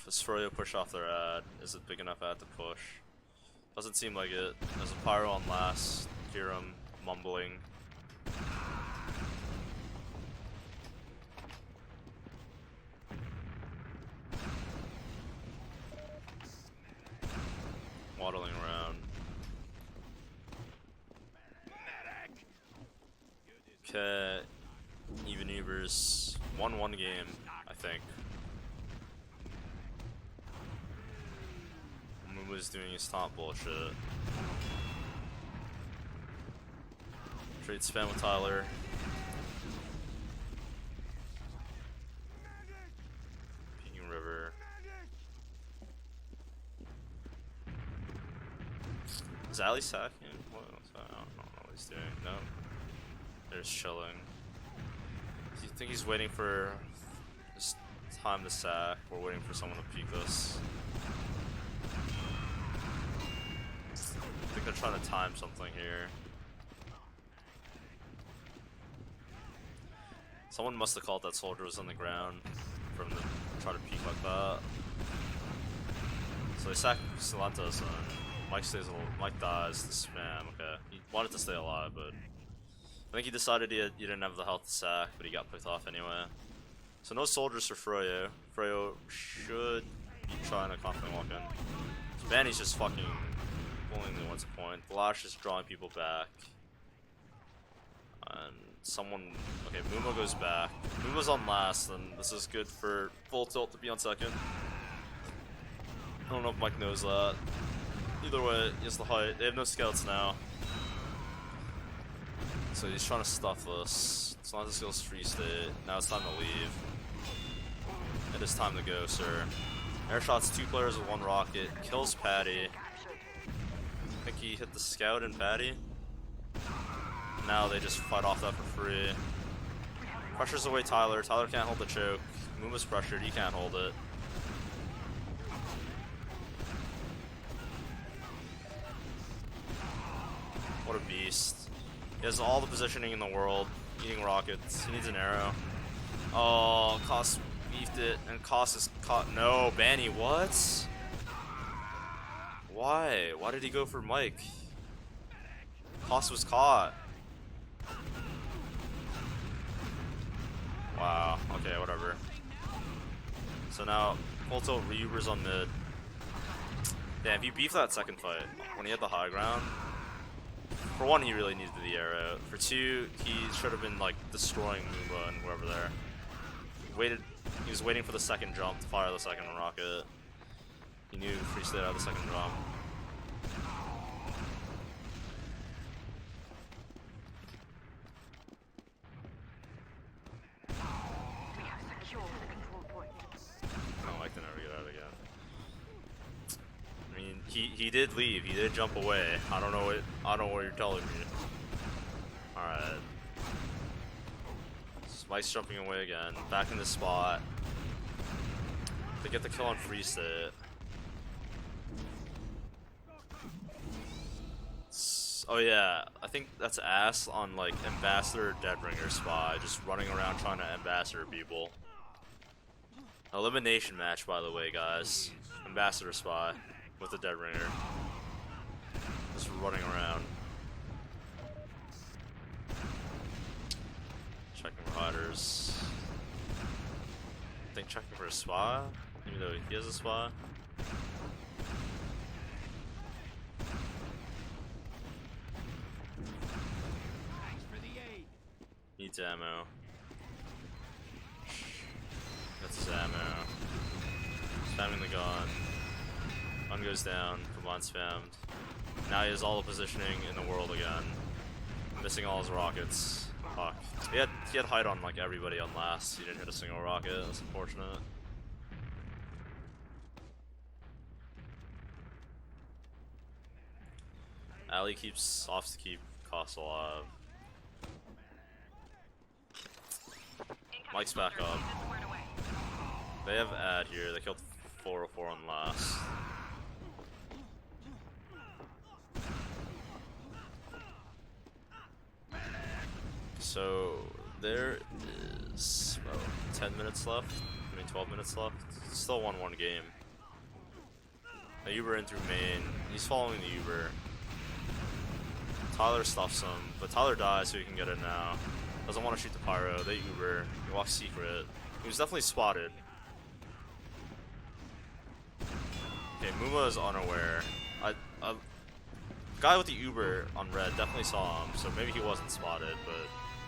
Does Froyo push off their ad? Is it big enough ad to push? Doesn't seem like it. There's a pyro on last. Hear him mumbling. Waddling around. Okay. Even Ubers. 1-1 game, I think. Was doing his top bullshit. Trade spam with Tyler. Peeking River. Is Ali sacking? What else? I don't know what he's doing. No. They're just chilling. Do you think he's waiting for this time to sack? We're waiting for someone to peek us. I think they're trying to time something here. Someone must have called that soldier was on the ground for him to try to peek like that. So they sack Silentos and Mike dies to spam. Okay, he wanted to stay alive, but I think he decided he didn't have the health to sack, but he got picked off anyway. So no soldiers for Froyo. Froyo should be trying to confident walk in. Vanny's just fucking only wants a point. The Lash is drawing people back. And someone... Okay, Muma goes back. Muma's on last, and this is good for full tilt to be on second. I don't know if Mike knows that. Either way, he has the height. They have no scouts now. So he's trying to stuff us. It's not this goes free state. Now it's time to leave. It is time to go, sir. Airshots 2 players with 1 rocket. Kills Patty. I think he hit the scout and Patty. Now they just fight off that for free. Pressures away Tyler. Tyler can't hold the choke. Muma's pressured. He can't hold it. What a beast. He has all the positioning in the world. Eating rockets. He needs an arrow. Oh, Koss beefed it, and Koss is caught. No, Banny, what? Why? Why did he go for Mike? Koss was caught. Wow, okay, whatever. So now, full tilt Reaver's on mid. Damn, if you beef that second fight, when he had the high ground, for one, he really needed the arrow. For two, he should have been like destroying Moomba and whoever there. He was waiting for the second jump to fire the second rocket. He knew free state out of the second jump. Oh, Mike didn't ever get out again. I mean, he did leave. He did jump away. I don't know what you're telling me. All right. Mike's jumping away again. Back in the spot. They get the kill on free state. Oh yeah, I think that's ass on like Ambassador Deadringer spy, just running around trying to Ambassador people. Elimination match, by the way, guys. Ambassador spy with the Deadringer. Just running around. Checking riders. I think checking for a spy, even though he has a spy. Needs ammo. That's his ammo. Spamming the gun. Gun goes down. Command spammed. Now he has all the positioning in the world again. Missing all his rockets. Fuck. He had height on like everybody on last. He didn't hit a single rocket. That's unfortunate. Ali keeps off to keep Koss alive. Mike's back up. They have ad here. They killed 404 on last. So there is 10 minutes left. I mean 12 minutes left. It's still 1-1 game. A Uber in through main. He's following the Uber. Tyler stuffs him, but Tyler dies so he can get it now. Doesn't want to shoot the pyro. They Uber. He walks secret. He was definitely spotted. Okay, Muma is unaware. Guy with the Uber on red definitely saw him, so maybe he wasn't spotted, but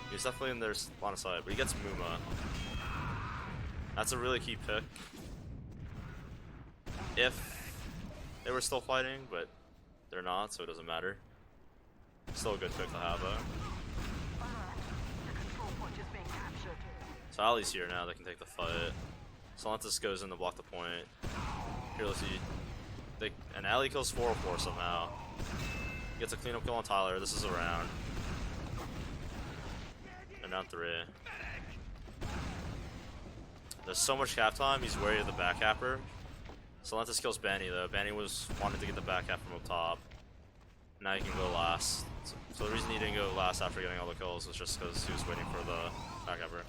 he was definitely in their line of sight. But he gets Muma. That's a really key pick. If they were still fighting, but they're not, so it doesn't matter. Still a good pick to have, though. So Ali's here now, they can take the fight. Solantis goes in to block the point. Here, let's see. And Ali kills 404 somehow. Gets a cleanup kill on Tyler. This is a round. And down 3. There's so much cap time, he's wary of the back capper. Solantis kills Banny though. Banny was wanting to get the back cap from up top. Now he can go last. So the reason he didn't go last after getting all the kills was just because he was waiting for the back capper.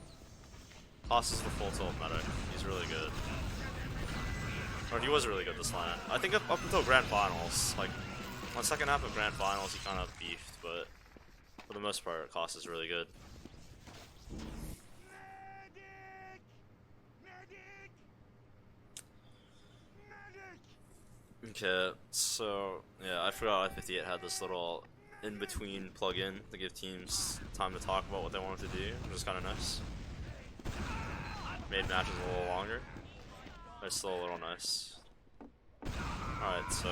Koss is the full tilt medic. He's really good. Or he was really good this line. I think up until Grand Finals, like on the second half of Grand Finals, he kind of beefed, but for the most part, Koss is really good. Okay, so yeah, I forgot I-58 had this little in-between plugin to give teams time to talk about what they wanted to do, which was kind of nice. Made matches a little longer, but it's still a little nice. Alright, so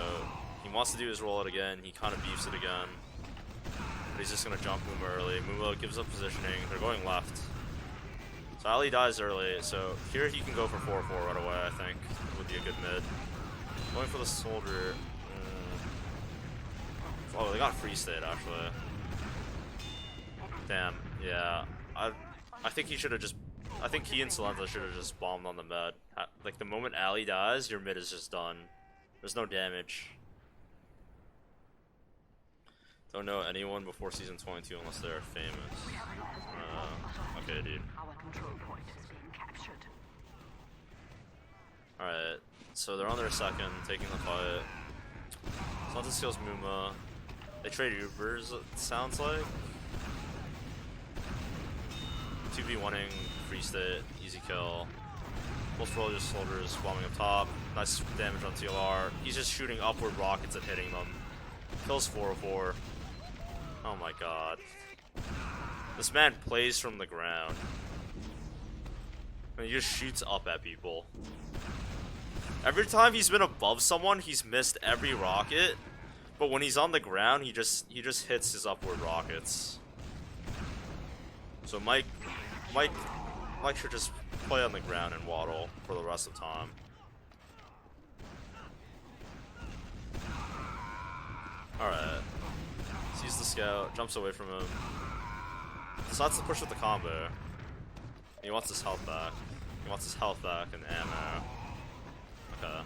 he wants to do his rollout again, he kind of beefs it again. But he's just going to jump Muma early. Muma gives up positioning, they're going left. So Ali dies early, so here he can go for 4-4 right away, I think. Would be a good mid. Going for the soldier. Oh, they got free state actually. Damn, yeah. I think he should have just. I think he and Salenta should have just bombed on the mid. Like the moment Ali dies, your mid is just done. There's no damage. Don't know anyone before season 22 unless they're famous. Okay, dude. Our control point is being captured. Alright, so they're on their second, taking the fight. Something steals Muma. They trade Ubers, it sounds like. 2v1ing, free state, easy kill. Most religious soldiers bombing up top. Nice damage on TLR. He's just shooting upward rockets and hitting them. Kills 404. Oh my god. This man plays from the ground. And he just shoots up at people. Every time he's been above someone, he's missed every rocket. But when he's on the ground, he just hits his upward rockets. So Mike should just play on the ground and waddle for the rest of the time. Alright. Sees the scout, jumps away from him. Decides to push with the combo. He wants his health back. He wants his health back and ammo. Okay.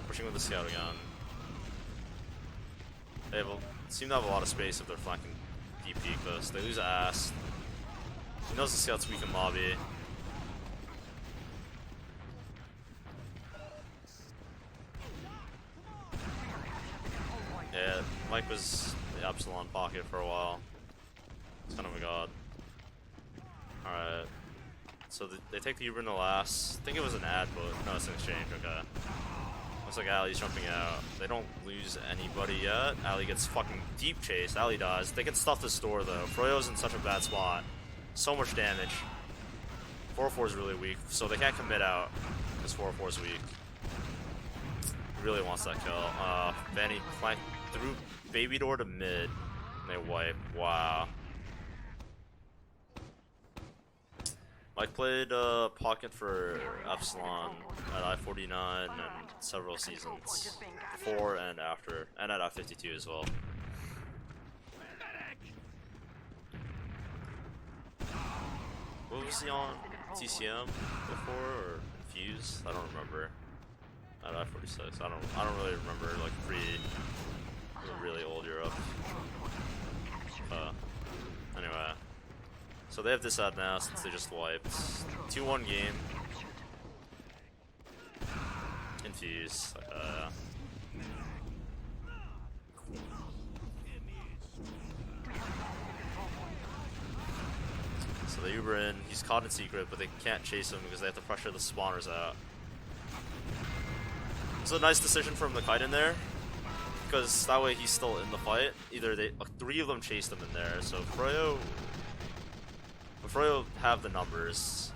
Pushing with the scout again. They seem to have a lot of space if they're flanking deep peek this. They lose ass. He knows the scout's weak in lobby. Yeah, Mike was the Epsilon pocket for a while. It's kind of a god. Alright. So they take the Uber in the last. I think it was an ad, but no, it's an exchange. Okay. Looks like Ali's jumping out. They don't lose anybody yet. Ali gets fucking deep chased. Ali dies. They can stuff this door though. Froyo's in such a bad spot. So much damage. 404 is really weak, so they can't commit out because 404 is weak. He really wants that kill. Vanny flanked through baby door to mid. And they wipe. Wow. Mike played pocket for Epsilon at I-49 and several seasons before and after, and at I-52 as well. What was he on? TCM before or Fuse? I don't remember. At I-46, I don't really remember like the really old Europe. Anyway. So they have this ad now since they just wiped. 2-1 game. Infuse. So they Uber in. He's caught in secret, but they can't chase him because they have to pressure the spawners out. It's a nice decision from the kite in there, because that way he's still in the fight. Either three of them chased him in there, so Froyo have the numbers.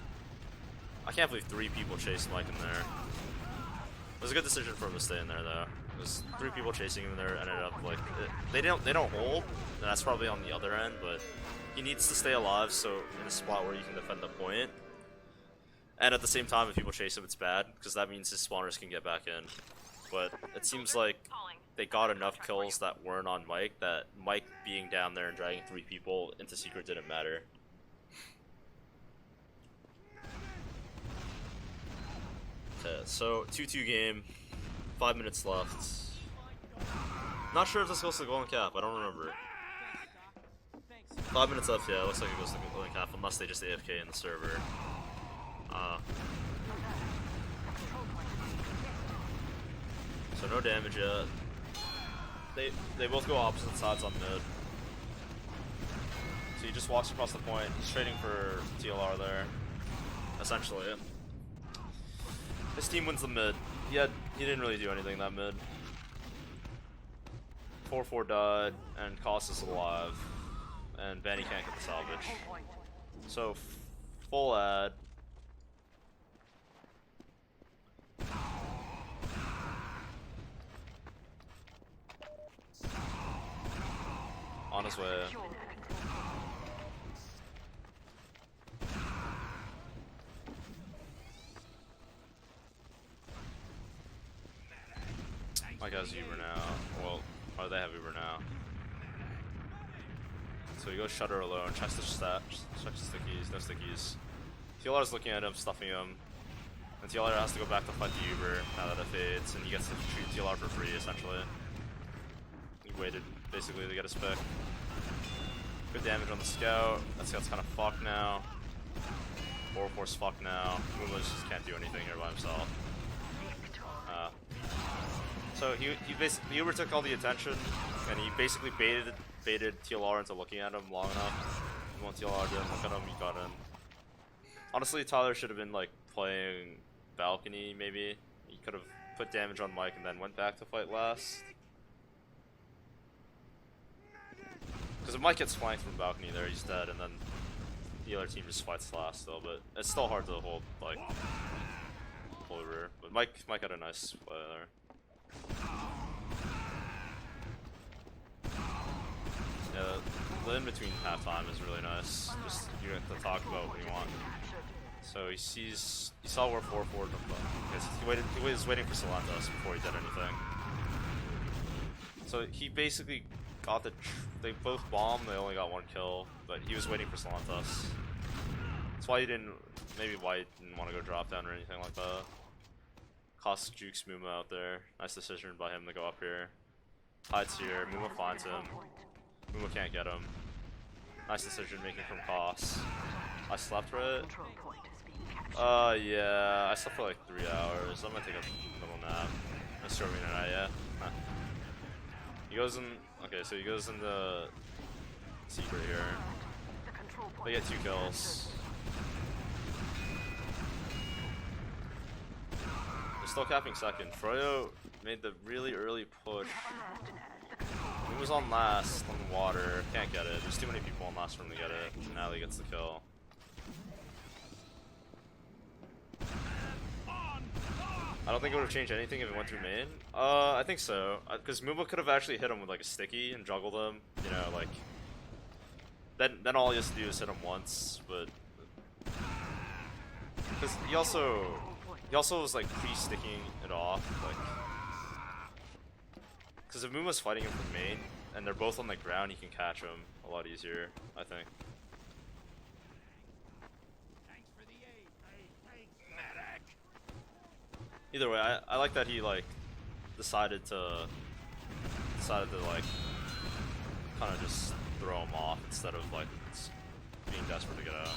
I can't believe 3 people chased Mike in there. It was a good decision for him to stay in there though. There's 3 people chasing him in there, ended up like they don't hold, and that's probably on the other end, but he needs to stay alive so in a spot where you can defend the point. And at the same time, if people chase him, it's bad because that means his spawners can get back in. But it seems like they got enough kills that weren't on Mike that Mike being down there and dragging 3 people into secret didn't matter. Okay, so 2-2 game, 5 minutes left. Not sure if this goes to the golden cap, I don't remember. 5 minutes left, yeah, it looks like it goes to the golden cap unless they just AFK in the server. So no damage yet. They both go opposite sides on mid. So he just walks across the point. He's trading for TLR there. Essentially. His team wins the mid. He didn't really do anything that mid. 4-4 died, and Koss is alive. And Benny can't get the salvage. So full ad. On his way. My guy's Uber now. Well, or they have Uber now. So he goes Shutter alone, checks the stats, checks the stickies, no stickies. TLR's looking at him, stuffing him. And TLR has to go back to fight the Uber now that it fades, and he gets to shoot TLR for free essentially. He waited basically to get his pick. Good damage on the scout. That scout's kind of fucked now. 4-4's fucked now. Mula just can't do anything here by himself. So he basically overtook all the attention, and he basically baited TLR into looking at him long enough. And once TLR didn't look at him, he got in. Honestly, Tyler should have been like playing balcony. Maybe he could have put damage on Mike and then went back to fight last. Because if Mike gets flanked from balcony there, he's dead, and then the other team just fights last still. But it's still hard to hold like fully rear. But Mike had a nice play there. Yeah, the in between halftime is really nice. Just you have to talk about what you want. So he saw where 4-4. He was waiting for Solantos before he did anything. So he basically got they both bombed. They only got one kill, but he was waiting for Solantos. That's why he didn't. Maybe why he didn't want to go drop down or anything like that. Cost Jukes Muma out there. Nice decision by him to go up here. Hides here. Muma finds him. Muma can't get him. Nice decision making from Cost. I slept right. Yeah. I slept for like 3 hours. I'm gonna take a little nap. Let's throw me in an eye, yeah. Huh. He goes in. Okay, so he goes in the secret here. They get 2 kills. They're still capping second. Froyo made the really early push. He was on last on the water. Can't get it. There's too many people on last for him to get it. And Ali gets the kill. I don't think it would have changed anything if it went through main. I think so. Because Muma could have actually hit him with like a sticky and juggled him. You know, like. Then all he has to do is hit him once, but. Because he also was like pre-sticking it off, like. Because if Muma's fighting him from main and they're both on the ground, he can catch him a lot easier, I think. Either way, I like that he like decided to like kind of just throw him off instead of like being desperate to get out.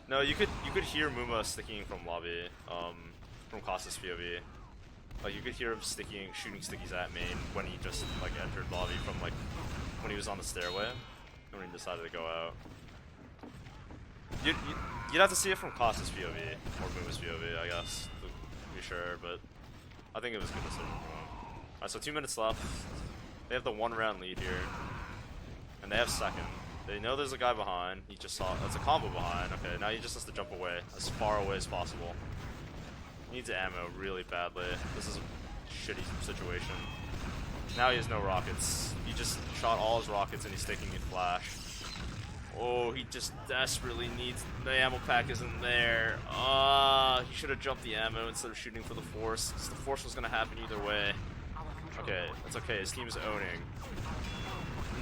No, you could hear Muma sticking from lobby, from Costa's POV. Like you could hear him shooting stickies at main when he just like entered lobby from like when he was on the stairway and when he decided to go out. You'd have to see it from Costa's POV or Muma's POV, I guess, to be sure, but I think it was a good decision from him. Alright, so 2 minutes left. They have the 1-round lead here, and they have second. They know there's a guy behind. He just saw that's a combo behind. Okay, now he just has to jump away as far away as possible. He needs ammo really badly. This is a shitty situation. Now he has no rockets. He just shot all his rockets and he's taking a flash. Oh, he just desperately needs the ammo pack isn't there. He should have jumped the ammo instead of shooting for the force. 'Cause the force was gonna happen either way. Okay, that's okay. His team is owning.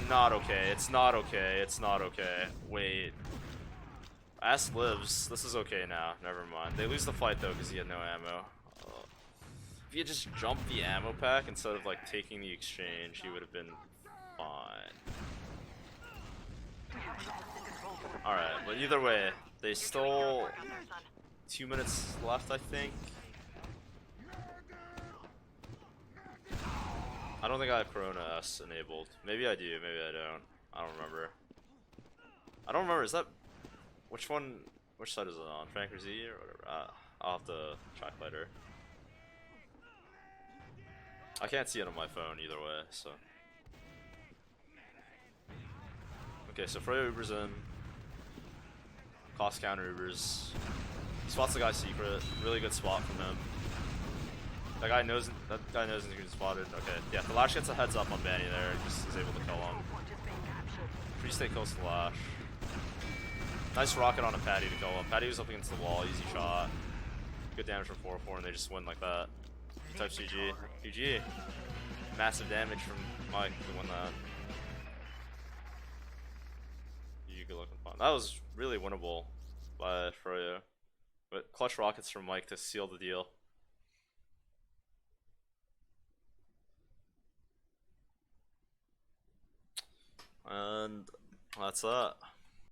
Not okay. It's not okay. It's not okay. Wait. Ass lives. This is okay now. Never mind. They lose the fight though because he had no ammo. If he had just jumped the ammo pack instead of like taking the exchange, he would have been fine. Alright, but either way, they still 2 minutes left, I think. I don't think I have Corona S enabled. Maybe I do, maybe I don't. I don't remember. I don't remember, is that... Which side is it on? Frank or Z or whatever? I'll have to check later. I can't see it on my phone either way, so... Okay, so Freya Uber's in. Cost counter Ubers. He spots the guy's secret. Really good spot from him. That guy knows he's getting spotted. Okay, yeah, the Lash gets a heads up on Banny there and just is able to kill him. Free-stay kills the Lash. Nice rocket on a Patty to kill him. Patty was up against the wall, easy shot. Good damage from 4-4 and they just win like that. Type GG. GG. Massive damage from Mike to win that. Good looking fun. That was really winnable by Froyo. But clutch rockets from Mike to seal the deal. And that's that.